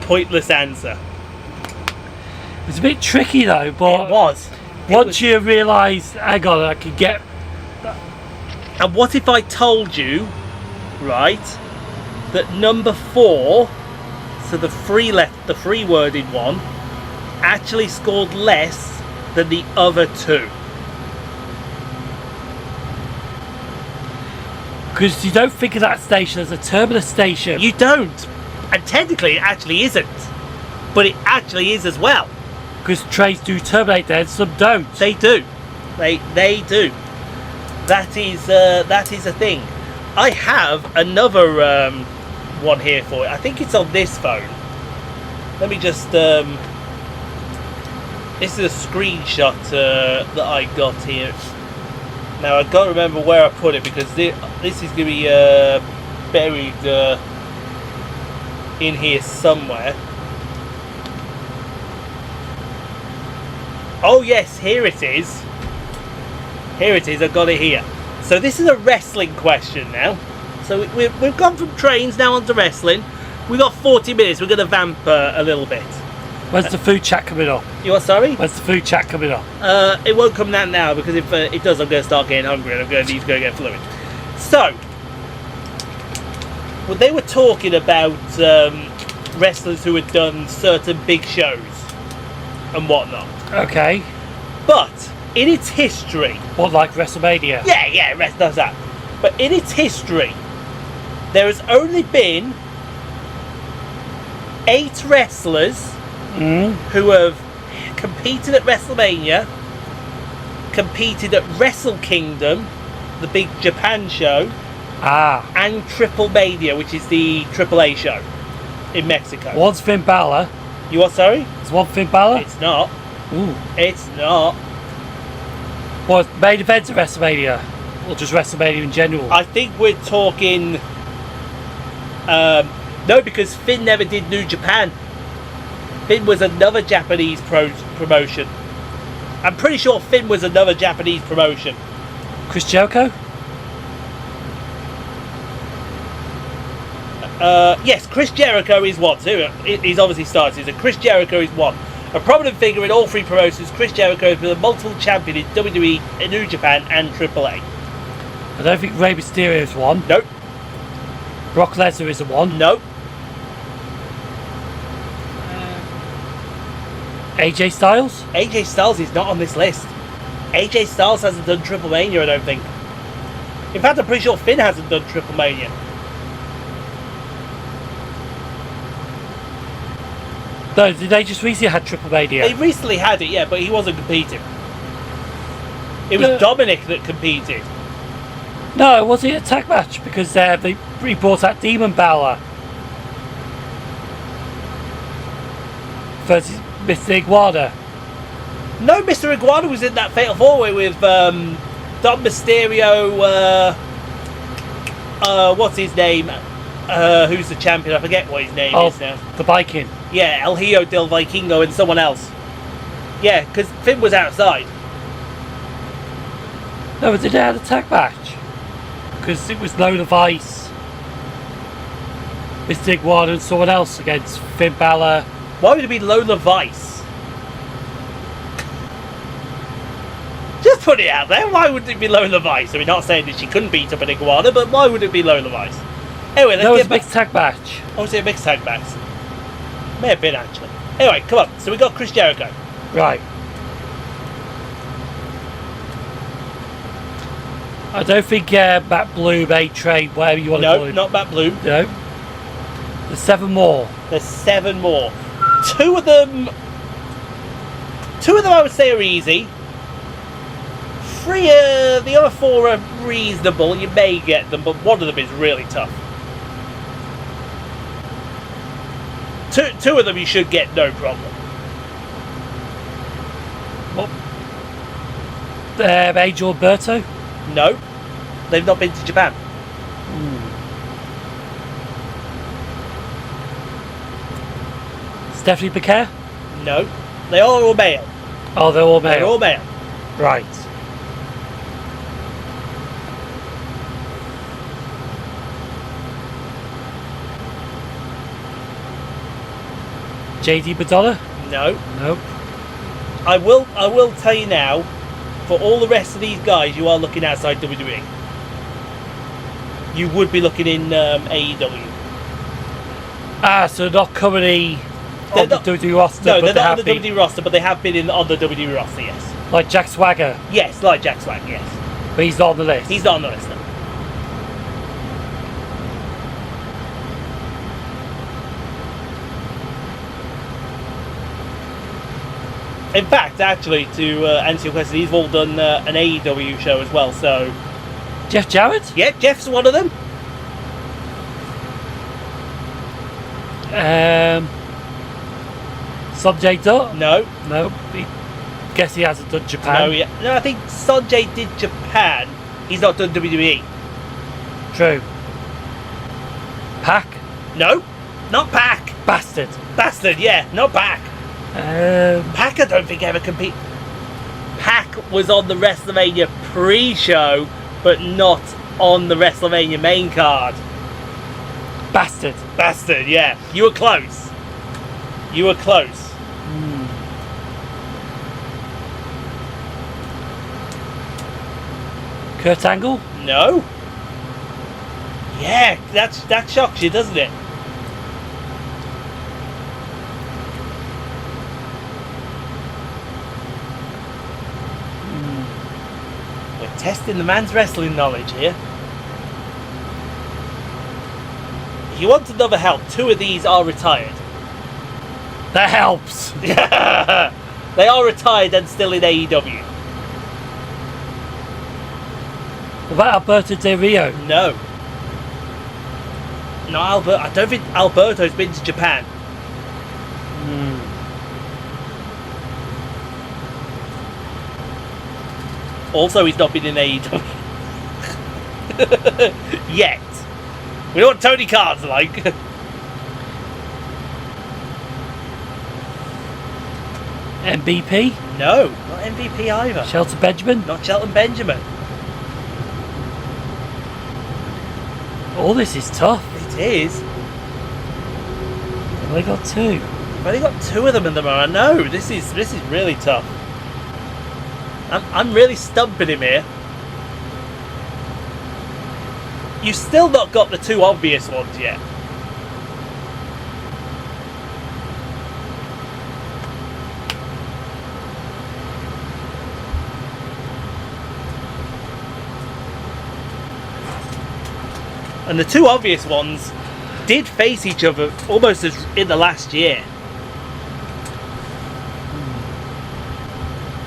pointless answer. It's a bit tricky though, but It was. once you realise, hang on, I can get. And what if I told you, right, that number 4, so the free worded one, actually scored less than the other 2? Because you don't think of that station as a terminus station. You don't. And technically it actually isn't. But it actually is as well. Because trains do terminate there and some don't. They do. They do. That is a thing. I have another one here for it. I think it's on this phone. Let me just this is a screenshot that I got here. Now I've got to remember where I put it, because this is going to be buried in here somewhere. Oh yes, here it is. Here it is, I've got it here. So this is a wrestling question now. So we've gone from trains now onto wrestling. We've got 40 minutes, we're going to vamp a little bit. When's the food chat coming up? You are sorry? When's the food chat coming up? It won't come out now, because if it does, I'm going to start getting hungry and I'm going to need to go get fluid. So, well, they were talking about wrestlers who had done certain big shows and whatnot. Okay. But in its history, What, like WrestleMania? yeah, rest does that. But in its history, there has only been 8 wrestlers who have competed at WrestleMania, competed at Wrestle Kingdom, the big Japan show, and Triple Mania, which is the AAA show in Mexico. One's Finn Balor. You what, sorry? Is one Finn Balor? It's not. Ooh. It's not. What, main events at WrestleMania? Or just WrestleMania in general? I think we're talking... no, because Finn never did New Japan. Finn was another Japanese promotion. I'm pretty sure Finn was another Japanese promotion. Chris Jericho? Yes, Chris Jericho is one. So he's obviously started. So Chris Jericho is one. A prominent figure in all 3 promotions, Chris Jericho has been a multiple champion in WWE, in New Japan, and AAA. I don't think Rey Mysterio is one. Nope. Brock Lesnar isn't one. Nope. AJ Styles? AJ Styles is not on this list. AJ Styles hasn't done Triple Mania, I don't think. In fact, I'm pretty sure Finn hasn't done Triple Mania. No, they just recently had Triple Mania. They recently had it, yeah, but he wasn't competing. It was Dominic that competed. No, it wasn't a tag match because they brought out Demon Balor versus Mr. Iguana. No, Mr. Iguana was in that Fatal 4-Way with Dom Mysterio, what's his name? Who's the champion? I forget what his name is now. The Viking. Yeah, El Hijo del Vikingo and someone else. Yeah, because Finn was outside. No, but did they have a tag match? Because it was Lola Vice, Mr. Iguana and someone else against Finn Balor, Why would it be Lola Vice? Just put it out there. Why would it be Lola Vice? I mean, not saying that she couldn't beat up an iguana, but why would it be Lola Vice? Anyway, let's No, get it's a back. mixed tag match. Oh, is it a mixed tag match? May have been, actually. Anyway, come on. So we got Chris Jericho. Right. I don't think Matt Bloom, A-Train, whatever you want to call No, it. not Matt Bloom. No. There's 7 more. There's 7 more. Two of them I would say are easy. 3, the other 4 are reasonable. You may get them, but one of them is really tough. Two of them you should get no problem. Angel Alberto? No, they've not been to Japan. Stephanie Piquet? No, they are all male. Oh, they're all male. They're all male. Right. JD Madonna? No. Nope. I will tell you now, for all the rest of these guys, you are looking outside WWE. You would be looking in AEW. Ah, so not currently They're on the not- WWE roster, No, but they're they not on have the been. WWE roster, but they have been on the WWE roster, yes. Like Jack Swagger, Yes, like Jack Swag, yes. but he's not on the list. He's not on the list, no. In fact, actually, to answer your question, he's all done an AEW show as well, so... Jeff Jarrett? Yeah, Jeff's one of them. Sanjay Dutt? No. No. Guess he hasn't done Japan. No, I think Sanjay did Japan. He's not done WWE. True. Pac? No, not Pac. Bastard. Bastard, yeah, not Pac. Pac, I don't think ever compete. Pac was on the WrestleMania pre-show, but not on the WrestleMania main card. Bastard. Bastard, yeah. You were close. You were close. Kurt Angle? No. Yeah, that shocks you, doesn't it? We're testing the man's wrestling knowledge here. If you want another help, 2 of these are retired. That helps. They are retired and still in AEW. What about Alberto Del Rio? No. No, I don't think Alberto's been to Japan. Also, he's not been in AEW. Yet. We know what Tony Khan's like. MVP? No, not MVP either. Shelton Benjamin? Not Shelton Benjamin. All this is tough. It is. They got 2. I've only got 2 of them in the moment. No, this is really tough. I'm really stumping him here. You've still not got the 2 obvious ones yet. And the 2 obvious ones did face each other almost as in the last year.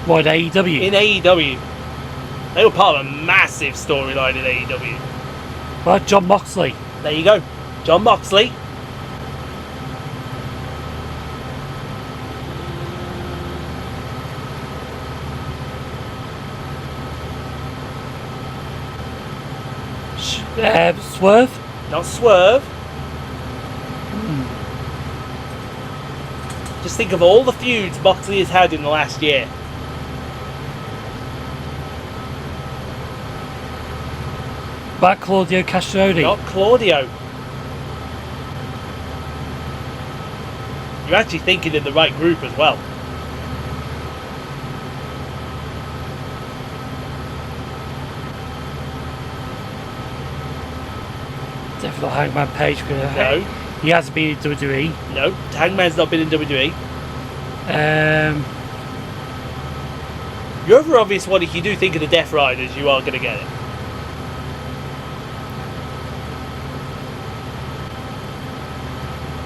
What, AEW? In AEW. They were part of a massive storyline in AEW. Well, John Moxley. There you go. John Moxley. Swerve? Not Swerve. Just think of all the feuds Moxley has had in the last year. Back Claudio Castroni. Not Claudio. You're actually thinking in the right group as well. Definitely not Hangman Page. No. He hasn't been in WWE. No, Hangman's not been in WWE. Your other obvious one, if you do think of the Death Riders, you are going to get it.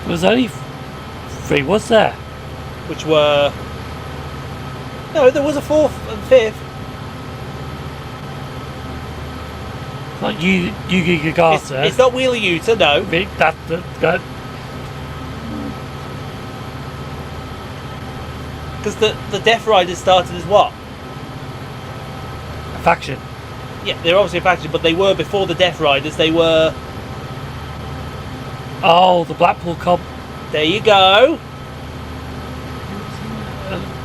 There was only 3, was there? Which were... No, there was a 4th and 5th. Like Yugi Gagata. It's not Wheeler Yuta, no. That. Because the Death Riders started as what? A faction. Yeah, they're obviously a faction, but they were before the Death Riders. They were... Oh, the Blackpool Comp. There you go.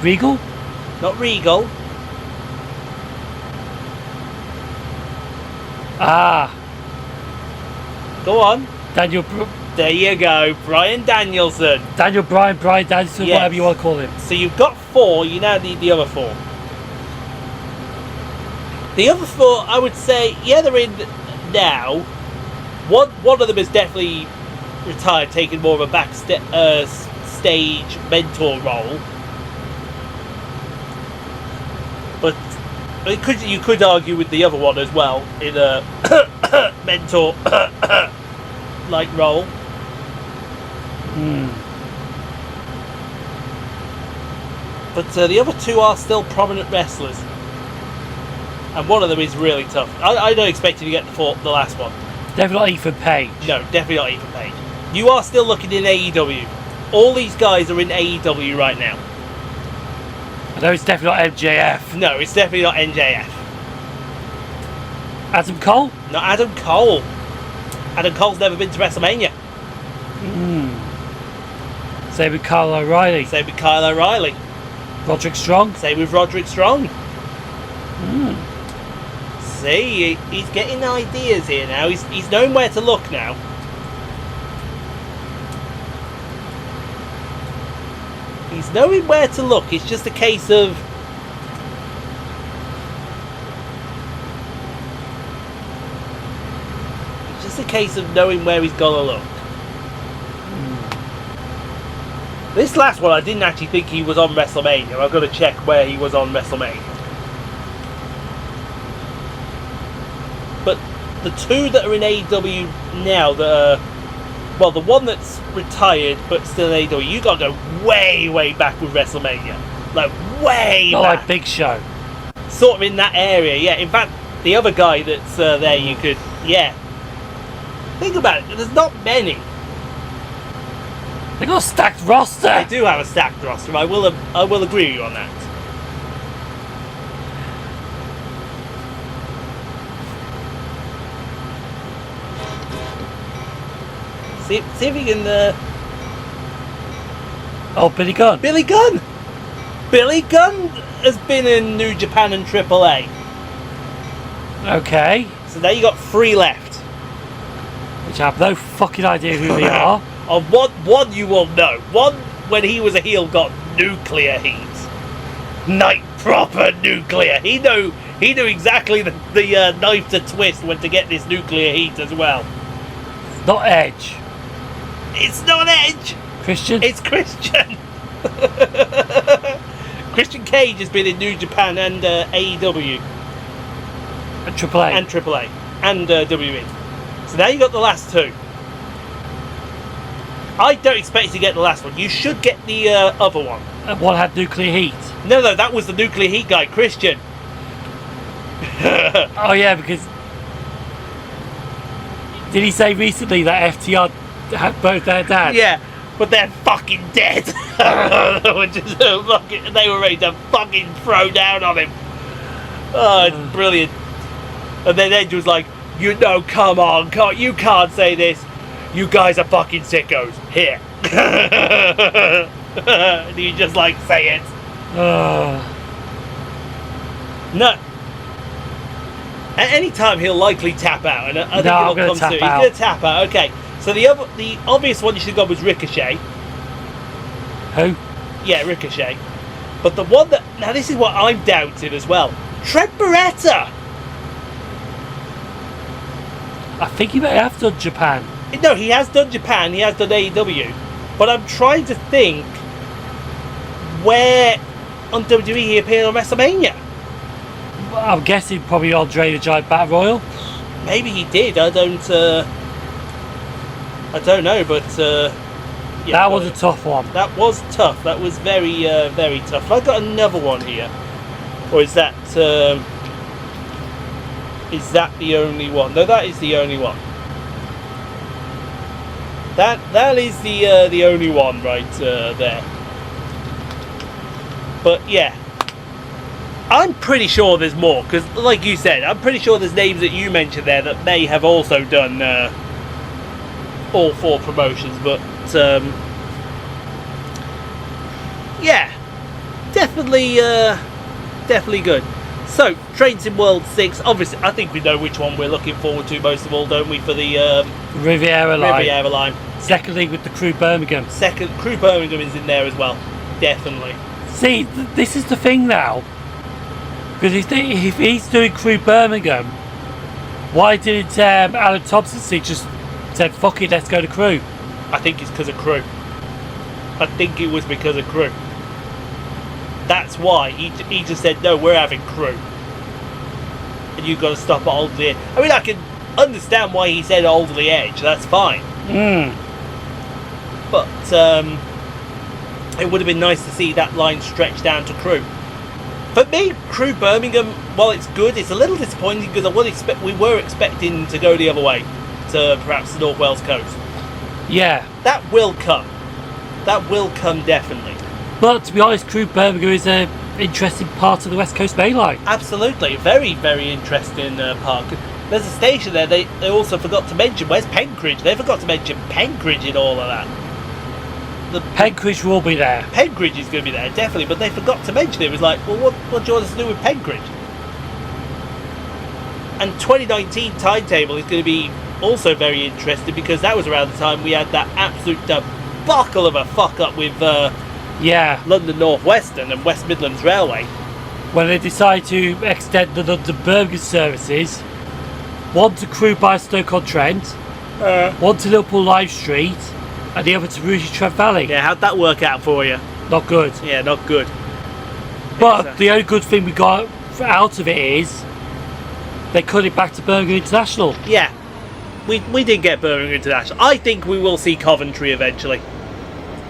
Regal? Not Regal. Ah. Go on. Daniel There you go. Brian Danielson. Brian Danielson, Yes. whatever you want to call him. So you've got 4, you now need the other 4. The other 4, I would say, yeah, they're in now. One of them is definitely retired, taking more of a backstage mentor role. But you could argue with the other one as well in a mentor like role. But the other 2 are still prominent wrestlers, and one of them is really tough. I don't expect you to get the last one. Definitely not Ethan Page. No, definitely not Ethan Page. You are still looking in AEW. All these guys are in AEW right now. I know it's definitely not MJF. No, it's definitely not NJF. Adam Cole? Not Adam Cole. Adam Cole's never been to WrestleMania. Same with Kyle O'Reilly. Same with Kyle O'Reilly. Roderick Strong? Same with Roderick Strong. See, he's getting ideas here now. He's knowing where to look now. He's knowing where to look. It's just a case of... It's just a case of knowing where he's gonna look. This last one, I didn't actually think he was on WrestleMania. I've got to check where he was on WrestleMania. But the 2 that are in AEW now, that are... Well, the one that's retired but still in AEW, you got to go way, way back with WrestleMania. Like, way Not back. like Big Show. Sort of in that area, yeah. In fact, the other guy that's there, you could... Yeah. Think about it. There's not many. They got a stacked roster. They do have a stacked roster. I will agree with you on that. See if you can... Oh, Billy Gunn. Billy Gunn! Billy Gunn has been in New Japan and AAA. Okay. So now you got 3 left. Which I have no fucking idea who they are. On one you will know. One, when he was a heel, got nuclear heat. Like proper nuclear. He knew exactly the knife to twist when to get this nuclear heat as well. Not Edge. It's not Edge. Christian? It's Christian. Christian Cage has been in New Japan and AEW. And AAA. And AAA. And WWE. So now you got the last 2. I don't expect you to get the last one. You should get the other one. And one had nuclear heat. No, that was the nuclear heat guy, Christian. Oh yeah, because... Did he say recently that FTR had both their dads? Yeah, but they're fucking dead. Which is fucking, they were ready to fucking throw down on him. Oh, it's brilliant. And then Edge was like, come on, you can't say this. You guys are fucking sickos. Here. And you just like say it. No. At any time he'll likely tap out, and I think I'm he'll gonna come tap to. He's out. gonna tap out. Okay. So the obvious one you should go was Ricochet. Who? Yeah, Ricochet. But the one that... Now, this is what I'm doubting as well. Trent Beretta! I think he may have done Japan. No, he has done Japan, he has done AEW. But I'm trying to think where on WWE he appeared on WrestleMania. I'm guessing probably Andre the Giant Battle Royal. Maybe he did. I don't know, but yeah, That was a tough one. that was tough. That was very, very tough. Have I got another one here, or is that the only one? No, that is the only one. That is the only one right there. But yeah, I'm pretty sure there's more, because like you said, I'm pretty sure there's names that you mentioned there that may have also done all 4 promotions, but yeah, definitely good. So, Train Sim World 6, obviously I think we know which one we're looking forward to most of all, don't we, for the Riviera line. Riviera line. Secondly, with the Crew Birmingham. Second, Crew Birmingham is in there as well, definitely. See, this is the thing now. Because if he's doing Crew Birmingham, why didn't Alan Thompson just said, fuck it, let's go to Crew? I think it's because of Crew. I think it was because of Crew. That's why he just said, no, we're having Crew. And you've got to stop at Alderley Edge. I mean, I can understand why he said Alderley Edge, that's fine. But it would have been nice to see that line stretch down to Crew. For me, Crew Birmingham, while it's good, it's a little disappointing because we were expecting to go the other way, to perhaps the North Wales coast. Yeah. That will come. That will come definitely. But to be honest, Crew Birmingham is an interesting part of the West Coast Main Line. Absolutely, very, very interesting park. There's a station there. They also forgot to mention. Where's Penkridge? They forgot to mention Penkridge in all of that. Penkridge will be there. Penkridge is going to be there, definitely, but they forgot to mention it. It was like, well, what do you want us to do with Penkridge? And 2019 timetable is going to be also very interesting because that was around the time we had that absolute debacle of a fuck up with London North Western and West Midlands Railway. When they decided to extend the London Birmingham services, one to Crewe by Stoke-on-Trent, one to Liverpool Live Street, and the other to Rouge Trent Valley. Yeah, how'd that work out for you? Not good. Yeah, not good. But the only good thing we got out of it is they cut it back to Birmingham International. Yeah, we did get Birmingham International. I think we will see Coventry eventually.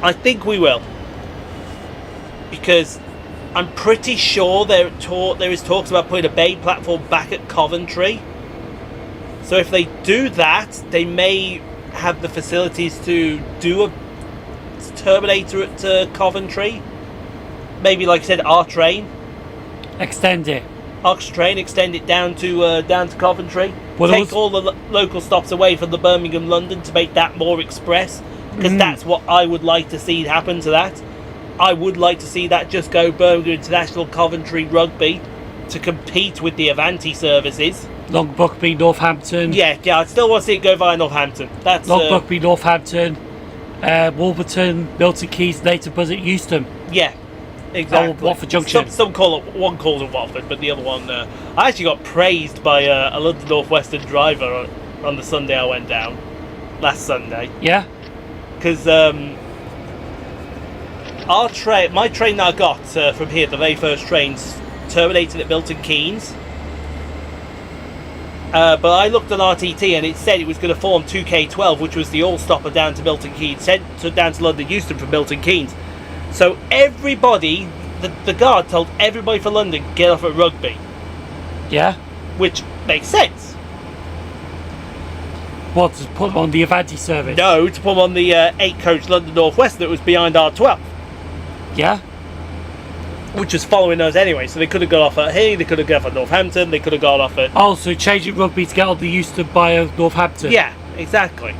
I think we will. Because I'm pretty sure there is talks about putting a bay platform back at Coventry. So if they do that, they may have the facilities to do a Terminator at Coventry. Maybe, like I said, R-Train. Extend it. Train, extend it down to Coventry. Well, take all the local stops away from the Birmingham London to make that more express. Because that's what I would like to see happen to that. I would like to see that just go Birmingham International, Coventry, Rugby to compete with the Avanti services. Long Buckby, Northampton. Yeah, I still want to see it go via Northampton. That's Long Buckby, Northampton, Wolverton, Milton Keynes, Nathan Buzzard, Euston. Yeah, exactly. Watford Junction. One calls it Watford, but the other one. I actually got praised by a London North Western driver on the Sunday I went down last Sunday. Yeah. Because my train that I got from here, the very first trains, terminated at Milton Keynes. But I looked on RTT and it said it was going to form 2K12, which was the all-stopper down to Milton Keynes, down to London Euston from Milton Keynes. So everybody, the guard told everybody for London, get off at Rugby. Yeah. Which makes sense. What, to put them on the Avanti service? No, to put them on the 8-coach London North West that was behind R12. Yeah. Which was following us anyway, so they could have got off at here, they could have gone off at Northampton, they could have gone off at... Oh, so changing Rugby to get on the Euston by Northampton. Yeah, exactly.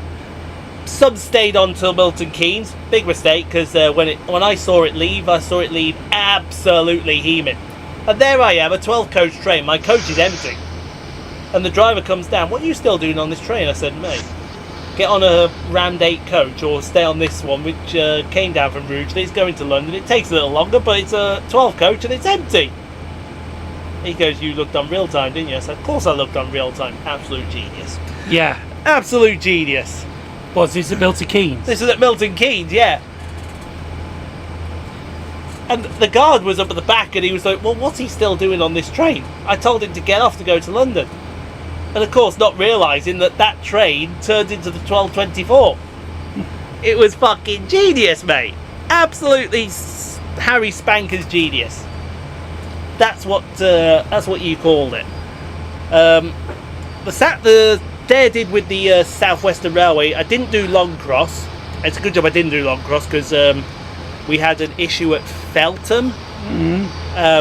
Some stayed on till Milton Keynes. Big mistake, because when I saw it leave, absolutely heaving. And there I am, a 12-coach train, my coach is empty. And the driver comes down, what are you still doing on this train? I said, mate, get on a Rammed 8 coach or stay on this one, which came down from Rugeley. It's going to London. It takes a little longer, but it's a 12 coach and it's empty. He goes, you looked on real time, didn't you? I said, of course I looked on real time. Absolute genius. Yeah. Absolute genius. Was this at Milton Keynes? This is at Milton Keynes, yeah. And the guard was up at the back and he was like, well, what's he still doing on this train? I told him to get off to go to London. And of course, not realising that that train turned into the 1224. It was fucking genius, mate. Absolutely Harry Spanker's genius. That's what you called it. The Dare did with the South Western Railway. I didn't do Long Cross. It's a good job I didn't do Long Cross because we had an issue at Feltham,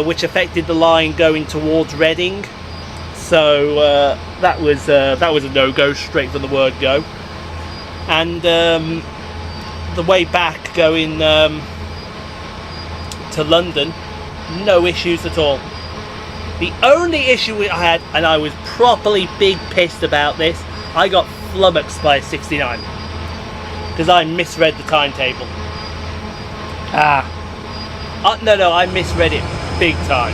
which affected the line going towards Reading. So that was a no-go straight from the word go. And the way back going to London, no issues at all. The only issue I had, and I was properly big pissed about this, I got flummoxed by a 69 because I misread the timetable. No, I misread it big time.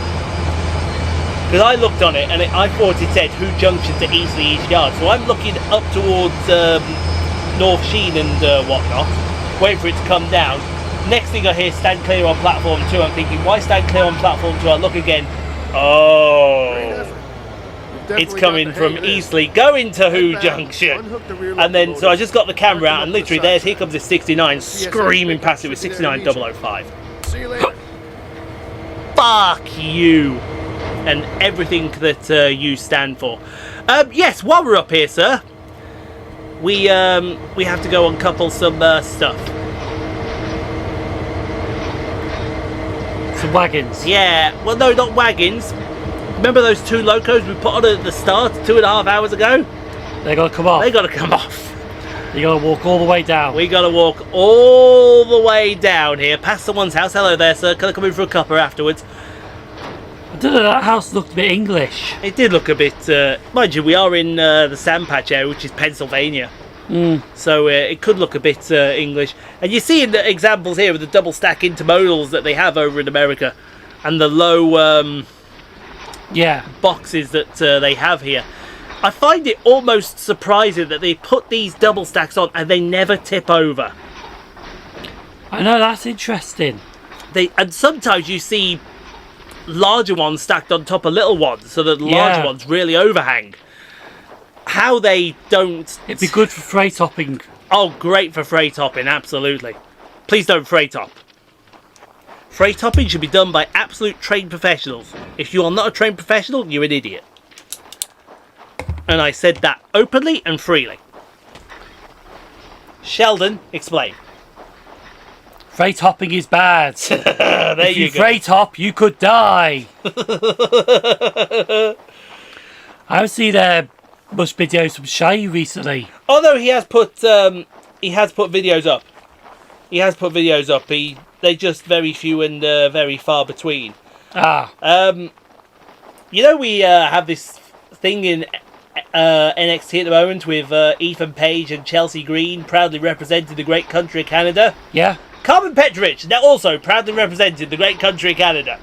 Because I looked on it and I thought it said Who Junction to Eastleigh East Yard. So I'm looking up towards North Sheen and whatnot, waiting for it to come down. Next thing I hear, stand clear on platform 2. I'm thinking, why stand clear on platform 2? I look again. Oh, it's coming from Eastleigh going to Who Junction. And then, so I just got the camera out and literally here comes this 69 screaming past it with 69005. See you later. Fuck you and everything that you stand for. Yes, while we're up here, sir, we have to go uncouple some stuff. Some wagons. Yeah, well, no, not wagons. Remember those 2 locos we put on at the start 2.5 hours ago? They gotta come off. They gotta come off. You gotta walk all the way down. We gotta walk all the way down here, past someone's house. Hello there, sir. Can I come in for a cuppa afterwards? I don't know, that house looked a bit English. It did look a bit... mind you, we are in the Sandpatch area, which is Pennsylvania. So it could look a bit English. And you see in the examples here with the double stack intermodals that they have over in America and the low boxes that they have here. I find it almost surprising that they put these double stacks on and they never tip over. I know, that's interesting. And sometimes you see larger ones stacked on top of little ones so that the larger ones really overhang. How they don't... It'd be good for freight hopping. Oh, great for freight hopping, absolutely. Please don't freight hop. Freight hopping should be done by absolute trained professionals. If you are not a trained professional, you're an idiot. And I said that openly and freely. Sheldon, explain. Freight hopping is bad. If you go. Freight hop, you could die. I see there much videos from Shay recently. Although he has put videos up. He has put videos up. They're just very few and very far between. You know, we have this thing in NXT at the moment with Ethan Page and Chelsea Green proudly representing the great country of Canada. Yeah. Carmen Petrovich now also proudly representing the great country of Canada.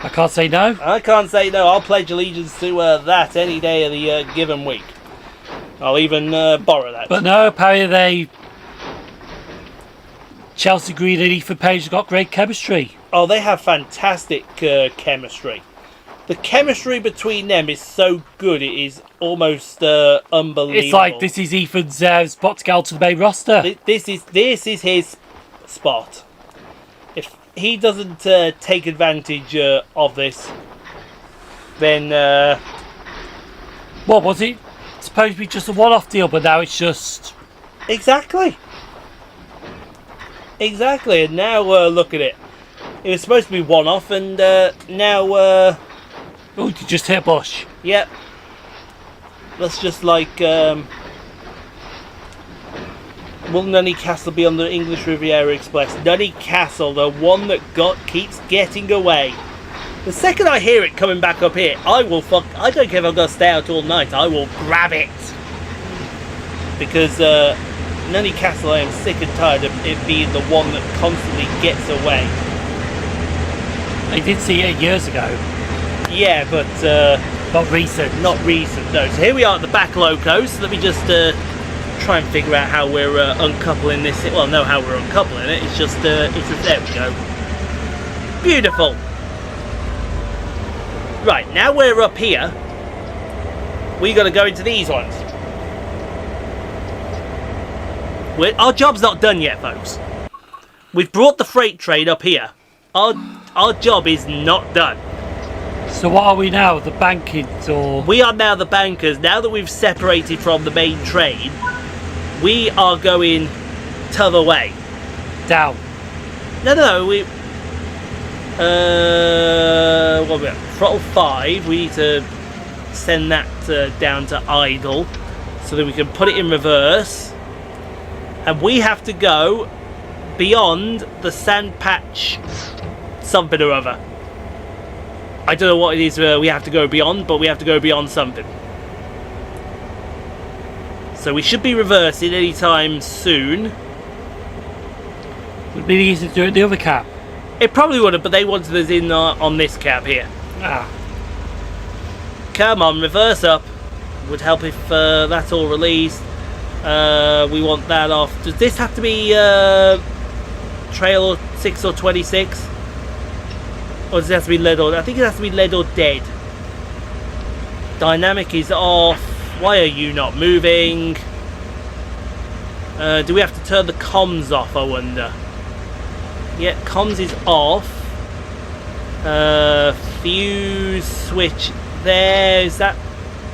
I can't say no. I can't say no. I'll pledge allegiance to that any day of the given week. I'll even borrow that. But no, apparently Chelsea Green and Ethan Page have got great chemistry. Oh, they have fantastic chemistry. The chemistry between them is so good, it is almost unbelievable. It's like this is Ethan's spot to get onto the main roster. This is his spot. If he doesn't take advantage of this, then... What was it? Supposed to be just a one-off deal, but now it's just... Exactly. And now look at it. It was supposed to be one-off, and now... Oh, you just hit a bush. Yep. That's just like... Will Nunny Castle be on the English Riviera Express? Nunny Castle, the one that keeps getting away. The second I hear it coming back up here, I don't care if I've got to stay out all night, I will grab it. because in any castle I am sick and tired of it being the one that constantly gets away. I did see it years ago. Yeah, but Not recent. not recent, no. So here we are at the back Loco, so let me just try and figure out how we're uncoupling this. Well, no, how we're uncoupling it, it's just, there we go. Beautiful. Right, now we're up here, we got to go into these ones. Our job's not done yet, folks. We've brought the freight train up here. Our job is not done. So what are we now? The bankers or... We are now the bankers. Now that we've separated from the main train, we are going t'other way. Down. No, we... what are we at? Throttle 5. We need to send that down to idle so that we can put it in reverse. And we have to go beyond the sand patch something or other. I don't know what it is we have to go beyond, but we have to go beyond something. So we should be reversing anytime soon. Would be easy to do it the other cap. It probably would have, but they wanted us in on this cap here. Ah. Come on, reverse up. Would help if that's all released. We want that off. Does this have to be trail 6 or 26? Or does it have to be lead or... I think it has to be lead or dead. Dynamic is off. Why are you not moving? Do we have to turn the comms off, I wonder? Yeah, comms is off. Fuse switch there. Is that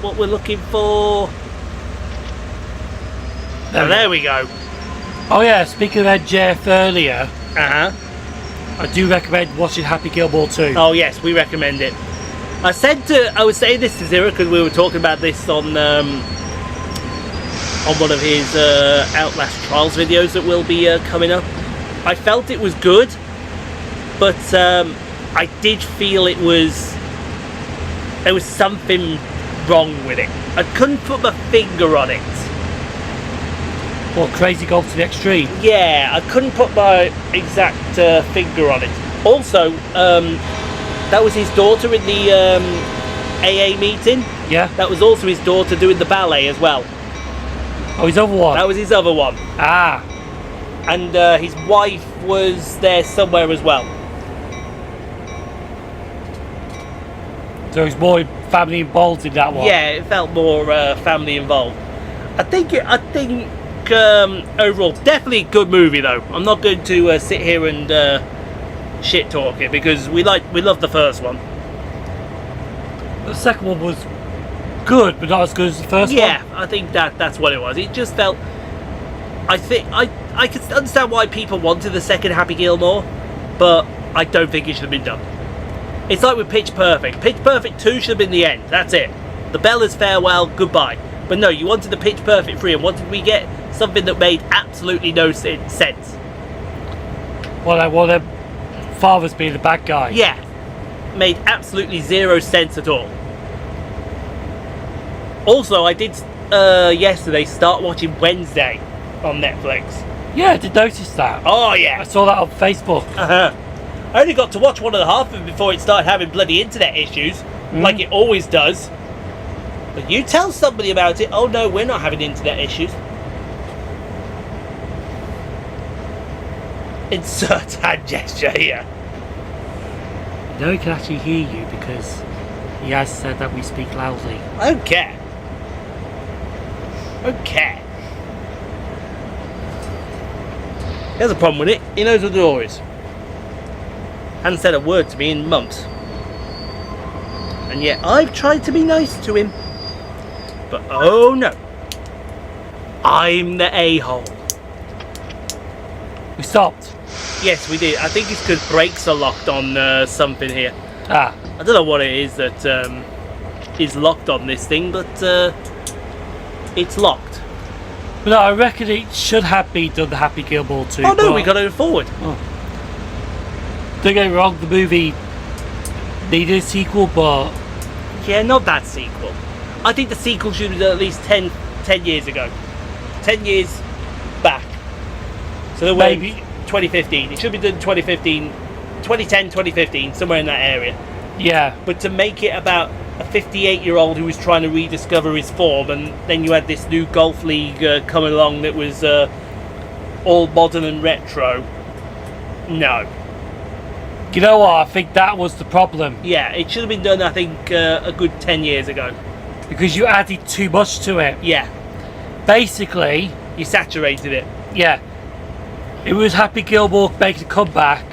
what we're looking for? There we go. Oh yeah, speaking of Ed Jeff earlier, Uh-huh. I do recommend watching Happy Gilmore 2. Oh yes, we recommend it. I was saying this to Zero because we were talking about this on one of his Outlast Trials videos that will be coming up. I felt it was good, but I did feel there was something wrong with it. I couldn't put my finger on it. Or Crazy Golf to the Extreme. Yeah, I couldn't put my exact finger on it. Also, that was his daughter in the AA meeting. Yeah. That was also his daughter doing the ballet as well. Oh, his other one. That was his other one. Ah. And his wife was there somewhere as well. So there's more family involved in that one. Yeah, it felt more family involved. I think overall, definitely a good movie though. I'm not going to sit here and shit talk it because we love the first one. The second one was good, but not as good as the first one. Yeah, I think that's what it was. It just felt. I think I can understand why people wanted the second Happy Gilmore, but I don't think it should have been done. It's like with Pitch Perfect. Pitch Perfect 2 should have been the end. That's it. The Bella's farewell, goodbye. But no, you wanted the Pitch Perfect 3, and what did we get? Something that made absolutely no sense. Well, I want them fathers being the bad guy. Yeah, made absolutely zero sense at all. Also, I did yesterday start watching Wednesday on Netflix. Yeah, I did notice that. Oh I yeah. saw that on Facebook. I only got to watch 1.5 of it before it started having bloody internet issues, like it always does. But you tell somebody about it. Oh no, we're not having internet issues. Insert hand gesture here. No, he can actually hear you because he has said that we speak loudly. I don't care. Okay. Here's a problem with it. He knows what the door is. Hasn't said a word to me in months. And yet I've tried to be nice to him. But oh no. I'm the a-hole. We stopped. Yes, we did. I think it's because brakes are locked on something here. Ah. I don't know what it is that is locked on this thing, but it's locked. But no, I reckon it should have been done the Happy Gilmore 2. Oh no, we got to go forward. Don't get me wrong, the movie needed a sequel, but... Yeah, not that sequel. I think the sequel should have been at least 10 years ago. 10 years back. So there Maybe. 2015. It should be done 2015, 2010, 2015, somewhere in that area. Yeah. But to make it about a 58-year-old who was trying to rediscover his form, and then you had this new golf league coming along that was all modern and retro. No. You know what? I think that was the problem. Yeah, it should have been done, I think, a good 10 years ago. Because you added too much to it. Yeah, Basically, you saturated it. yeah. It was Happy Gilmore making a comeback.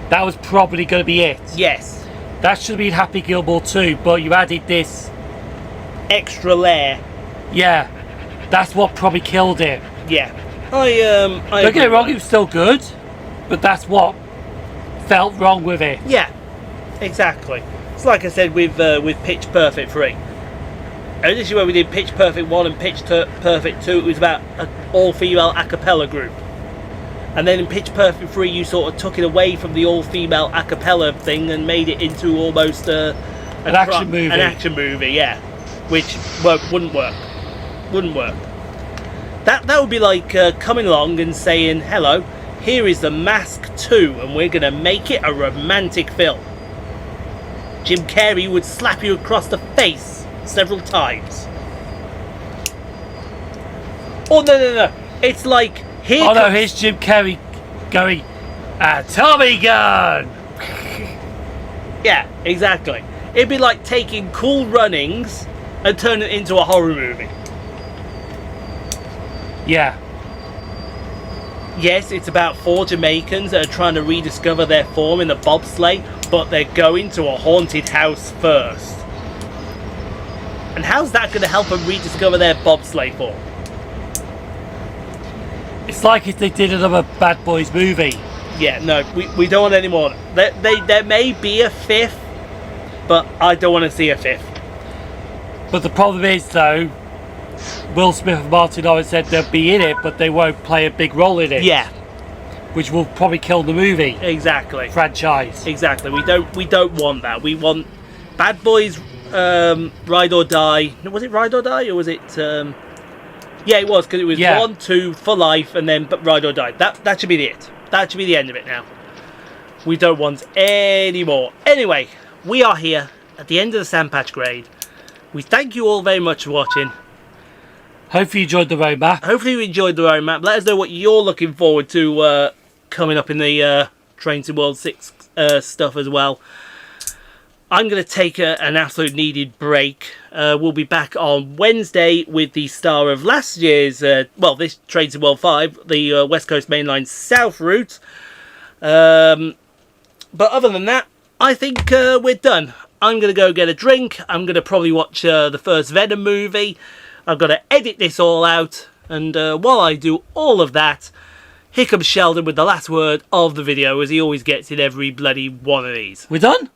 That was probably going to be it. Yes. That should have been Happy Gilmore 2, but you added this. Extra layer. Yeah. That's what probably killed it. Yeah. I Don't get agree me wrong, with it was still good, but that's what felt wrong with it. that. Yeah, exactly. It's like I said with Pitch Perfect 3. Initially when we did Pitch Perfect 1 and Pitch Perfect 2, it was about an all-female a cappella group. And then in Pitch Perfect 3, you sort of took it away from the all-female a cappella thing and made it into almost an action movie. An action movie, yeah. Which wouldn't work. Wouldn't work. That would be like coming along and saying, hello, here is The Mask 2, and we're going to make it a romantic film. Jim Carrey would slap you across the face several times. Oh, no. It's like, here Oh no, comes- here's Jim Carrey going, Tommy gun! Yeah, exactly. It'd be like taking Cool Runnings and turning it into a horror movie. Yeah. Yes, it's about 4 Jamaicans that are trying to rediscover their form in the bobsleigh, but they're going to a haunted house first. And how's that going to help them rediscover their bobsleigh form? It's like if they did another Bad Boys movie. Yeah, no, we don't want any more. There may be a 5th, but I don't want to see a 5th. But the problem is, though, Will Smith and Martin Lawrence said they'll be in it, but they won't play a big role in it. Yeah, Which will probably kill the movie exactly. franchise. Exactly. We don't want that. We want Bad Boys, Ride or Die. Was it Ride or Die or was it? Yeah, it was, because it was 1, 2 for life, and then Ride or Die. That should be it. That should be the end of it now. We don't want any more. Anyway, we are here at the end of the Sandpatch grade. We thank you all very much for watching. Hopefully you enjoyed the roadmap. Hopefully you enjoyed the roadmap. Let us know what you're looking forward to coming up in the Train Sim World 6 stuff as well. I'm going to take an absolute needed break. We'll be back on Wednesday with the star of last year's, this Train Sim World 5, the West Coast Mainline South route. But other than that, I think we're done. I'm going to go get a drink. I'm going to probably watch the first Venom movie. I've got to edit this all out. And while I do all of that, here comes Sheldon with the last word of the video, as he always gets in every bloody one of these. We're done?